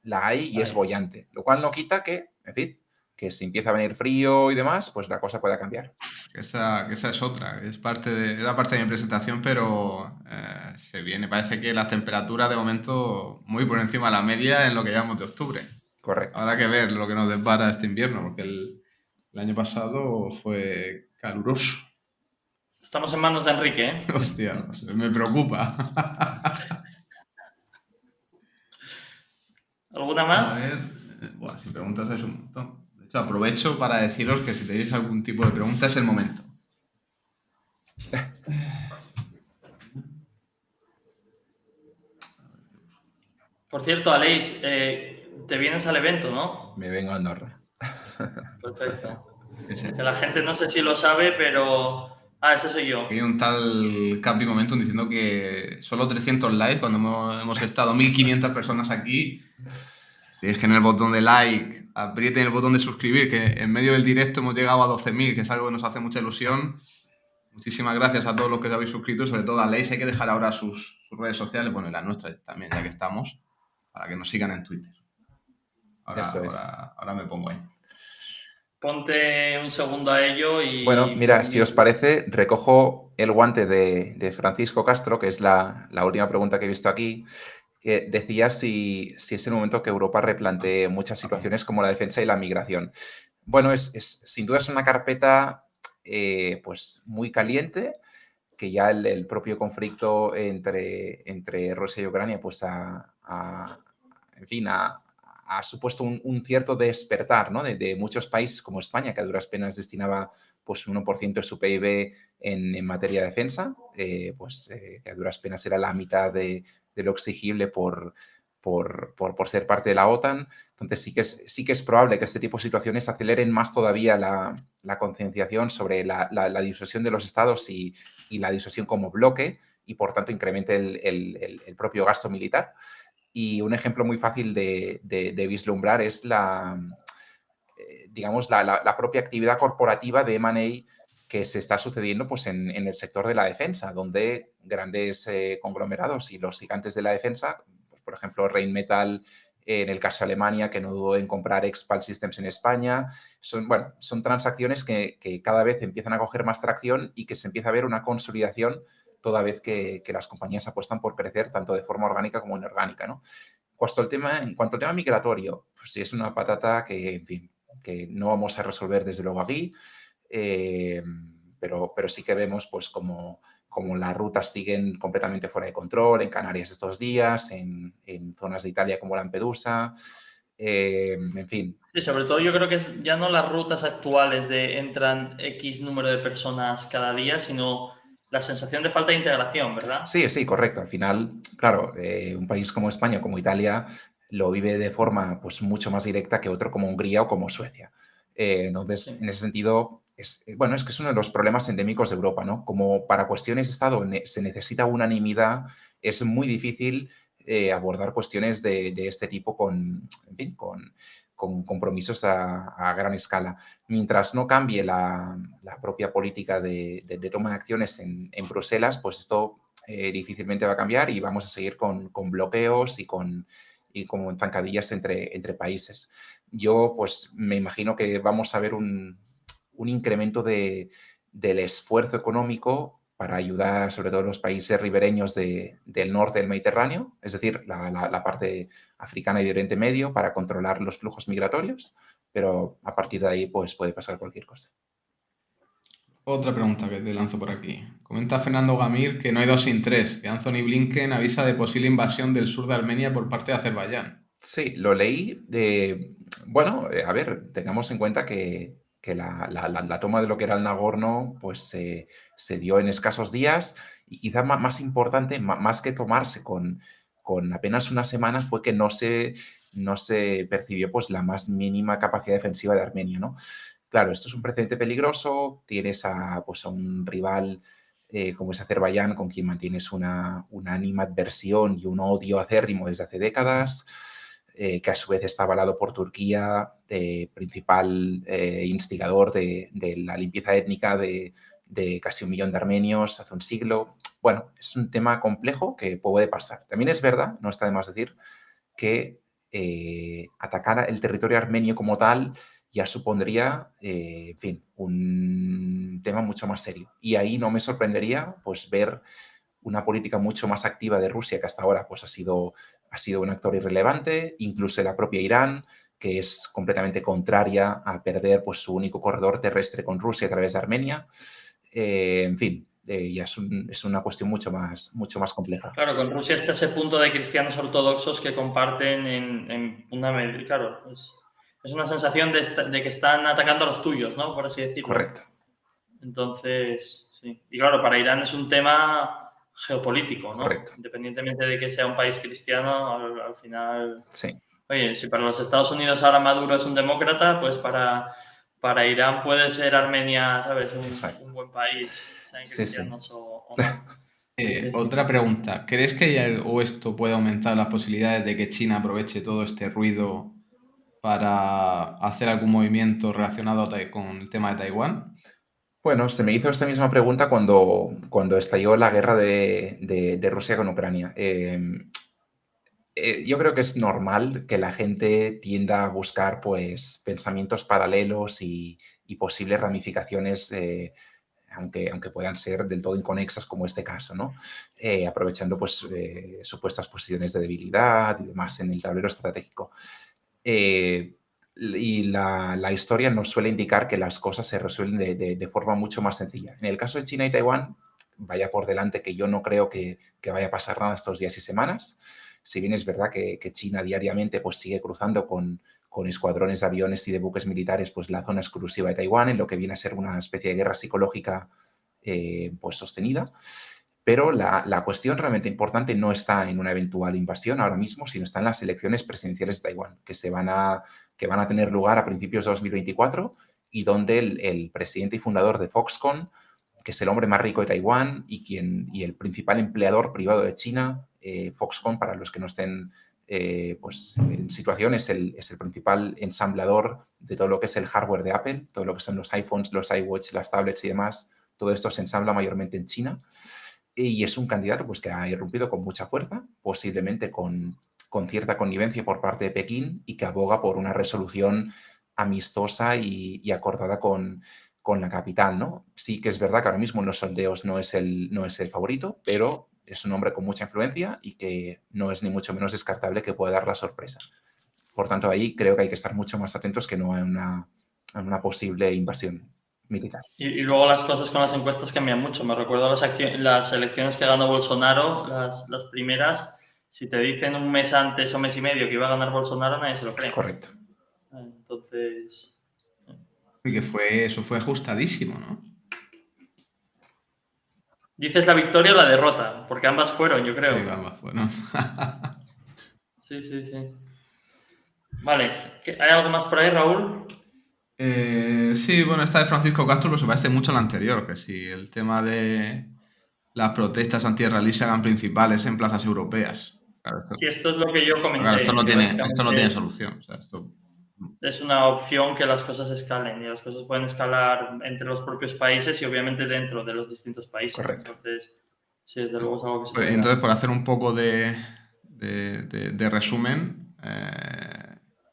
la hay y es Ahí. boyante, lo cual no quita que, en fin, que si empieza a venir frío y demás, pues la cosa pueda cambiar. Que esa es otra, es era parte de mi presentación, pero se viene. Parece que las temperaturas de momento muy por encima de la media en lo que llevamos de octubre. Correcto. Habrá que ver lo que nos depara este invierno, porque el año pasado fue caluroso. Estamos en manos de Enrique, ¿eh? Hostia, me preocupa. ¿Alguna A más? ver, buah, si preguntas es un montón. De hecho, aprovecho para deciros que si tenéis algún tipo de pregunta es el momento. Por cierto, Aleix, te vienes al evento, ¿no? Me vengo a Andorra. Perfecto. Ese. Que la gente no sé si lo sabe, pero... Ah, ese soy yo. Hay un tal Capi Momentum diciendo que solo 300 likes cuando hemos estado 1500 personas aquí. Dejen el botón de like, aprieten el botón de suscribir, que en medio del directo hemos llegado a 12.000, que es algo que nos hace mucha ilusión. Muchísimas gracias a todos los que os habéis suscrito, sobre todo a Leis. Hay que dejar ahora sus redes sociales, bueno, y las nuestras también, ya que estamos, para que nos sigan en Twitter. Eso es. Ahora me pongo ahí. Ponte un segundo a ello y... Bueno, mira, si os parece, recojo el guante de Francisco Castro, que es la última pregunta que he visto aquí, que decía si es el momento que Europa replantee muchas situaciones como la defensa y la migración. Bueno, sin duda es una carpeta pues muy caliente, que ya el propio conflicto entre Rusia y Ucrania pues en fin, ha supuesto un cierto despertar, ¿no? de muchos países como España, que a duras penas destinaba pues un 1% de su PIB en materia de defensa, que a duras penas era la mitad de lo exigible por ser parte de la OTAN. Entonces sí que es probable que este tipo de situaciones aceleren más todavía la concienciación sobre la disuasión de los estados y la disuasión como bloque y por tanto incremente el propio gasto militar. Y un ejemplo muy fácil de vislumbrar es digamos, la propia actividad corporativa de M&A que se está sucediendo pues, en el sector de la defensa, donde grandes conglomerados y los gigantes de la defensa, pues, por ejemplo, Rheinmetall en el caso de Alemania, que no dudó en comprar Expal Systems en España, son transacciones que cada vez empiezan a coger más tracción y que se empieza a ver una consolidación toda vez que las compañías apuestan por crecer tanto de forma orgánica como inorgánica, ¿no? En cuanto al tema migratorio, pues sí es una patata que, en fin, que no vamos a resolver desde luego aquí, pero sí que vemos pues como las rutas siguen completamente fuera de control, en Canarias estos días, en zonas de Italia como Lampedusa, en fin. Sí, sobre todo yo creo que ya no las rutas actuales de entran X número de personas cada día, sino la sensación de falta de integración, ¿verdad? Sí, sí, correcto. Al final, claro, un país como España, como Italia, lo vive de forma pues, mucho más directa que otro como Hungría o como Suecia. Entonces, Sí. en ese sentido, es que es uno de los problemas endémicos de Europa, ¿no? Como para cuestiones de Estado se necesita unanimidad, es muy difícil abordar cuestiones de este tipo con compromisos a gran escala. Mientras no cambie la propia política de toma de acciones en Bruselas, pues esto difícilmente va a cambiar y vamos a seguir con bloqueos y como zancadillas entre países. Yo pues me imagino que vamos a ver un incremento del esfuerzo económico para ayudar sobre todo a los países ribereños del norte del Mediterráneo, es decir, la parte africana y de Oriente Medio, para controlar los flujos migratorios, pero a partir de ahí pues puede pasar cualquier cosa. Otra pregunta que te lanzo por aquí. Comenta Fernando Gamir que no hay dos sin tres, que Anthony Blinken avisa de posible invasión del sur de Armenia por parte de Azerbaiyán. Sí, lo leí. A ver, tengamos en cuenta que la toma de lo que era el Nagorno pues se dio en escasos días y quizá más importante, más que tomarse con con apenas una semana fue que no se percibió pues, la más mínima capacidad defensiva de Armenia, ¿no? Claro, esto es un precedente peligroso, tienes pues, a un rival como es Azerbaiyán, con quien mantienes una animadversión y un odio acérrimo desde hace décadas, que a su vez está avalado por Turquía, principal instigador de la limpieza étnica de casi 1 millón de armenios hace un siglo. Bueno, es un tema complejo que puede pasar. También es verdad, no está de más decir, que atacar el territorio armenio como tal ya supondría, en fin, un tema mucho más serio. Y ahí no me sorprendería pues, ver una política mucho más activa de Rusia, que hasta ahora pues, ha sido un actor irrelevante, incluso la propia Irán, que es completamente contraria a perder pues, su único corredor terrestre con Rusia a través de Armenia. En fin, ya es una cuestión mucho más compleja. Claro, con Rusia está ese punto de cristianos ortodoxos que comparten en una medida. Claro, es una sensación de que están atacando a los tuyos, ¿no? Por así decirlo. Correcto. Entonces, sí. Y claro, para Irán es un tema geopolítico, ¿no? Correcto. Independientemente de que sea un país cristiano, al final... Sí. Oye, si para los Estados Unidos ahora Maduro es un demócrata, pues para Irán puede ser Armenia, ¿sabes? Un buen país, sean cristianos o no. Otra pregunta. ¿Crees que esto puede aumentar las posibilidades de que China aproveche todo este ruido para hacer algún movimiento relacionado con el tema de Taiwán? Bueno, se me hizo esta misma pregunta cuando estalló la guerra de Rusia con Ucrania. Yo creo que es normal que la gente tienda a buscar pues, pensamientos paralelos y posibles ramificaciones, aunque puedan ser del todo inconexas, como este caso, ¿no? Aprovechando pues, supuestas posiciones de debilidad y demás en el tablero estratégico. Y la historia nos suele indicar que las cosas se resuelven de forma mucho más sencilla. En el caso de China y Taiwán, vaya por delante que yo no creo que vaya a pasar nada estos días y semanas. Si bien es verdad que China diariamente pues, sigue cruzando con escuadrones de aviones y de buques militares pues, la zona exclusiva de Taiwán, en lo que viene a ser una especie de guerra psicológica pues, sostenida. Pero la cuestión realmente importante no está en una eventual invasión ahora mismo, sino está en las elecciones presidenciales de Taiwán, que van a tener lugar a principios de 2024 y donde el presidente y fundador de Foxconn, que es el hombre más rico de Taiwán y el principal empleador privado de China, Foxconn, para los que no estén pues, en situación, es el principal ensamblador de todo lo que es el hardware de Apple, todo lo que son los iPhones, los iWatch, las tablets y demás. Todo esto se ensambla mayormente en China. Y es un candidato pues, que ha irrumpido con mucha fuerza, posiblemente con cierta connivencia por parte de Pekín y que aboga por una resolución amistosa y acordada con la capital, ¿no? Sí que es verdad que ahora mismo en los sondeos no es el favorito, pero es un hombre con mucha influencia y que no es ni mucho menos descartable que pueda dar la sorpresa. Por tanto, ahí creo que hay que estar mucho más atentos que no a una posible invasión militar. Y luego las cosas con las encuestas cambian mucho. Me recuerdo las elecciones que ganó Bolsonaro, las primeras. Si te dicen un mes antes o mes y medio que iba a ganar Bolsonaro, nadie se lo cree. Correcto. Entonces... Y que eso fue ajustadísimo, ¿no? ¿Dices la victoria o la derrota? Porque ambas fueron, yo creo. Sí, ambas fueron. Sí. Vale. ¿Hay algo más por ahí, Raúl? Sí, bueno, esta de Francisco Castro pues se parece mucho a la anterior, que si el tema de las protestas anti-israelíes se hagan principales en plazas europeas. Claro, Sí, esto es lo que yo comenté. Claro, esto no tiene solución. O sea, es una opción que las cosas escalen y las cosas pueden escalar entre los propios países y obviamente dentro de los distintos países. Correcto. Entonces, sí, desde luego es algo que se puede Entonces, por hacer un poco de resumen,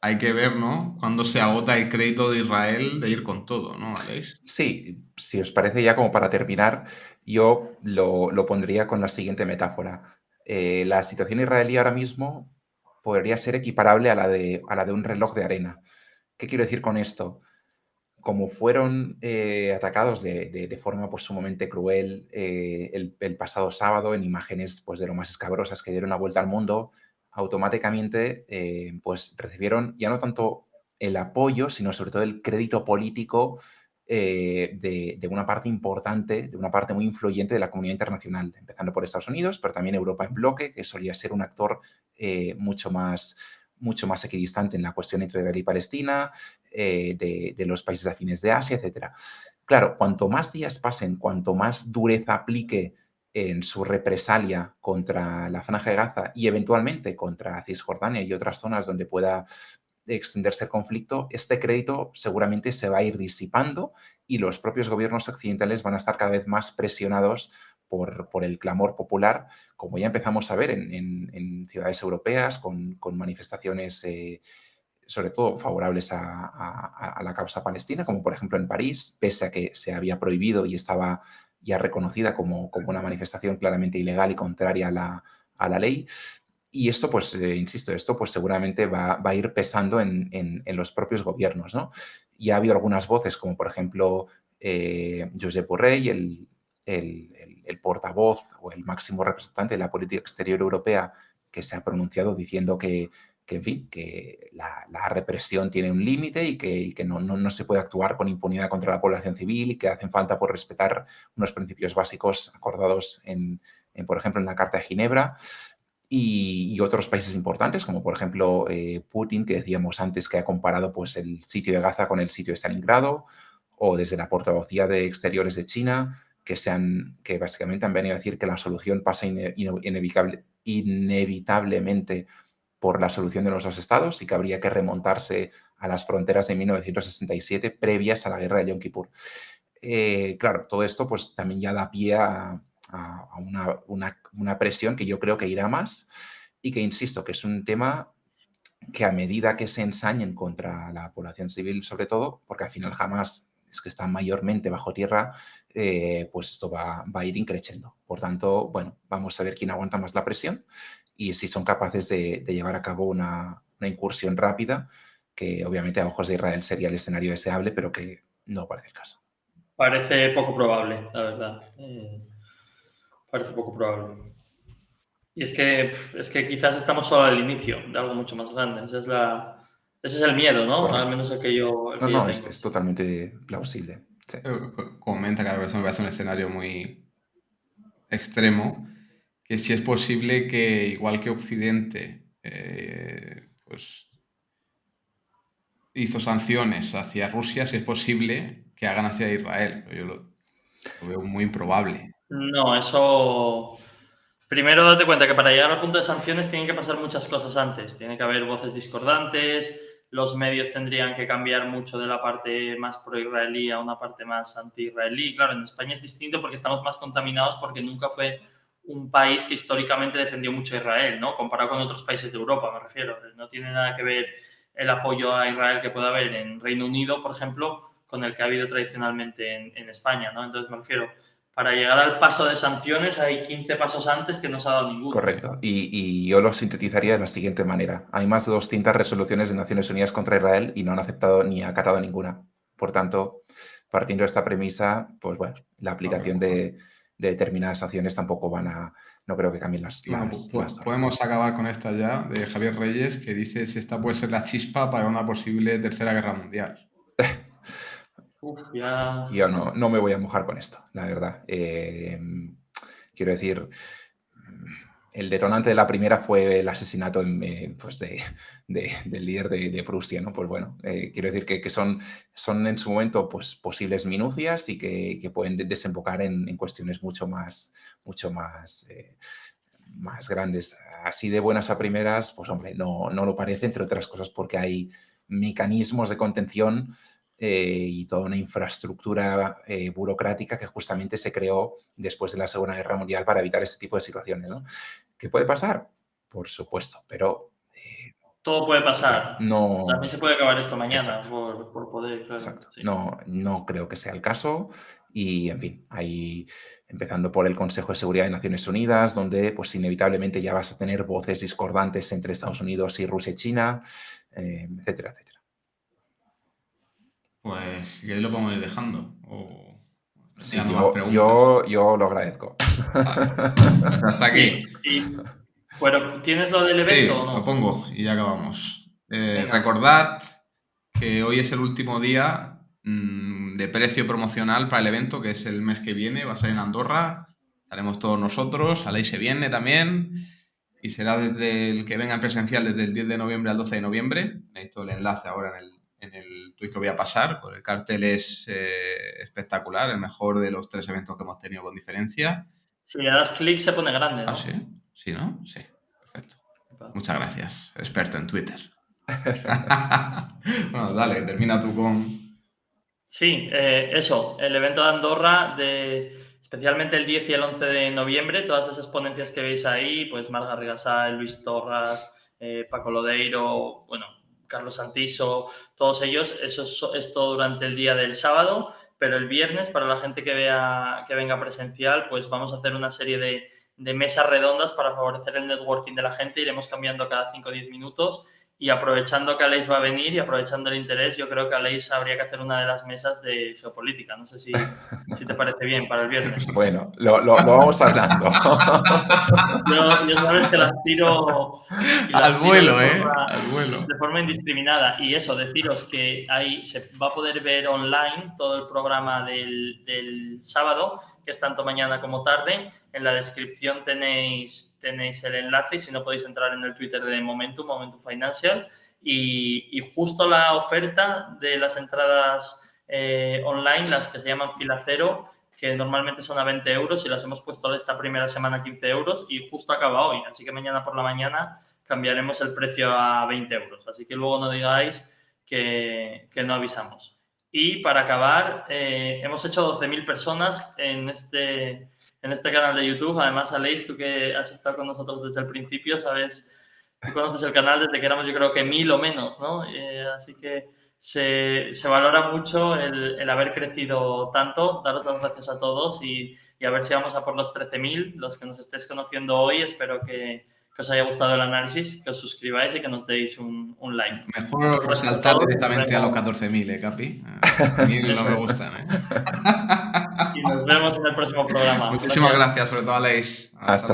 hay que ver, ¿no?, cuándo se agota el crédito de Israel de ir con todo, ¿no, Aleix? Sí, si os parece ya como para terminar, yo lo pondría con la siguiente metáfora. La situación israelí ahora mismo podría ser equiparable a la de un reloj de arena. ¿Qué quiero decir con esto? Como fueron atacados de forma pues, sumamente cruel el pasado sábado en imágenes pues, de lo más escabrosas que dieron la vuelta al mundo, automáticamente pues, recibieron ya no tanto el apoyo, sino sobre todo el crédito político de una parte importante, de una parte muy influyente de la comunidad internacional, empezando por Estados Unidos, pero también Europa en bloque, que solía ser un actor mucho más equidistante en la cuestión entre Israel y Palestina, de los países afines de Asia, etc. Claro, cuanto más días pasen, cuanto más dureza aplique en su represalia contra la Franja de Gaza y eventualmente contra Cisjordania y otras zonas donde pueda extenderse el conflicto, este crédito seguramente se va a ir disipando y los propios gobiernos occidentales van a estar cada vez más presionados por el clamor popular, como ya empezamos a ver en ciudades europeas con manifestaciones sobre todo favorables a la causa palestina, como por ejemplo en París, pese a que se había prohibido y estaba ya reconocida como una manifestación claramente ilegal y contraria a la ley. Y esto, pues, insisto, esto pues seguramente va a ir pesando en los propios gobiernos, ¿no? Ya ha habido algunas voces, como por ejemplo Josep Borrell, el portavoz o el máximo representante de la política exterior europea, que se ha pronunciado diciendo en fin, que la represión tiene un límite y que no se puede actuar con impunidad contra la población civil y que hacen falta por respetar unos principios básicos acordados por ejemplo, en la Carta de Ginebra. Y otros países importantes, como por ejemplo Putin, que decíamos antes que ha comparado pues, el sitio de Gaza con el sitio de Stalingrado, o desde la portavocía de Exteriores de China, que básicamente han venido a decir que la solución pasa inevitablemente por la solución de los dos estados y que habría que remontarse a las fronteras de 1967 previas a la guerra de Yom Kippur. Claro, todo esto pues también ya da pie a una presión que yo creo que irá más y que, insisto, que es un tema que a medida que se ensañen contra la población civil, sobre todo, porque al final jamás es que está mayormente bajo tierra, pues esto va a ir increciendo. Por tanto, bueno, vamos a ver quién aguanta más la presión y si son capaces de llevar a cabo una incursión rápida, que obviamente a ojos de Israel sería el escenario deseable, pero que no parece el caso. Parece poco probable, la verdad. Parece poco probable. Y es que quizás estamos solo al inicio de algo mucho más grande. Ese es el miedo, ¿no? Correcto. Al menos el que yo No, tengo. es totalmente plausible. Sí. Comenta, claro, eso me parece un escenario muy extremo, que si es posible que, igual que Occidente, pues hizo sanciones hacia Rusia, si es posible que hagan hacia Israel. Yo lo veo muy improbable. No, eso... Primero date cuenta que para llegar al punto de sanciones tienen que pasar muchas cosas antes. Tiene que haber voces discordantes, los medios tendrían que cambiar mucho de la parte más pro-israelí a una parte más anti-israelí. Claro, en España es distinto porque estamos más contaminados porque nunca fue un país que históricamente defendió mucho a Israel, ¿no? Comparado con otros países de Europa, me refiero. No tiene nada que ver el apoyo a Israel que pueda haber en Reino Unido, por ejemplo, con el que ha habido tradicionalmente en España, ¿no? Entonces me refiero... Para llegar al paso de sanciones hay 15 pasos antes que no se ha dado ninguno. Correcto. Y yo lo sintetizaría de la siguiente manera. Hay más de 200 resoluciones de Naciones Unidas contra Israel y no han aceptado ni acatado ninguna. Por tanto, partiendo de esta premisa, pues bueno, la aplicación de determinadas sanciones tampoco no creo que cambien las podemos acabar con esta ya, de Javier Reyes, que dice si esta puede ser la chispa para una posible tercera guerra mundial. Yo no me voy a mojar con esto, la verdad. Quiero decir, el detonante de la primera fue el asesinato pues del líder de Prusia, ¿no? Pues bueno, quiero decir que son en su momento pues, posibles minucias y que pueden desembocar en cuestiones mucho más grandes. Así de buenas a primeras, pues hombre, no lo parece, entre otras cosas porque hay mecanismos de contención y toda una infraestructura burocrática que justamente se creó después de la Segunda Guerra Mundial para evitar este tipo de situaciones, ¿no? ¿Qué puede pasar? Por supuesto, pero... todo puede pasar. No, también se puede acabar esto mañana por poder, claro. Exacto. Sí. No creo que sea el caso y, en fin, ahí empezando por el Consejo de Seguridad de Naciones Unidas, donde pues inevitablemente ya vas a tener voces discordantes entre Estados Unidos y Rusia y China, etcétera, etcétera. Pues ya lo podemos ir dejando. Sí, yo lo agradezco. Pues hasta aquí. Bueno, ¿tienes lo del evento o no? Lo pongo y ya acabamos. Recordad que hoy es el último día de de precio promocional para el evento, que es el mes que viene, va a ser en Andorra. Estaremos todos nosotros, Aleix se viene también, y será desde el que venga en presencial desde el 10 de noviembre al 12 de noviembre. Tenéis todo el enlace ahora en el tweet que voy a pasar, porque el cartel es espectacular, el mejor de los 3 eventos que hemos tenido con diferencia. Si le das clic se pone grande, ¿no? Ah, ¿sí? ¿Sí, no? Sí, perfecto. Muchas gracias, experto en Twitter. Bueno, dale, termina tú con... Sí, eso, el evento de Andorra, especialmente el 10 y el 11 de noviembre, todas esas ponencias que veis ahí, pues Marga Rigasay, Luis Torras, Paco Lodeiro, bueno, Carlos Santiso, todos ellos, eso es todo durante el día del sábado, pero el viernes, para la gente que venga presencial, pues vamos a hacer una serie de mesas redondas para favorecer el networking de la gente, iremos cambiando cada 5 o 10 minutos. Y aprovechando que Aleix va a venir y aprovechando el interés, yo creo que Aleix habría que hacer una de las mesas de geopolítica. No sé si te parece bien para el viernes. Bueno, lo vamos hablando. Yo sabes que las tiro... Al vuelo, al vuelo. De forma indiscriminada. Y eso, deciros que ahí se va a poder ver online todo el programa del sábado, que es tanto mañana como tarde. En la descripción tenéis el enlace y si no podéis entrar en el Twitter de Momentum Financial. Y justo la oferta de las entradas online, las que se llaman fila cero, que normalmente son a 20 euros y las hemos puesto esta primera semana a 15 euros y justo acaba hoy. Así que mañana por la mañana cambiaremos el precio a 20 euros. Así que luego no digáis que no avisamos. Y para acabar, hemos hecho 12.000 personas en este canal de YouTube. Además, Aleix, tú que has estado con nosotros desde el principio, sabes, tú conoces el canal desde que éramos, yo creo que 1.000 o menos, ¿no? Así que se valora mucho el haber crecido tanto. Daros las gracias a todos y a ver si vamos a por los 13.000. Los que nos estéis conociendo hoy, espero que os haya gustado el análisis, que os suscribáis y que nos deis un like. Mejor saltar directamente a los 14.000, Capi. A mí no me gustan, Y nos vemos en el próximo programa. Muchísimas gracias, sobre todo a Aleix. Hasta